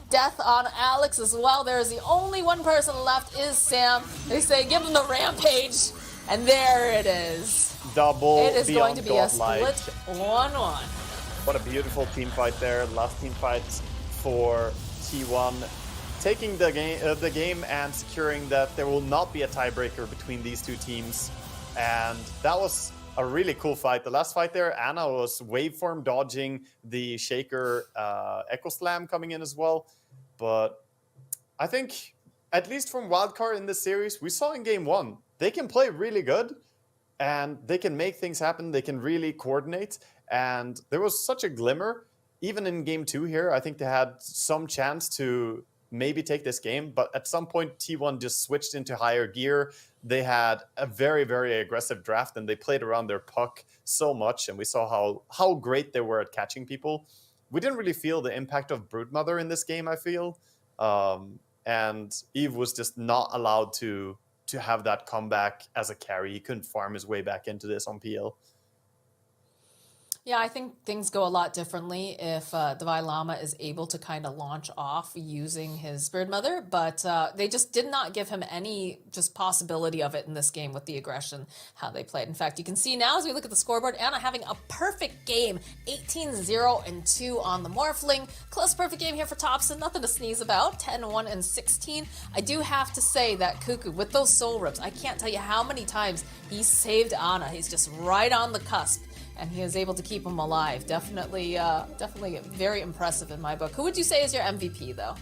Death on Alex as well. There is the only one person left is Sam. They say give him the rampage, and there it is. Double. It is going to be a godlike. split 1-1. What a beautiful team fight there. Last team fight for T1. Taking the game and securing that there will not be a tiebreaker between these two teams. And that was a really cool fight. The last fight there, Ana was waveform dodging the Shaker Echo Slam coming in as well. But I think, at least from Wildcard in this series, we saw in Game 1, they can play really good and they can make things happen. They can really coordinate. And there was such a glimmer, even in Game 2 here. I think they had some chance to maybe take this game, but at some point T1 just switched into higher gear. They had a very, very aggressive draft and they played around their puck so much, and we saw how great they were at catching people. We didn't really feel the impact of Broodmother in this game, I feel. And Eve was just not allowed to have that comeback as a carry. He couldn't farm his way back into this on PL. Yeah, I think things go a lot differently if Divine Llama is able to kind of launch off using his Bird Mother, but they just did not give him any just possibility of it in this game with the aggression, how they played. In fact, you can see now as we look at the scoreboard, Ana having a perfect game, 18-0-2 on the Morphling. Close perfect game here for Thompson, nothing to sneeze about, 10-1-16. I do have to say that Cuckoo, with those soul rips, I can't tell you how many times he saved Ana. He's just right on the cusp, and he was able to keep him alive. Definitely very impressive in my book. Who would you say is your MVP, though?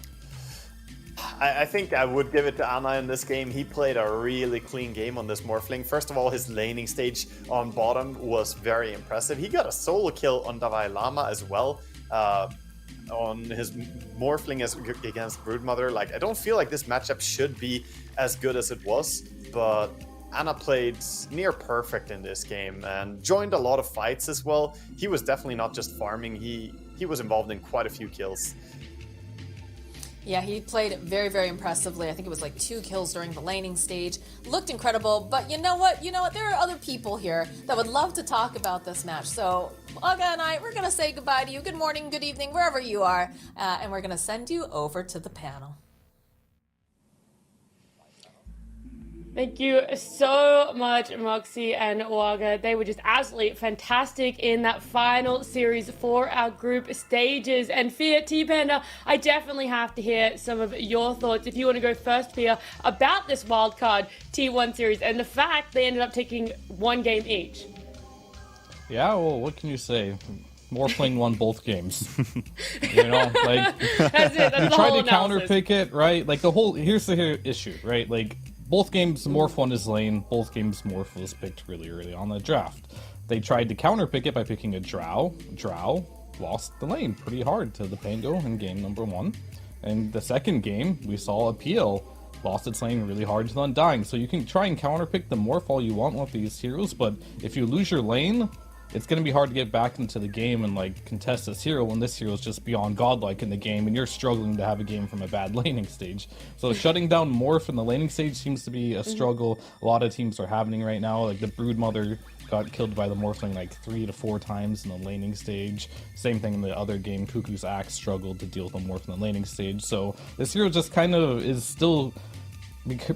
I think I would give it to Ana in this game. He played a really clean game on this Morphling. First of all, his laning stage on bottom was very impressive. He got a solo kill on Divine Llama as well. On his Morphling against Broodmother. Like, I don't feel like this matchup should be as good as it was, but Ana played near perfect in this game and joined a lot of fights as well. He was definitely not just farming. He was involved in quite a few kills. Yeah, he played very, very impressively. I think it was like 2 kills during the laning stage. Looked incredible, but you know what? There are other people here that would love to talk about this match. So Aga and I, we're going to say goodbye to you. Good morning, good evening, wherever you are. And we're going to send you over to the panel. Thank you so much, Moxie and Waga. They were just absolutely fantastic in that final series for our group stages. And Fia, T-Panda, I definitely have to hear some of your thoughts. If you want to go first, Fia, about this wildcard T1 series and the fact they ended up taking 1 game each. Yeah, well, what can you say? Morphling won both games. You know, like, That's it. That's you the tried whole to analysis. counterpick it, right? Like, here's the issue, right? Like, both games, Morph won his lane. Both games, Morph was picked really early on the draft. They tried to counterpick it by picking a Drow. Drow lost the lane pretty hard to the Pango in game number 1. And the second game, we saw Appeal lost its lane really hard to the Undying. So you can try and counterpick the Morph all you want with these heroes, but if you lose your lane, it's going to be hard to get back into the game and like contest this hero when this hero is just beyond godlike in the game and you're struggling to have a game from a bad laning stage. So shutting down Morph in the laning stage seems to be a struggle a lot of teams are having right now. Like the Broodmother got killed by the Morphling like 3 to 4 times in the laning stage. Same thing in the other game. Cuckoo's Axe struggled to deal with the Morph in the laning stage. So this hero just kind of is still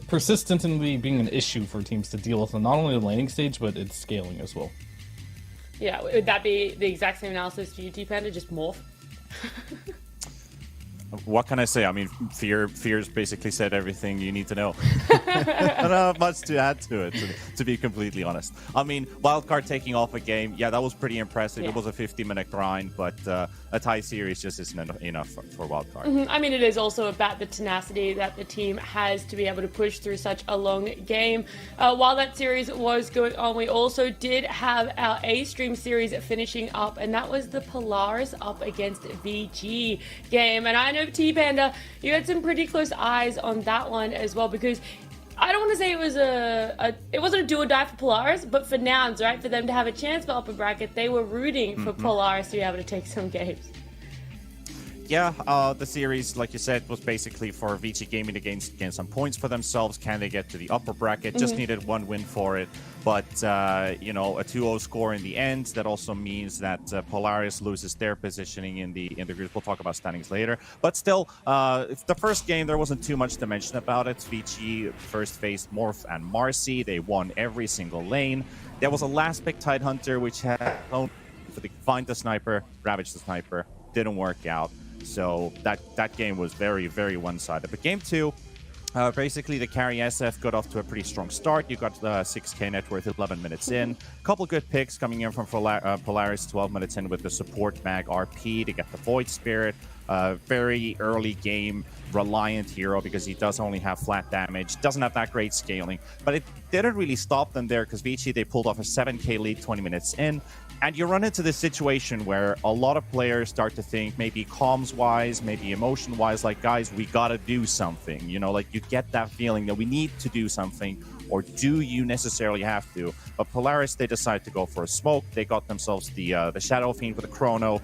persistently being an issue for teams to deal with, and not only the laning stage, but it's scaling as well. Yeah, would that be the exact same analysis for you, T-Panda, just Morph? What can I say? I mean, Fear's basically said everything you need to know. I don't have much to add to it, to be completely honest. I mean, Wildcard taking off a game, yeah, that was pretty impressive. Yeah. It was a 50-minute grind, but a tie series just isn't enough for Wildcard. I mean, it is also about the tenacity that the team has to be able to push through such a long game. While that series was going on, we also did have our A-Stream series finishing up, and that was the Polaris up against VG game. And I know T-Panda, you had some pretty close eyes on that one as well, because I don't want to say it was it wasn't a do or die for Polaris, but for Nouns, right? For them to have a chance for upper bracket, they were rooting for Polaris to be able to take some games. Yeah, the series, like you said, was basically for VG Gaming to gain some points for themselves. Can they get to the upper bracket? Just needed one win for it. But, you know, a 2-0 score in the end. That also means that Polaris loses their positioning in the group. We'll talk about standings later. But still, the first game, there wasn't too much to mention about it. VG first faced Morph and Marcy. They won every single lane. There was a last pick Tidehunter, which had find the sniper, ravage the sniper. Didn't work out. So that game was very, very one-sided. But game 2, basically the carry SF got off to a pretty strong start. You got 6k net worth 11 minutes in. Couple good picks coming in from Polaris 12 minutes in with the support mag RP to get the Void Spirit. Very early game reliant hero because he does only have flat damage. Doesn't have that great scaling. But it didn't really stop them there because Vici, they pulled off a 7k lead 20 minutes in. And you run into this situation where a lot of players start to think, maybe comms-wise, maybe emotion-wise, like, guys, we gotta do something. You know, like, you get that feeling that we need to do something, or do you necessarily have to? But Polaris, they decided to go for a smoke. They got themselves the Shadow Fiend with the Chrono,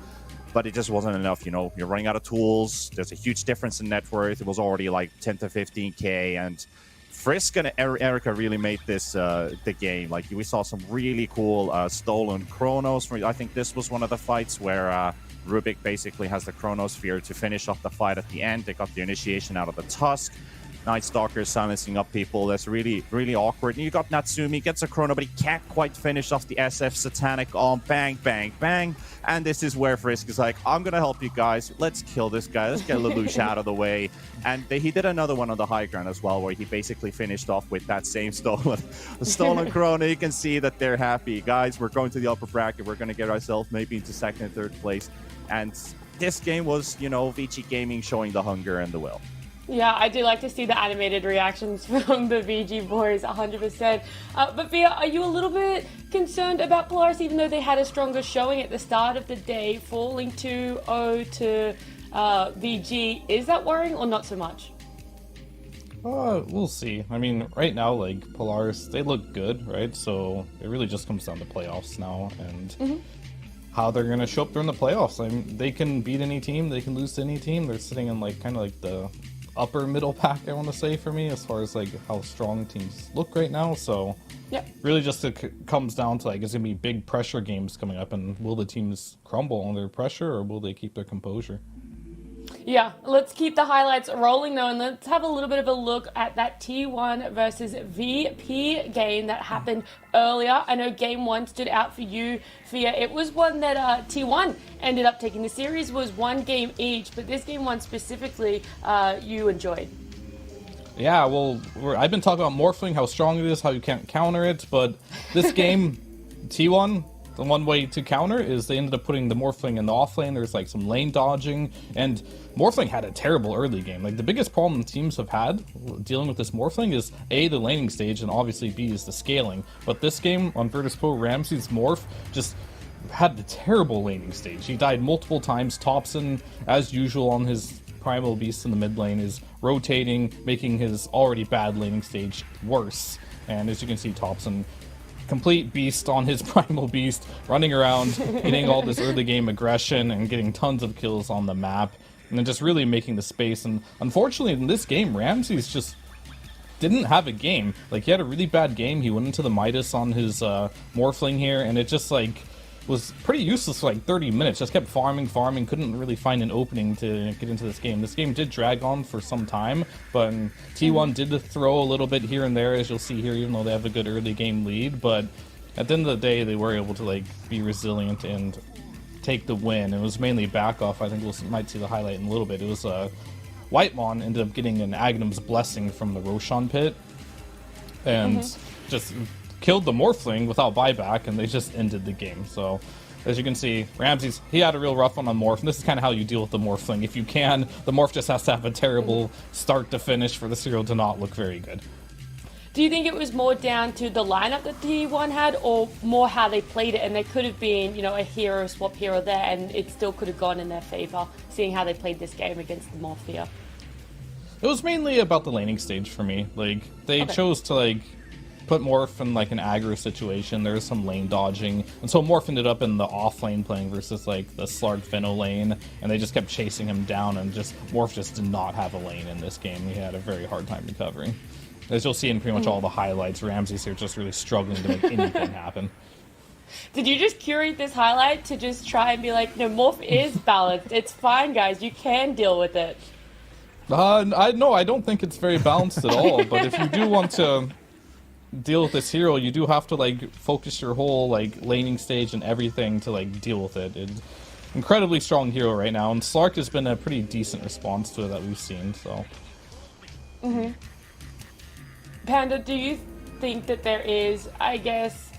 but it just wasn't enough. You know, you're running out of tools. There's a huge difference in net worth. It was already like 10 to 15k, and Frisk and Erica really made this the game. Like, we saw some really cool stolen Chronos. I think this was one of the fights where Rubik basically has the Chronosphere to finish off the fight at the end. They got the initiation out of the Tusk. Night Stalker silencing up people. That's really, really awkward. And you got Natsumi, gets a Chrono, but he can't quite finish off the SF Satanic on bang, bang, bang. And this is where Frisk is like, I'm going to help you guys. Let's kill this guy. Let's get Lelouch out of the way. And he did another one on the high ground as well, where he basically finished off with that same stolen Chrono. You can see that they're happy. Guys, we're going to the upper bracket. We're going to get ourselves maybe into second and third place. And this game was, you know, VG Gaming showing the hunger and the will. Yeah, I do like to see the animated reactions from the VG boys, 100%. But Via, are you a little bit concerned about Polaris, even though they had a stronger showing at the start of the day, falling 2-0 to VG? Is that worrying or not so much? We'll see. I mean, right now, like, Polaris, they look good, right? So it really just comes down to playoffs now and how they're going to show up during the playoffs. I mean, they can beat any team, they can lose to any team. They're sitting in, like, kind of like the upper middle pack, I want to say, for me, as far as like how strong teams look right now. So really just comes down to, like, it's gonna be big pressure games coming up, and will the teams crumble under pressure, or will they keep their composure? Yeah, let's keep the highlights rolling though, and let's have a little bit of a look at that T1 versus VP game that happened earlier. I know game 1 stood out for you, Fia. It was one that T1 ended up taking. The series was 1 game each, but this game 1 specifically you enjoyed. Yeah, well, I've been talking about Morphling, how strong it is, how you can't counter it, but this game, T1, the one way to counter is they ended up putting the Morphling in the off lane. There's like some lane dodging, and Morphling had a terrible early game. Like, the biggest problem teams have had dealing with this Morphling is A, the laning stage, and obviously B is the scaling. But this game on Virtus Pro, Ramsey's Morph just had a terrible laning stage. He died multiple times. Thompson, as usual on his Primal Beast in the mid lane, is rotating, making his already bad laning stage worse. And as you can see, Thompson, complete beast on his Primal Beast, running around, hitting all this early game aggression and getting tons of kills on the map, and then just really making the space. And unfortunately in this game, Ramses just didn't have a game. Like, he had a really bad game. He went into the Midas on his Morphling here, and it just, like, was pretty useless for like 30 minutes. Just kept farming, couldn't really find an opening to get into this game. This game did drag on for some time, but T1 did throw a little bit here and there, as you'll see here, even though they have a good early game lead. But at the end of the day, they were able to, like, be resilient and take the win. It was mainly back off. I think we might see the highlight in a little bit. It was Whitemon ended up getting an Agnum's Blessing from the Roshan pit and just killed the Morphling without buyback, and they just ended the game. So as you can see, Ramses, he had a real rough one on Morph, and this is kind of how you deal with the Morphling. If you can, the Morph just has to have a terrible start to finish for the serial to not look very good. Do you think it was more down to the lineup that T1 had, or more how they played it, and there could have been, you know, a hero swap here or there, and it still could have gone in their favor, seeing how they played this game against the Morph here? It was mainly about the laning stage for me. Like, they chose to, like, put Morph in, like, an aggro situation. There was some lane dodging, and so Morph ended up in the off lane playing versus, like, the Slark Finno lane, and they just kept chasing him down, and Morph just did not have a lane in this game. He had a very hard time recovering. As you'll see in pretty much all the highlights, Ramses here just really struggling to make anything happen. Did you just curate this highlight to just try and be like, no, Morph is balanced. It's fine, guys. You can deal with it. I don't think it's very balanced at all. But if you do want to deal with this hero, you do have to like focus your whole like laning stage and everything to like deal with it. It's incredibly strong hero right now, and Slark has been a pretty decent response to it that we've seen. So. Panda, do you think that there is, I guess,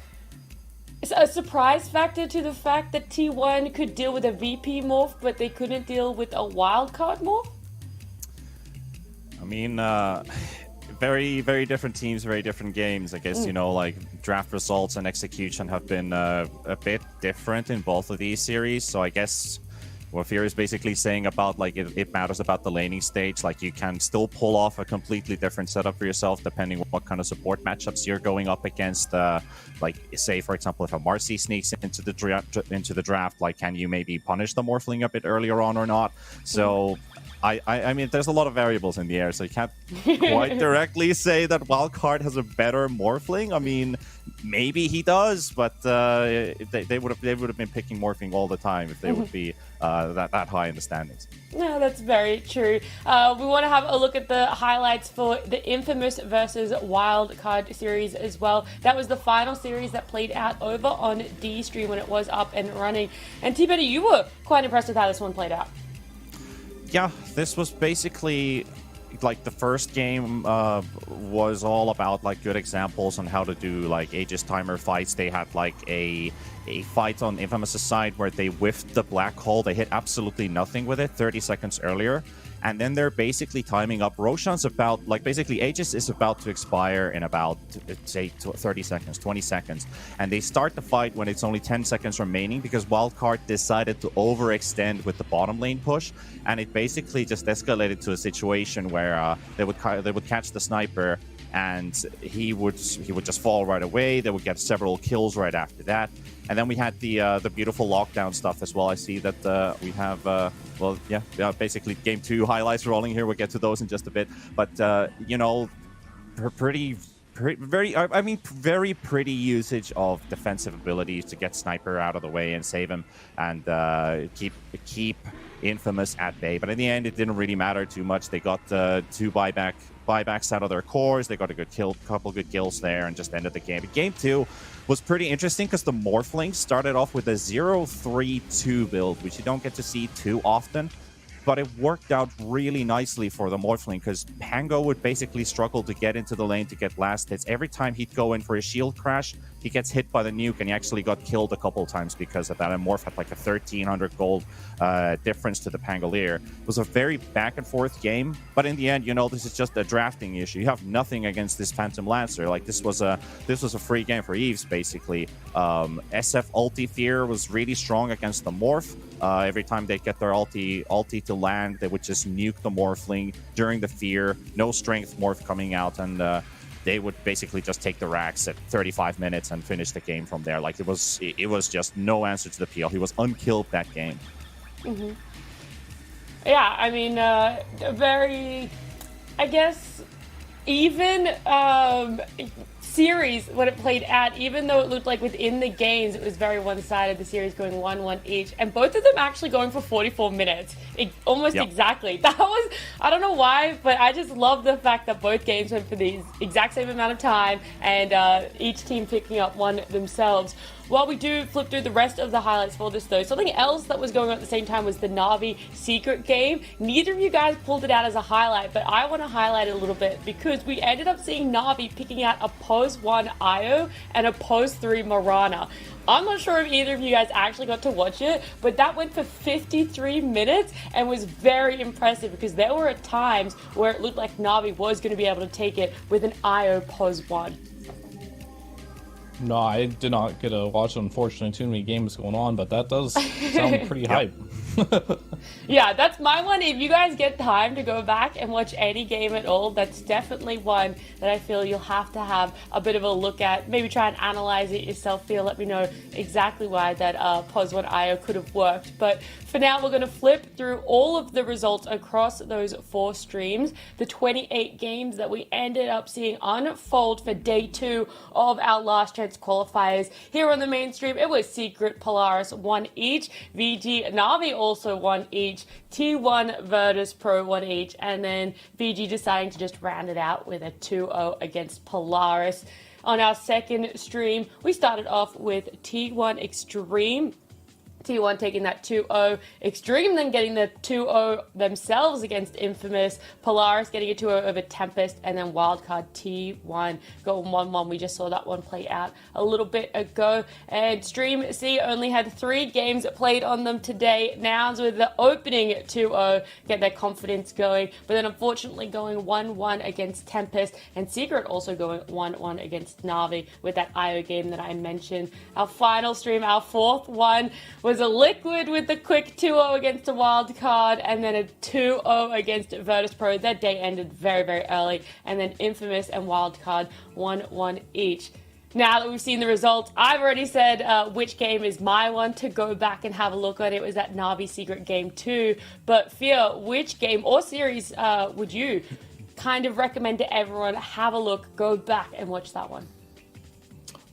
a surprise factor to the fact that T1 could deal with a VP morph, but they couldn't deal with a wildcard morph? I mean, very, very different teams, very different games. I guess, you know, like draft results and execution have been a bit different in both of these series. So I guess what Fear is basically saying about like it matters about the laning stage. Like you can still pull off a completely different setup for yourself depending on what kind of support matchups you're going up against. Like say for example, if a Marcy sneaks into the draft, like can you maybe punish the Morphling a bit earlier on or not? So I mean, there's a lot of variables in the air, so you can't quite directly say that Wildcard has a better Morphling. I mean, maybe he does, but they would have been picking Morphling all the time if they would be that high in the standings. No, that's very true. We want to have a look at the highlights for the Infamous versus Wildcard series as well. That was the final series that played out over on D-Stream when it was up and running. And T-Betty, you were quite impressed with how this one played out. Yeah, this was basically like the first game was all about like good examples on how to do like Aegis timer fights. They had like a fight on Infamous' side where they whiffed the black hole. They hit absolutely nothing with it 30 seconds earlier. And then they're basically timing up. Roshan's about, like, basically Aegis is about to expire in about, say, 30 seconds, 20 seconds. And they start the fight when it's only 10 seconds remaining because Wildcard decided to overextend with the bottom lane push. And it basically just escalated to a situation where they would catch the sniper and he would just fall right away. They would get several kills right after that. And then we had the beautiful lockdown stuff as well. I see that we have, well, yeah, basically Game 2 highlights rolling here. We'll get to those in just a bit. But, you know, very pretty usage of defensive abilities to get Sniper out of the way and save him and keep Infamous at bay. But in the end, it didn't really matter too much. They got 2 buybacks out of their cores. They got a couple good kills there and just ended the game. But Game 2 was pretty interesting because the Morphling started off with a 0-3-2 build, which you don't get to see too often. But it worked out really nicely for the Morphling because Pango would basically struggle to get into the lane to get last hits. Every time he'd go in for a shield crash, he gets hit by the nuke and he actually got killed a couple times because of that. And Morph had like a 1,300 gold difference to the Pangolier. It was a very back and forth game, but in the end, you know, this is just a drafting issue. You have nothing against this Phantom Lancer. Like this was a free game for Eves basically. SF ulti Fear was really strong against the Morph. Every time they get their ulti to land, they would just nuke the Morphling during the Fear. No strength Morph coming out, and they would basically just take the racks at 35 minutes and finish the game from there. Like it was just no answer to the PL. He was unkilled that game. Mm-hmm. Yeah, I mean, very, I guess, even series when it played out, even though it looked like within the games it was very one-sided, the series going 1-1 each, and both of them actually going for 44 minutes, exactly. That was, I don't know why, but I just love the fact that both games went for the exact same amount of time and each team picking up one themselves. while we do flip through the rest of the highlights for this though, something else that was going on at the same time was the Na'Vi secret game. Neither of you guys pulled it out as a highlight, but I want to highlight it a little bit because we ended up seeing Na'Vi picking out a pose 1 Io and a pose 3 Mirana. I'm not sure if either of you guys actually got to watch it, but that went for 53 minutes and was very impressive because there were times where it looked like Na'Vi was going to be able to take it with an Io pose 1. No, I did not get to watch, unfortunately, too many games going on, but that does sound pretty hype. Yeah, that's my one. If you guys get time to go back and watch any game at all, that's definitely one that I feel you'll have to have a bit of a look at. Maybe try and analyze it yourself. Feel, let me know exactly why that pose 1 IO could have worked. But for now, we're going to flip through all of the results across those 4 streams, the 28 games that we ended up seeing unfold for day 2 of our last chance qualifiers. Here on the main stream, it was Secret, Polaris 1 each, VG, Na'Vi also 1 each, T1, Virtus Pro 1 each, and then VG deciding to just round it out with a 2-0 against Polaris. On our second stream, we started off with T1 Extreme. T1 taking that 2-0. Extreme then getting the 2-0 themselves against Infamous. Polaris getting a 2-0 over Tempest. And then Wildcard T1 going 1-1. We just saw that one play out a little bit ago. And Stream C only had 3 games played on them today. Nouns with the opening 2-0, get their confidence going. But then unfortunately going 1-1 against Tempest. And Secret also going 1-1 against Na'Vi with that IO game that I mentioned. Our final stream, our 4th one, was a Liquid with the quick 2-0 against a wild card, and then a 2-0 against Virtus Pro. That day ended very, very early, and then Infamous and wild card 1-1 each. Now that we've seen the results, I've already said which game is my one to go back and have a look at. It was that Na'Vi Secret Game 2. But Fear, which game or series would you kind of recommend to everyone have a look, go back and watch that one?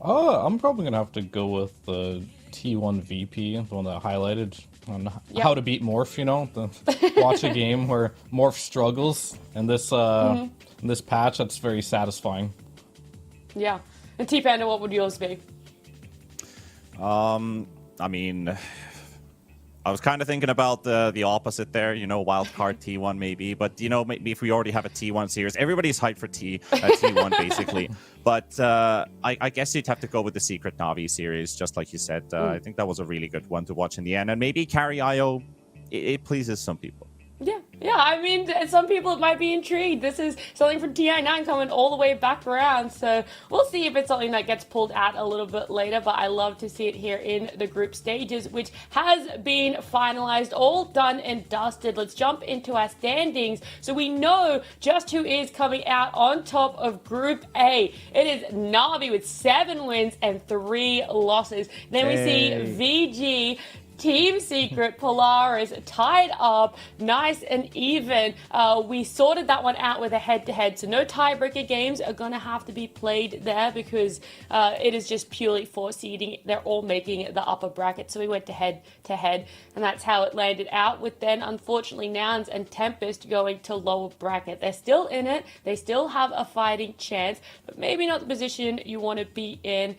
I'm probably gonna have to go with the T1 VP, the one that I highlighted on how to beat Morph. You know, watch a game where Morph struggles, and this in this patch, that's very satisfying. Yeah. And T-Panda, what would yours be? I mean, I was kind of thinking about the opposite there, you know, wildcard T1 maybe, but you know, maybe if we already have a T1 series, everybody's hyped for T1 basically. But I guess you'd have to go with the Secret Na'Vi series, just like you said. I think that was a really good one to watch in the end, and maybe carry IO. It pleases some people. Yeah, I mean, some people might be intrigued. This is something from TI9 coming all the way back around, so we'll see if it's something that gets pulled out a little bit later, but I love to see it here in the group stages, which has been finalized, all done and dusted. Let's jump into our standings so we know just who is coming out on top of Group A. It is Na'Vi with 7 wins and 3 losses. Then we see VG, Team Secret, Polaris tied up, nice and even. We sorted that one out with a head-to-head, so no tiebreaker games are going to have to be played there because it is just purely for seeding. They're all making the upper bracket, so we went to head-to-head, and that's how it landed out, with then, unfortunately, Nouns and Tempest going to lower bracket. They're still in it. They still have a fighting chance, but maybe not the position you want to be in.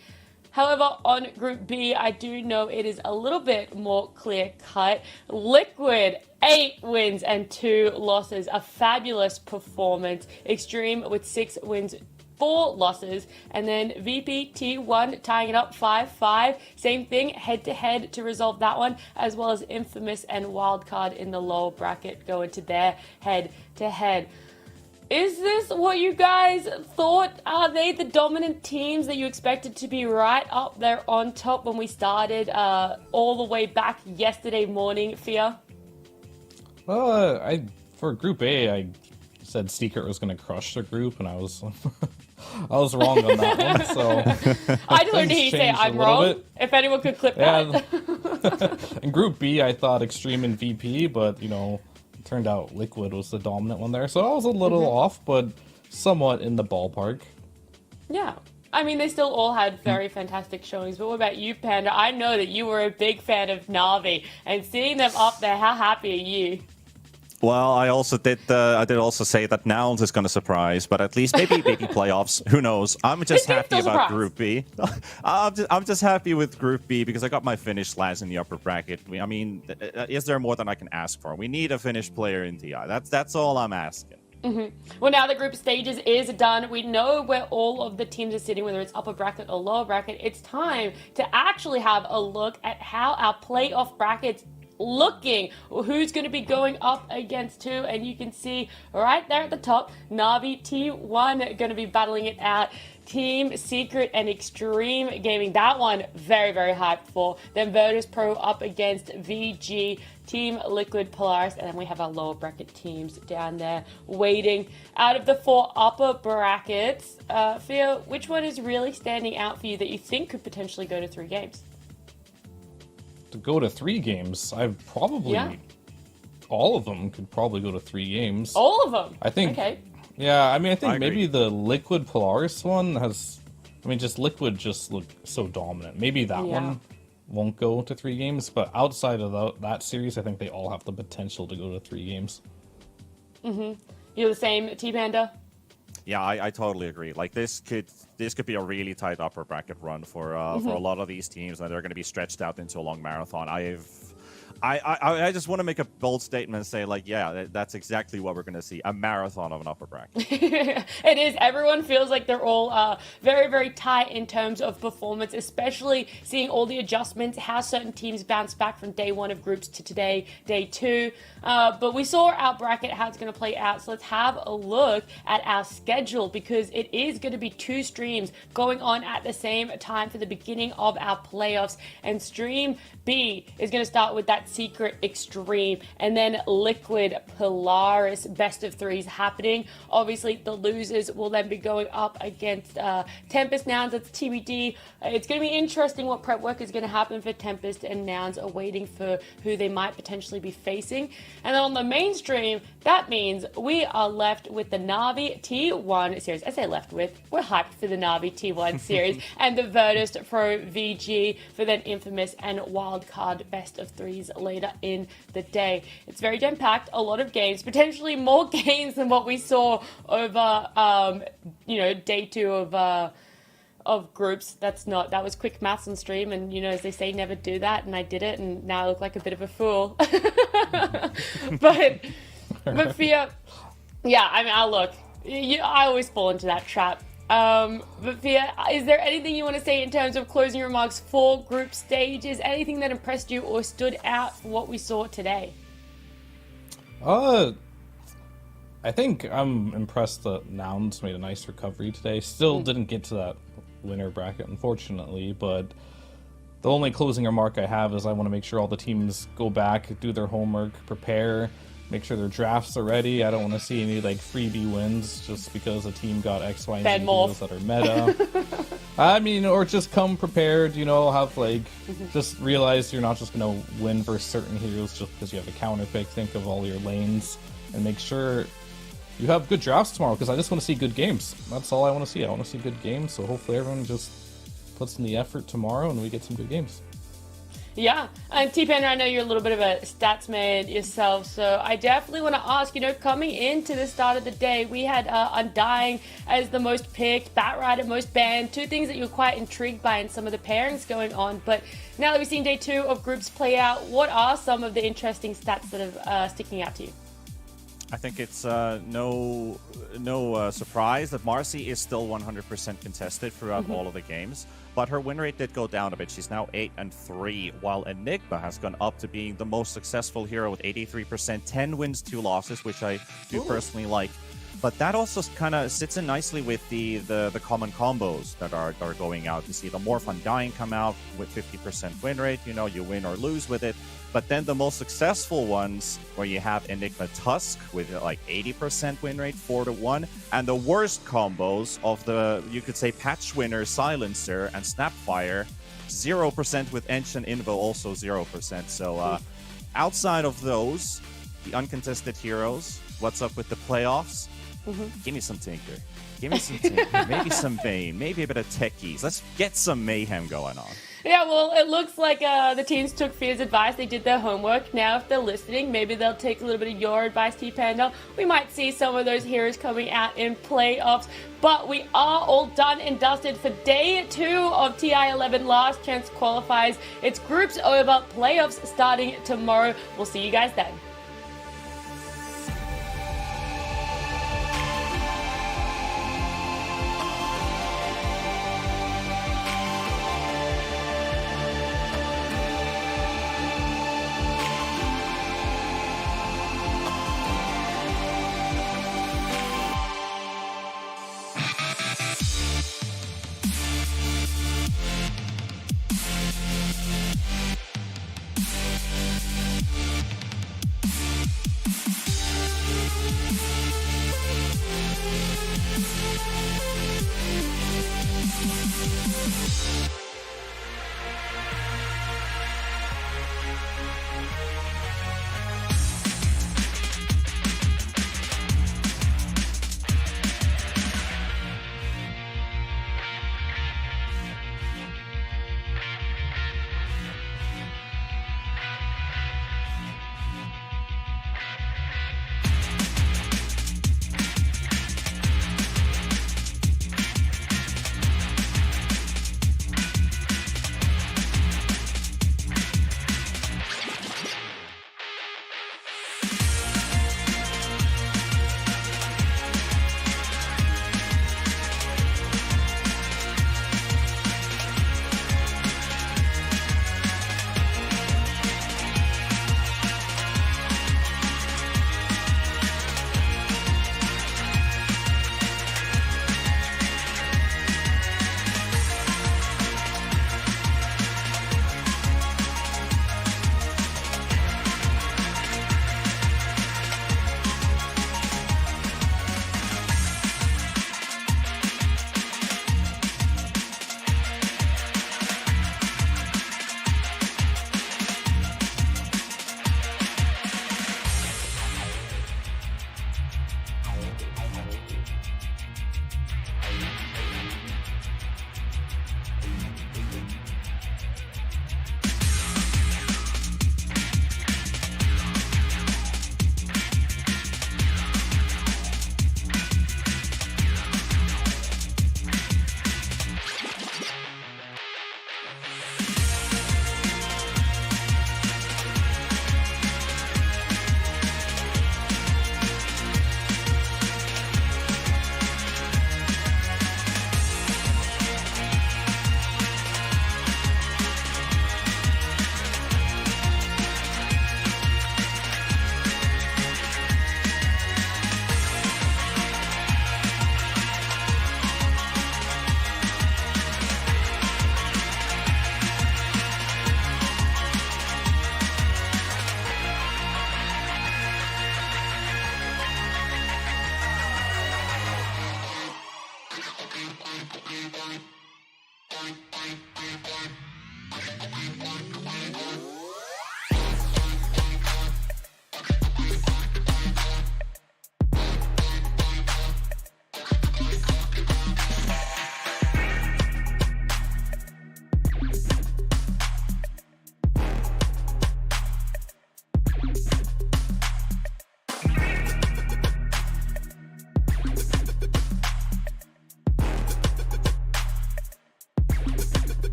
However, on Group B, I do know it is a little bit more clear-cut. Liquid, 8 wins and 2 losses. A fabulous performance. Extreme with 6 wins, 4 losses. And then VPT1 tying it up 5-5. Same thing, head-to-head to resolve that one, as well as Infamous and Wildcard in the lower bracket going to their head-to-head. Is this what you guys thought? Are they the dominant teams that you expected to be right up there on top when we started all the way back yesterday morning, Fia? Well, for Group A, I said Secret was going to crush the group, and I was I was wrong on that one. So I just wanted to hear you say I'm wrong. Bit. If anyone could clip that. In Group B, I thought Extreme and VP, but you know, turned out Liquid was the dominant one there, so I was a little off, but somewhat in the ballpark. Yeah. I mean, they still all had very fantastic showings, but what about you, Panda? I know that you were a big fan of Na'Vi, and seeing them up there, how happy are you? Well, I did also say that Nouns is going to surprise, but at least maybe playoffs. Who knows? I'm just happy about Group B. I'm just happy with Group B because I got my Finnish lads in the upper bracket. I mean, is there more than I can ask for? We need a Finnish player in TI. That's all I'm asking. Well, now the group stages is done. We know where all of the teams are sitting, whether it's upper bracket or lower bracket. It's time to actually have a look at how our playoff brackets looking, who's going to be going up against who, and you can see right there at the top, Na'Vi T1 going to be battling it out. Team Secret and Extreme Gaming, that one very, very hyped for. Then Virtus Pro up against VG, Team Liquid, Polaris, and then we have our lower bracket teams down there waiting. Out of the 4 upper brackets, Fia, which one is really standing out for you that you think could potentially go to 3 games? To go to 3 games, I've probably all of them could probably go to 3 games. All of them? I think. Okay. Yeah, I mean, I think I maybe agree. the Liquid Polaris one has. I mean, just Liquid just look so dominant. Maybe that one won't go to 3 games, but outside of that series, I think they all have the potential to go to 3 games. You're the same, T-Panda? Yeah, I totally agree. Like this could be a really tight upper bracket run for a lot of these teams, and they're going to be stretched out into a long marathon. I just want to make a bold statement and say, like, yeah, that's exactly what we're going to see, a marathon of an upper bracket. It is. Everyone feels like they're all very, very tight in terms of performance, especially seeing all the adjustments, how certain teams bounce back from day 1 of groups to today, day 2. But we saw our bracket, how it's going to play out. So let's have a look at our schedule, because it is going to be 2 streams going on at the same time for the beginning of our playoffs. And stream B is going to start with that Secret Extreme, and then Liquid Polaris best of 3s happening. Obviously, the losers will then be going up against Tempest, Nouns. That's TBD. It's going to be interesting what prep work is going to happen for Tempest and Nouns, are waiting for who they might potentially be facing. And then on the mainstream, that means we are left with the Na'Vi T1 series. I say left with, we're hyped for the Na'Vi T1 series, and the Virtus Pro VG for then Infamous and Wildcard best of 3s later in the day. It's very jam-packed, a lot of games, potentially more games than what we saw over, day 2 of groups. That was quick maths on stream, and as they say, never do that, and I did it, and now I look like a bit of a fool. but Fia, yeah, I mean, I always fall into that trap. But Fia, is there anything you want to say in terms of closing remarks for group stages? Anything that impressed you or stood out for what we saw today? I think I'm impressed that Nouns made a nice recovery today. Still didn't get to that winner bracket, unfortunately, but the only closing remark I have is I want to make sure all the teams go back, do their homework, prepare, make sure their drafts are ready. I don't want to see any freebie wins just because a team got X, Y, and Z heroes that are meta. I mean, or just come prepared, have just realize you're not just going to win versus certain heroes just because you have a counter pick. Think of all your lanes and make sure you have good drafts tomorrow, because I just want to see good games. That's all I want to see. I want to see good games, so hopefully everyone just puts in the effort tomorrow and we get some good games. Yeah, and T-Panda, I know you're a little bit of a stats man yourself, so I definitely want to ask, coming into the start of the day, we had Undying as the most picked, Batrider most banned, 2 things that you were quite intrigued by in some of the pairings going on. But now that we've seen day 2 of groups play out, what are some of the interesting stats that are sticking out to you? I think it's no surprise that Marcy is still 100% contested throughout all of the games, but her win rate did go down a bit. She's now 8-3, while Enigma has gone up to being the most successful hero with 83%, 10 wins, 2 losses, which I do personally like. But that also kind of sits in nicely with the common combos that are going out. You see the Morph Undying come out with 50% win rate. You win or lose with it. But then the most successful ones, where you have Enigma Tusk with 80% win rate, 4-1, and the worst combos of you could say, Patch Winner, Silencer, and Snapfire, 0% with Ench and Invo, also 0%. So outside of those, the uncontested heroes, what's up with the playoffs? Give me some Tinker. Give me some Tinker. Maybe some Vayne. Maybe a bit of Techies. Let's get some mayhem going on. Yeah, well, it looks like the teams took Fear's advice. They did their homework. Now, if they're listening, maybe they'll take a little bit of your advice, T-Panda. We might see some of those heroes coming out in playoffs. But we are all done and dusted for day 2 of TI 11 Last Chance Qualifiers. It's groups over, playoffs starting tomorrow. We'll see you guys then.